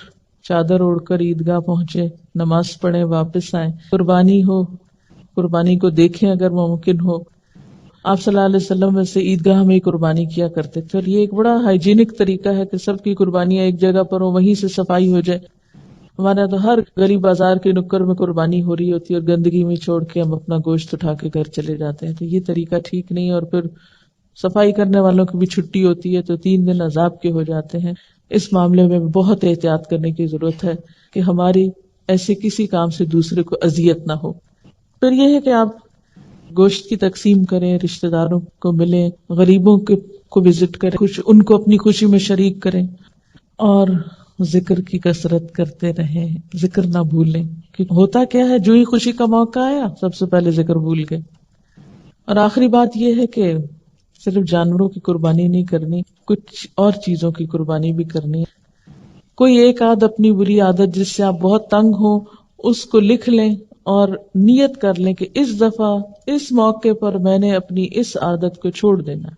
چادر اوڑھ کر عیدگاہ پہنچے، نماز پڑھیں، واپس آئیں. قربانی ہو، قربانی کو دیکھیں اگر ممکن ہو. آپ صلی اللہ علیہ وسلم ویسے عیدگاہ میں ہی قربانی کیا کرتے تھے، اور یہ ایک بڑا ہائیجینک طریقہ ہے کہ سب کی قربانیاں ایک جگہ پر ہو، وہیں سے صفائی ہو جائے. ہمارے تو ہر گلی بازار کے نکڑ میں قربانی ہو رہی ہوتی ہے اور گندگی میں چھوڑ کے ہم اپنا گوشت اٹھا کے گھر چلے جاتے ہیں. تو یہ طریقہ ٹھیک نہیں ہے، اور پھر صفائی کرنے والوں کی بھی چھٹی ہوتی ہے تو 3 دن عذاب کے ہو جاتے ہیں. اس معاملے میں بہت احتیاط کرنے کی ضرورت ہے کہ ہماری ایسے کسی کام سے دوسرے کو اذیت نہ ہو. پھر یہ ہے کہ آپ گوشت کی تقسیم کریں، رشتہ داروں کو ملیں، غریبوں کو وزٹ کریں، ان کو اپنی خوشی میں شریک کریں، اور ذکر کی کثرت کرتے رہیں، ذکر نہ بھولیں. کہ ہوتا کیا ہے، جو ہی خوشی کا موقع آیا سب سے پہلے ذکر بھول گئے. اور آخری بات یہ ہے کہ صرف جانوروں کی قربانی نہیں کرنی، کچھ اور چیزوں کی قربانی بھی کرنی. کوئی ایک اپنی بری عادت جس سے آپ بہت تنگ ہو اس کو لکھ لیں اور نیت کر لیں کہ اس دفعہ اس موقع پر میں نے اپنی اس عادت کو چھوڑ دینا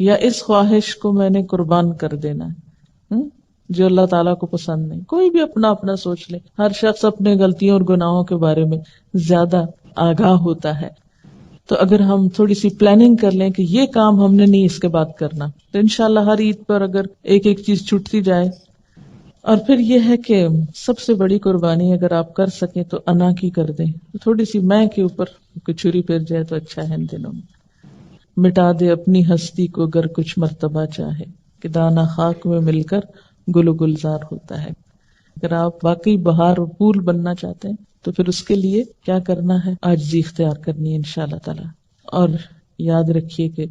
یا اس خواہش کو میں نے قربان کر دینا ہے جو اللہ تعالیٰ کو پسند نہیں. کوئی بھی اپنا اپنا سوچ لے، ہر شخص اپنے غلطیوں اور گناہوں کے بارے میں زیادہ آگاہ ہوتا ہے. تو اگر ہم تھوڑی سی پلاننگ کر لیں کہ یہ کام ہم نے نہیں اس کے بعد کرنا، تو انشاءاللہ ہر عید پر اگر ایک ایک چیز چھوٹتی جائے. اور پھر یہ ہے کہ سب سے بڑی قربانی اگر آپ کر سکیں تو انا کی کر دیں. تھوڑی سی میں کے اوپر کوئی چھری پھر جائے تو اچھا ہے ان دنوں میں. مٹا دے اپنی ہستی کو گر کچھ مرتبہ چاہے، کہ دانا خاک میں مل کر گل و گلزار ہوتا ہے. اگر آپ واقعی بہار و پھول بننا چاہتے ہیں تو پھر اس کے لیے کیا کرنا ہے، عاجزی اختیار کرنی ہے انشاءاللہ تعالی. اور یاد رکھیے کہ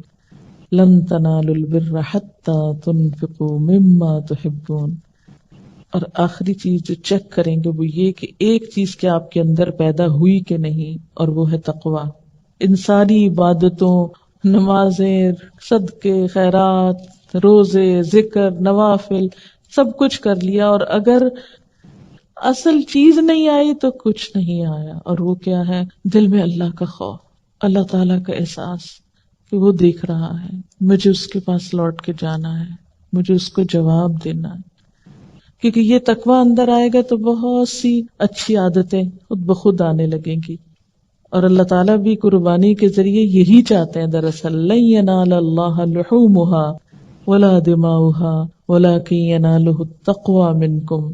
لن تنالوا البر حتی تنفقوا مما تحبون. اور آخری چیز جو چیک کریں گے وہ یہ کہ ایک چیز کیا آپ کے اندر پیدا ہوئی کہ نہیں، اور وہ ہے تقویٰ. ان ساری عبادتوں، نمازیں، صدقے، خیرات، روزے، ذکر، نوافل سب کچھ کر لیا، اور اگر اصل چیز نہیں آئی تو کچھ نہیں آیا. اور وہ کیا ہے، دل میں اللہ کا خوف، اللہ تعالیٰ کا احساس کہ وہ دیکھ رہا ہے، مجھے اس کے پاس لوٹ کے جانا ہے، مجھے اس کو جواب دینا ہے. کیونکہ یہ تقویٰ اندر آئے گا تو بہت سی اچھی عادتیں خود بخود آنے لگیں گی. اور اللہ تعالیٰ بھی قربانی کے ذریعے یہی چاہتے ہیں دراصل، لن ینال اللہ لحومها ولا دماؤها ولکن ینالہ التقوی منکم.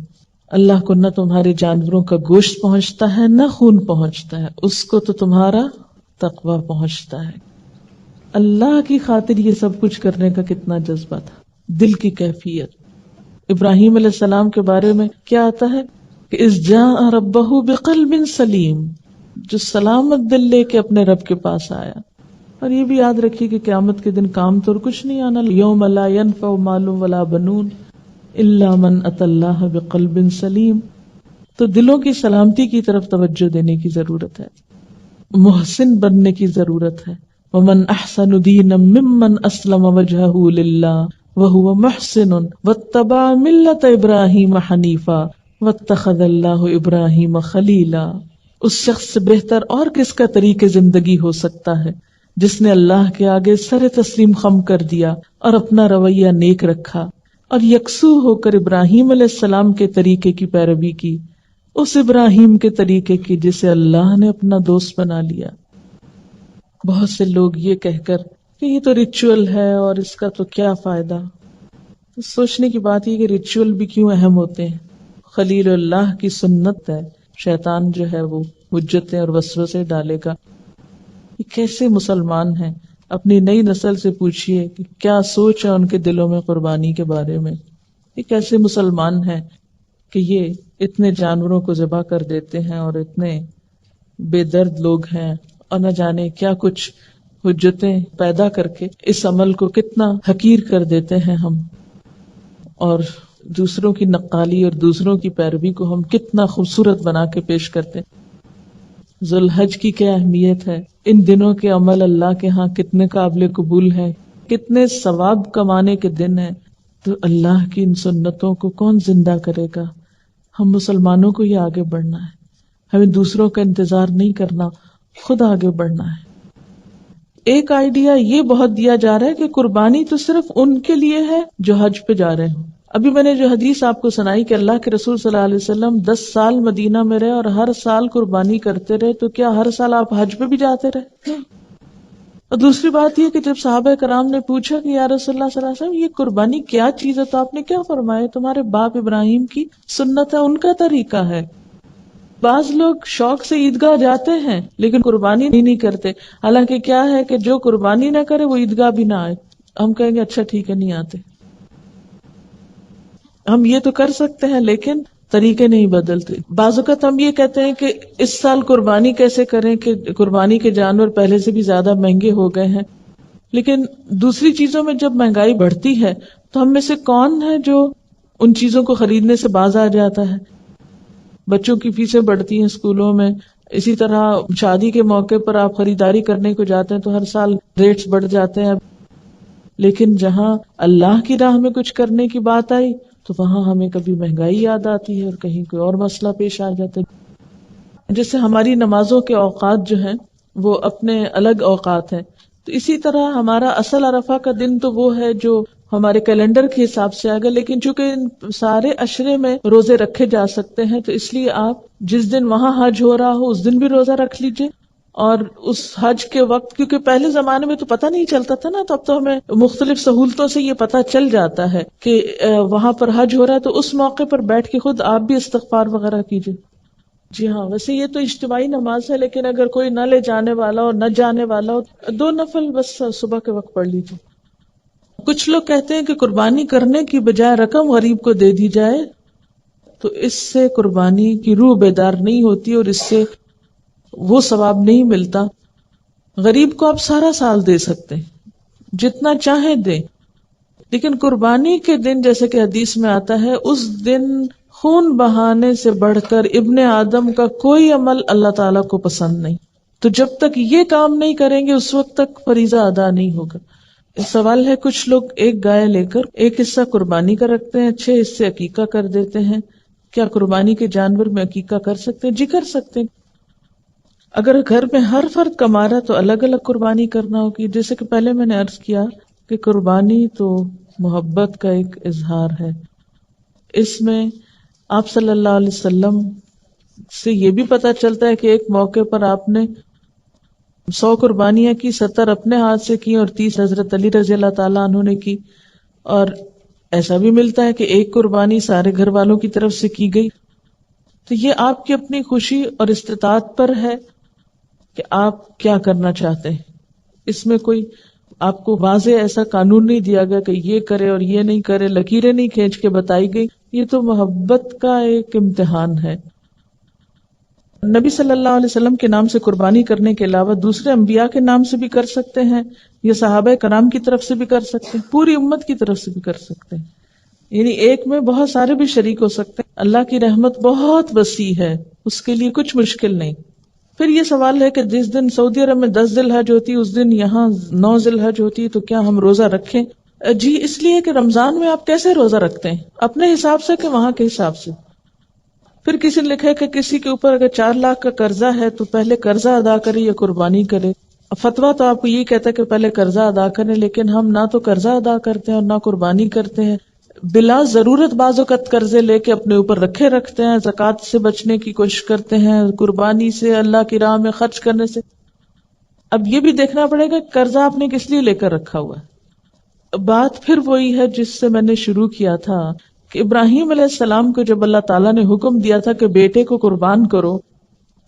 اللہ کو نہ تمہارے جانوروں کا گوشت پہنچتا ہے نہ خون پہنچتا ہے، اس کو تو تمہارا تقویٰ پہنچتا ہے. اللہ کی خاطر یہ سب کچھ کرنے کا کتنا جذبہ تھا، دل کی کیفیت. ابراہیم علیہ السلام کے بارے میں کیا آتا ہے کہ اذ جاء ربہ بقلب سلیم، جو سلامت دل لے کے اپنے رب کے پاس آیا. اور یہ بھی یاد رکھیے کہ قیامت کے دن کام تو کچھ نہیں آنا، یوم لا ینفع مال ولا بنون الا من اتى اللہ بقلب سلیم. تو دلوں کی سلامتی کی طرف توجہ دینے کی ضرورت ہے، محسن بننے کی ضرورت ہے. ومن احسن دینا ممن اسلم وجهه للہ وَهُوَ مُحْسِنٌ وَاتَّبَعَ مِلَّةَ إِبْرَاهِيمَ حَنِيفًا وَاتَّخَذَ اللَّهُ إِبْرَاهِيمَ خَلِيلًا. اس شخص سے بہتر اور کس کا طریق زندگی ہو سکتا ہے جس نے اللہ کے آگے سر تسلیم خم کر دیا اور اپنا رویہ نیک رکھا اور یکسو ہو کر ابراہیم علیہ السلام کے طریقے کی پیروی کی، اس ابراہیم کے طریقے کی جسے اللہ نے اپنا دوست بنا لیا. بہت سے لوگ یہ کہہ کر کہ یہ تو ریچول ہے اور اس کا تو کیا فائدہ. تو سوچنے کی بات یہ کہ ریچول بھی کیوں اہم ہوتے ہیں. خلیل اللہ کی سنت ہے، شیطان جو ہے وہ حجتیں اور وسوسے ڈالے گا. یہ کیسے مسلمان ہیں؟ اپنی نئی نسل سے پوچھئے کہ کیا سوچ ہے ان کے دلوں میں قربانی کے بارے میں. یہ کیسے مسلمان ہیں کہ یہ اتنے جانوروں کو ذبح کر دیتے ہیں اور اتنے بے درد لوگ ہیں، اور نہ جانے کیا کچھ حجتیں پیدا کر کے اس عمل کو کتنا حقیر کر دیتے ہیں ہم، اور دوسروں کی نقالی اور دوسروں کی پیروی کو ہم کتنا خوبصورت بنا کے پیش کرتے ہیں. ذوالحج کی کیا اہمیت ہے، ان دنوں کے عمل اللہ کے ہاں کتنے قابل قبول ہیں، کتنے ثواب کمانے کے دن ہیں. تو اللہ کی ان سنتوں کو کون زندہ کرے گا؟ ہم مسلمانوں کو ہی آگے بڑھنا ہے، ہمیں دوسروں کا انتظار نہیں کرنا، خود آگے بڑھنا ہے. ایک آئیڈیا یہ بہت دیا جا رہا ہے کہ قربانی تو صرف ان کے لیے ہے جو حج پہ جا رہے ہوں. ابھی میں نے جو حدیث آپ کو سنائی کہ اللہ کے رسول صلی اللہ علیہ وسلم 10 سال مدینہ میں رہے اور ہر سال قربانی کرتے رہے، تو کیا ہر سال آپ حج پہ بھی جاتے رہے؟ اور دوسری بات یہ کہ جب صحابہ کرام نے پوچھا کہ یا رسول اللہ صلی اللہ علیہ وسلم یہ قربانی کیا چیز ہے، تو آپ نے کیا فرمایا؟ تمہارے باپ ابراہیم کی سنت ہے، ان کا طریقہ ہے. بعض لوگ شوق سے عیدگاہ جاتے ہیں لیکن قربانی نہیں کرتے، حالانکہ کیا ہے کہ جو قربانی نہ کرے وہ عیدگاہ بھی نہ آئے. ہم کہیں گے اچھا ٹھیک ہے نہیں آتے. ہم یہ تو کر سکتے ہیں لیکن طریقے نہیں بدلتے. بعض اوقات ہم یہ کہتے ہیں کہ اس سال قربانی کیسے کریں کہ قربانی کے جانور پہلے سے بھی زیادہ مہنگے ہو گئے ہیں، لیکن دوسری چیزوں میں جب مہنگائی بڑھتی ہے تو ہم میں سے کون ہے جو ان چیزوں کو خریدنے سے باز آ جاتا ہے؟ بچوں کی فیسیں بڑھتی ہیں اسکولوں میں، اسی طرح شادی کے موقع پر آپ خریداری کرنے کو جاتے ہیں تو ہر سال ریٹس بڑھ جاتے ہیں. لیکن جہاں اللہ کی راہ میں کچھ کرنے کی بات آئی تو وہاں ہمیں کبھی مہنگائی یاد آتی ہے اور کہیں کوئی اور مسئلہ پیش آ جاتا ہے. جیسے ہماری نمازوں کے اوقات جو ہیں وہ اپنے الگ اوقات ہیں، تو اسی طرح ہمارا اصل عرفہ کا دن تو وہ ہے جو ہمارے کیلنڈر کے حساب سے آگے، لیکن چونکہ ان سارے عشرے میں روزے رکھے جا سکتے ہیں تو اس لیے آپ جس دن وہاں حج ہو رہا ہو اس دن بھی روزہ رکھ لیجئے. اور اس حج کے وقت، کیونکہ پہلے زمانے میں تو پتہ نہیں چلتا تھا نا، تو اب تو ہمیں مختلف سہولتوں سے یہ پتہ چل جاتا ہے کہ وہاں پر حج ہو رہا ہے، تو اس موقع پر بیٹھ کے خود آپ بھی استغفار وغیرہ کیجئے. جی ہاں، ویسے یہ تو اجتماعی نماز ہے، لیکن اگر کوئی نہ لے جانے والا اور نہ جانے والا ہو، 2 نفل بس صبح کے وقت پڑھ لیجیے. کچھ لوگ کہتے ہیں کہ قربانی کرنے کی بجائے رقم غریب کو دے دی جائے تو اس سے قربانی کی روح بیدار نہیں ہوتی اور اس سے وہ ثواب نہیں ملتا. غریب کو آپ سارا سال دے سکتے ہیں، جتنا چاہیں دیں، لیکن قربانی کے دن جیسے کہ حدیث میں آتا ہے اس دن خون بہانے سے بڑھ کر ابن آدم کا کوئی عمل اللہ تعالیٰ کو پسند نہیں. تو جب تک یہ کام نہیں کریں گے اس وقت تک فریضہ ادا نہیں ہوگا. سوال ہے، کچھ لوگ ایک گائے لے کر ایک حصہ قربانی کا رکھتے ہیں، 6 حصے عقیقہ کر دیتے ہیں. کیا قربانی کے جانور میں عقیقہ کر سکتے ہیں؟ جی کر سکتے ہیں. اگر گھر میں ہر فرد کما رہا تو الگ الگ قربانی کرنا ہوگی. جیسے کہ پہلے میں نے عرض کیا کہ قربانی تو محبت کا ایک اظہار ہے. اس میں آپ صلی اللہ علیہ وسلم سے یہ بھی پتہ چلتا ہے کہ ایک موقع پر آپ نے 100 قربانیاں کی، 70 اپنے ہاتھ سے کی اور 30 حضرت علی رضی اللہ تعالیٰ عنہ نے کی. اور ایسا بھی ملتا ہے کہ ایک قربانی سارے گھر والوں کی طرف سے کی گئی. تو یہ آپ کی اپنی خوشی اور استطاعت پر ہے کہ آپ کیا کرنا چاہتے ہیں. اس میں کوئی آپ کو واضح ایسا قانون نہیں دیا گیا کہ یہ کرے اور یہ نہیں کرے، لکیریں نہیں کھینچ کے بتائی گئی. یہ تو محبت کا ایک امتحان ہے. نبی صلی اللہ علیہ وسلم کے نام سے قربانی کرنے کے علاوہ دوسرے انبیاء کے نام سے بھی کر سکتے ہیں، یا صحابہ کرام کی طرف سے بھی کر سکتے ہیں، پوری امت کی طرف سے بھی کر سکتے ہیں. یعنی ایک میں بہت سارے بھی شریک ہو سکتے ہیں. اللہ کی رحمت بہت وسیع ہے، اس کے لیے کچھ مشکل نہیں. پھر یہ سوال ہے کہ جس دن سعودی عرب میں 10 ذی الحج ہوتی ہے اس دن یہاں 9 ذی الحج ہوتی ہے، تو کیا ہم روزہ رکھیں؟ جی اس لیے کہ رمضان میں آپ کیسے روزہ رکھتے ہیں؟ اپنے حساب سے کہ وہاں کے حساب سے. پھر کسی نے لکھا ہے کہ کسی کے اوپر اگر 4 لاکھ کا قرضہ ہے تو پہلے قرضہ ادا کرے یا قربانی کرے. فتویٰ تو آپ کو یہ کہتا ہے کہ پہلے قرضہ ادا کریں، لیکن ہم نہ تو قرضہ ادا کرتے ہیں اور نہ قربانی کرتے ہیں. بلا ضرورت بعض اوقات قرضے لے کے اپنے اوپر رکھتے ہیں، زکوٰۃ سے بچنے کی کوشش کرتے ہیں، قربانی سے، اللہ کی راہ میں خرچ کرنے سے. اب یہ بھی دیکھنا پڑے گا قرضہ آپ نے کس لیے لے کر رکھا ہوا ہے. بات پھر وہی ہے جس سے میں نے شروع کیا تھا کہ ابراہیم علیہ السلام کو جب اللہ تعالیٰ نے حکم دیا تھا کہ بیٹے کو قربان کرو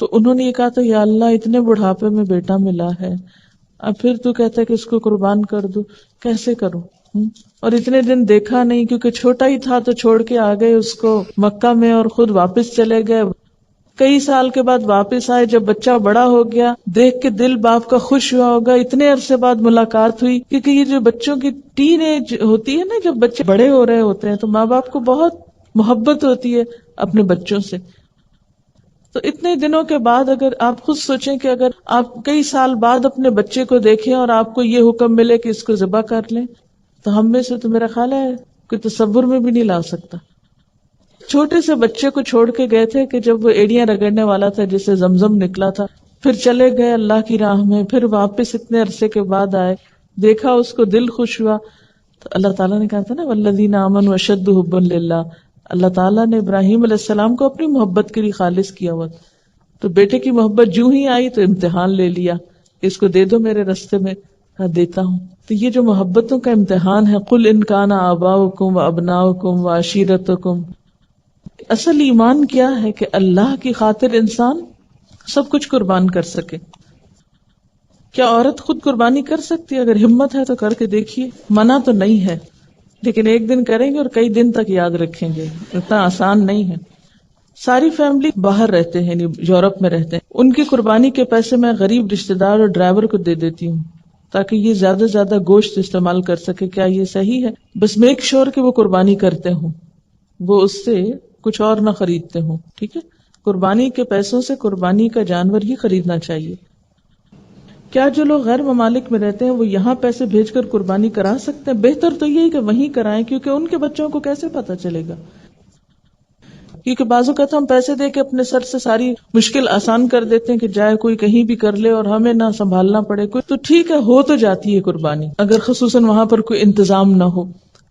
تو انہوں نے یہ کہا تھا یا اللہ اتنے بڑھاپے میں بیٹا ملا ہے، اب پھر تو کہتا ہے کہ اس کو قربان کر دو، کیسے کروں؟ اور اتنے دن دیکھا نہیں کیونکہ چھوٹا ہی تھا تو چھوڑ کے آ گئے اس کو مکہ میں اور خود واپس چلے گئے. کئی سال کے بعد واپس آئے، جب بچہ بڑا ہو گیا دیکھ کے دل باپ کا خوش ہوا ہوگا، اتنے عرصے بعد ملاقات ہوئی. کیونکہ یہ جو بچوں کی ٹین ایج ہوتی ہے نا، جب بچے بڑے ہو رہے ہوتے ہیں تو ماں باپ کو بہت محبت ہوتی ہے اپنے بچوں سے. تو اتنے دنوں کے بعد اگر آپ خود سوچیں کہ اگر آپ کئی سال بعد اپنے بچے کو دیکھیں اور آپ کو یہ حکم ملے کہ اس کو ذبح کر لیں، تو ہم میں سے تو میرا خیال ہے کوئی تصور میں بھی نہیں لا سکتا. چھوٹے سے بچے کو چھوڑ کے گئے تھے کہ جب وہ ایڑیاں رگڑنے والا تھا جسے زمزم نکلا تھا، پھر چلے گئے اللہ کی راہ میں، پھر واپس اتنے عرصے کے بعد آئے، دیکھا اس کو دل خوش ہوا. تو اللہ تعالیٰ نے کہا تھا نا والذین آمنوا اشد حبا للہ، اللہ تعالیٰ نے ابراہیم علیہ السلام کو اپنی محبت کے لیے خالص کیا ہوا. تو بیٹے کی محبت جو ہی آئی تو امتحان لے لیا، اس کو دے دو میرے رستے میں. دیتا ہوں. تو یہ جو محبتوں کا امتحان ہے، قل ان کان آباؤکم وابناؤکم وعشیرتکم، اصل ایمان کیا ہے کہ اللہ کی خاطر انسان سب کچھ قربان کر سکے. کیا عورت خود قربانی کر سکتی ہے؟ اگر ہمت ہے تو کر کے دیکھیے، منع تو نہیں ہے، لیکن ایک دن کریں گے اور کئی دن تک یاد رکھیں گے، اتنا آسان نہیں ہے. ساری فیملی باہر رہتے ہیں، یعنی یورپ میں رہتے ہیں، ان کی قربانی کے پیسے میں غریب رشتہ دار اور ڈرائیور کو دے دیتی ہوں تاکہ یہ زیادہ سے زیادہ گوشت استعمال کر سکے. کیا یہ صحیح ہے؟ بس میک شور کہ وہ قربانی کرتے ہوں، وہ اس سے کچھ اور نہ خریدتے ہوں. ٹھیک ہے، قربانی کے پیسوں سے قربانی کا جانور ہی خریدنا چاہیے. کیا جو لوگ غیر ممالک میں رہتے ہیں وہ یہاں پیسے بھیج کر قربانی کرا سکتے ہیں؟ بہتر تو یہی کہ وہیں کرائیں، کیونکہ ان کے بچوں کو کیسے پتہ چلے گا؟ کیونکہ بعض اوقات ہم پیسے دے کے اپنے سر سے ساری مشکل آسان کر دیتے ہیں کہ جائے کوئی کہیں بھی کر لے اور ہمیں نہ سنبھالنا پڑے. کوئی تو ٹھیک ہے، ہو تو جاتی ہے قربانی اگر خصوصاً وہاں پر کوئی انتظام نہ ہو.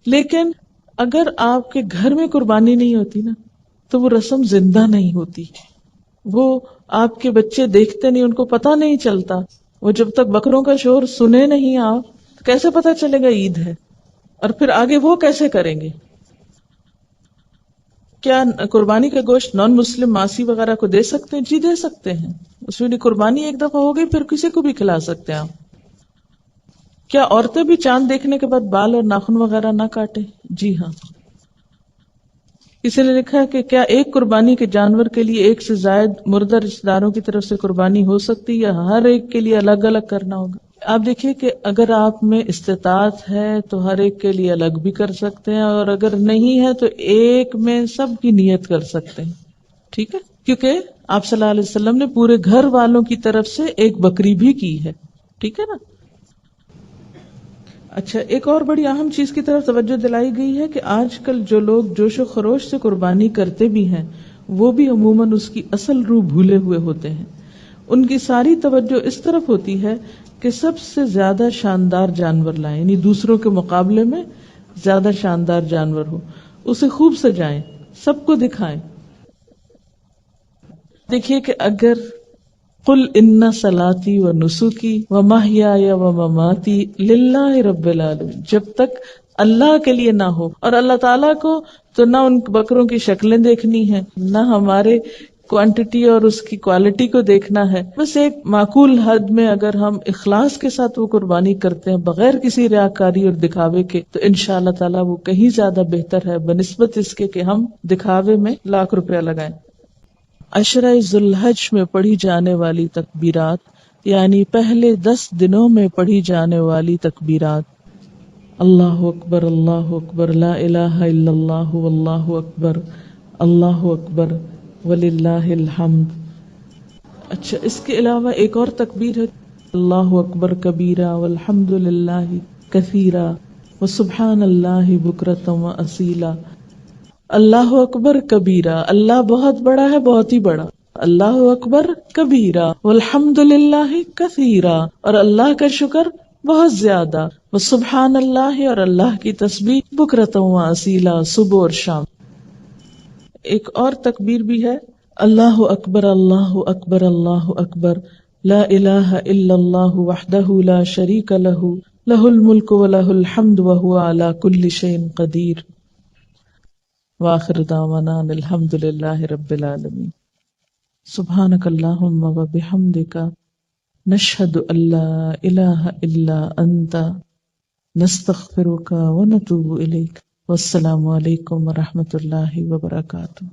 لیکن اگر آپ کے گھر میں قربانی نہیں ہوتی نا تو وہ رسم زندہ نہیں ہوتی. وہ آپ کے بچے دیکھتے نہیں، ان کو پتہ نہیں چلتا. وہ جب تک بکروں کا شور سنے نہیں آپ، کیسے پتہ چلے گا عید ہے؟ اور پھر آگے وہ کیسے کریں گے؟ کیا قربانی کا گوشت نان مسلم ماسی وغیرہ کو دے سکتے ہیں؟ جی دے سکتے ہیں. اس میں قربانی ایک دفعہ ہو گئی، پھر کسی کو بھی کھلا سکتے ہیں آپ. کیا عورتیں بھی چاند دیکھنے کے بعد بال اور ناخن وغیرہ نہ کاٹیں؟ جی ہاں. کسی نے لکھا ہے کہ کیا ایک قربانی کے جانور کے لیے ایک سے زائد مردہ رشتہ داروں کی طرف سے قربانی ہو سکتی یا ہر ایک کے لیے الگ الگ کرنا ہوگا؟ آپ دیکھیے کہ اگر آپ میں استطاعت ہے تو ہر ایک کے لیے الگ بھی کر سکتے ہیں، اور اگر نہیں ہے تو ایک میں سب کی نیت کر سکتے ہیں. ٹھیک ہے، کیونکہ آپ صلی اللہ علیہ وسلم نے پورے گھر والوں کی طرف سے ایک بکری بھی کی ہے. ٹھیک ہے نا. اچھا، ایک اور بڑی اہم چیز کی طرف توجہ دلائی گئی ہے کہ آج کل جو لوگ جوش و خروش سے قربانی کرتے بھی ہیں وہ بھی عموماً اس کی اصل روح بھولے ہوئے ہوتے ہیں. ان کی ساری توجہ اس طرف ہوتی ہے کہ سب سے زیادہ شاندار جانور لائیں، یعنی دوسروں کے مقابلے میں زیادہ شاندار جانور ہو، اسے خوب سجائیں، سب کو دکھائیں. دیکھیے کہ اگر قل ان صلاتی و نسکی و محیای و مماتی للہ رب العالمین، جب تک اللہ کے لیے نہ ہو اور اللہ تعالیٰ کو، تو نہ ان بکروں کی شکلیں دیکھنی ہے، نہ ہمارے کوانٹٹی اور اس کی کوالٹی کو دیکھنا ہے. بس ایک معقول حد میں اگر ہم اخلاص کے ساتھ وہ قربانی کرتے ہیں بغیر کسی ریاکاری اور دکھاوے کے، تو انشاءاللہ تعالیٰ وہ کہیں زیادہ بہتر ہے بنسبت اس کے کہ ہم دکھاوے میں لاکھ روپیہ لگائیں. عشرہ ذی الحج میں پڑھی جانے والی تکبیرات، یعنی پہلے 10 دنوں میں پڑھی جانے والی تکبیرات: اللہ اکبر اللہ اکبر لا الہ الا اللہ واللہ اکبر اللہ اکبر وللہ الحمد. اچھا، اس کے علاوہ ایک اور تکبیر ہے: اللہ اکبر کبیرہ والحمد للہ کثیرہ وسبحان اللہ بکرۃ واصیلا. اللہ اکبر کبیرہ، اللہ بہت بڑا ہے، بہت ہی بڑا. اللہ اکبر کبیرہ والحمد للہ کثیرہ، اور اللہ کا شکر بہت زیادہ. وسبحان اللہ، اور اللہ کی تسبیح بکرۃ واصیلا، صبح اور شام. ایک اور تکبیر بھی ہے: اللہ اکبر اللہ اکبر اللہ اکبر لا الہ الا اللہ وحدہ لا شریک لہ لہ الملک ولہ الحمد وہو علی کل شیء قدیر. وآخر دعوانا الحمد للہ رب العالمین. سبحانک اللہم و بحمدک نشہد ان لا الہ الا انت نستغفرک و نتوب الیک۔ والسلام علیکم ورحمۃ اللہ وبرکاتہ۔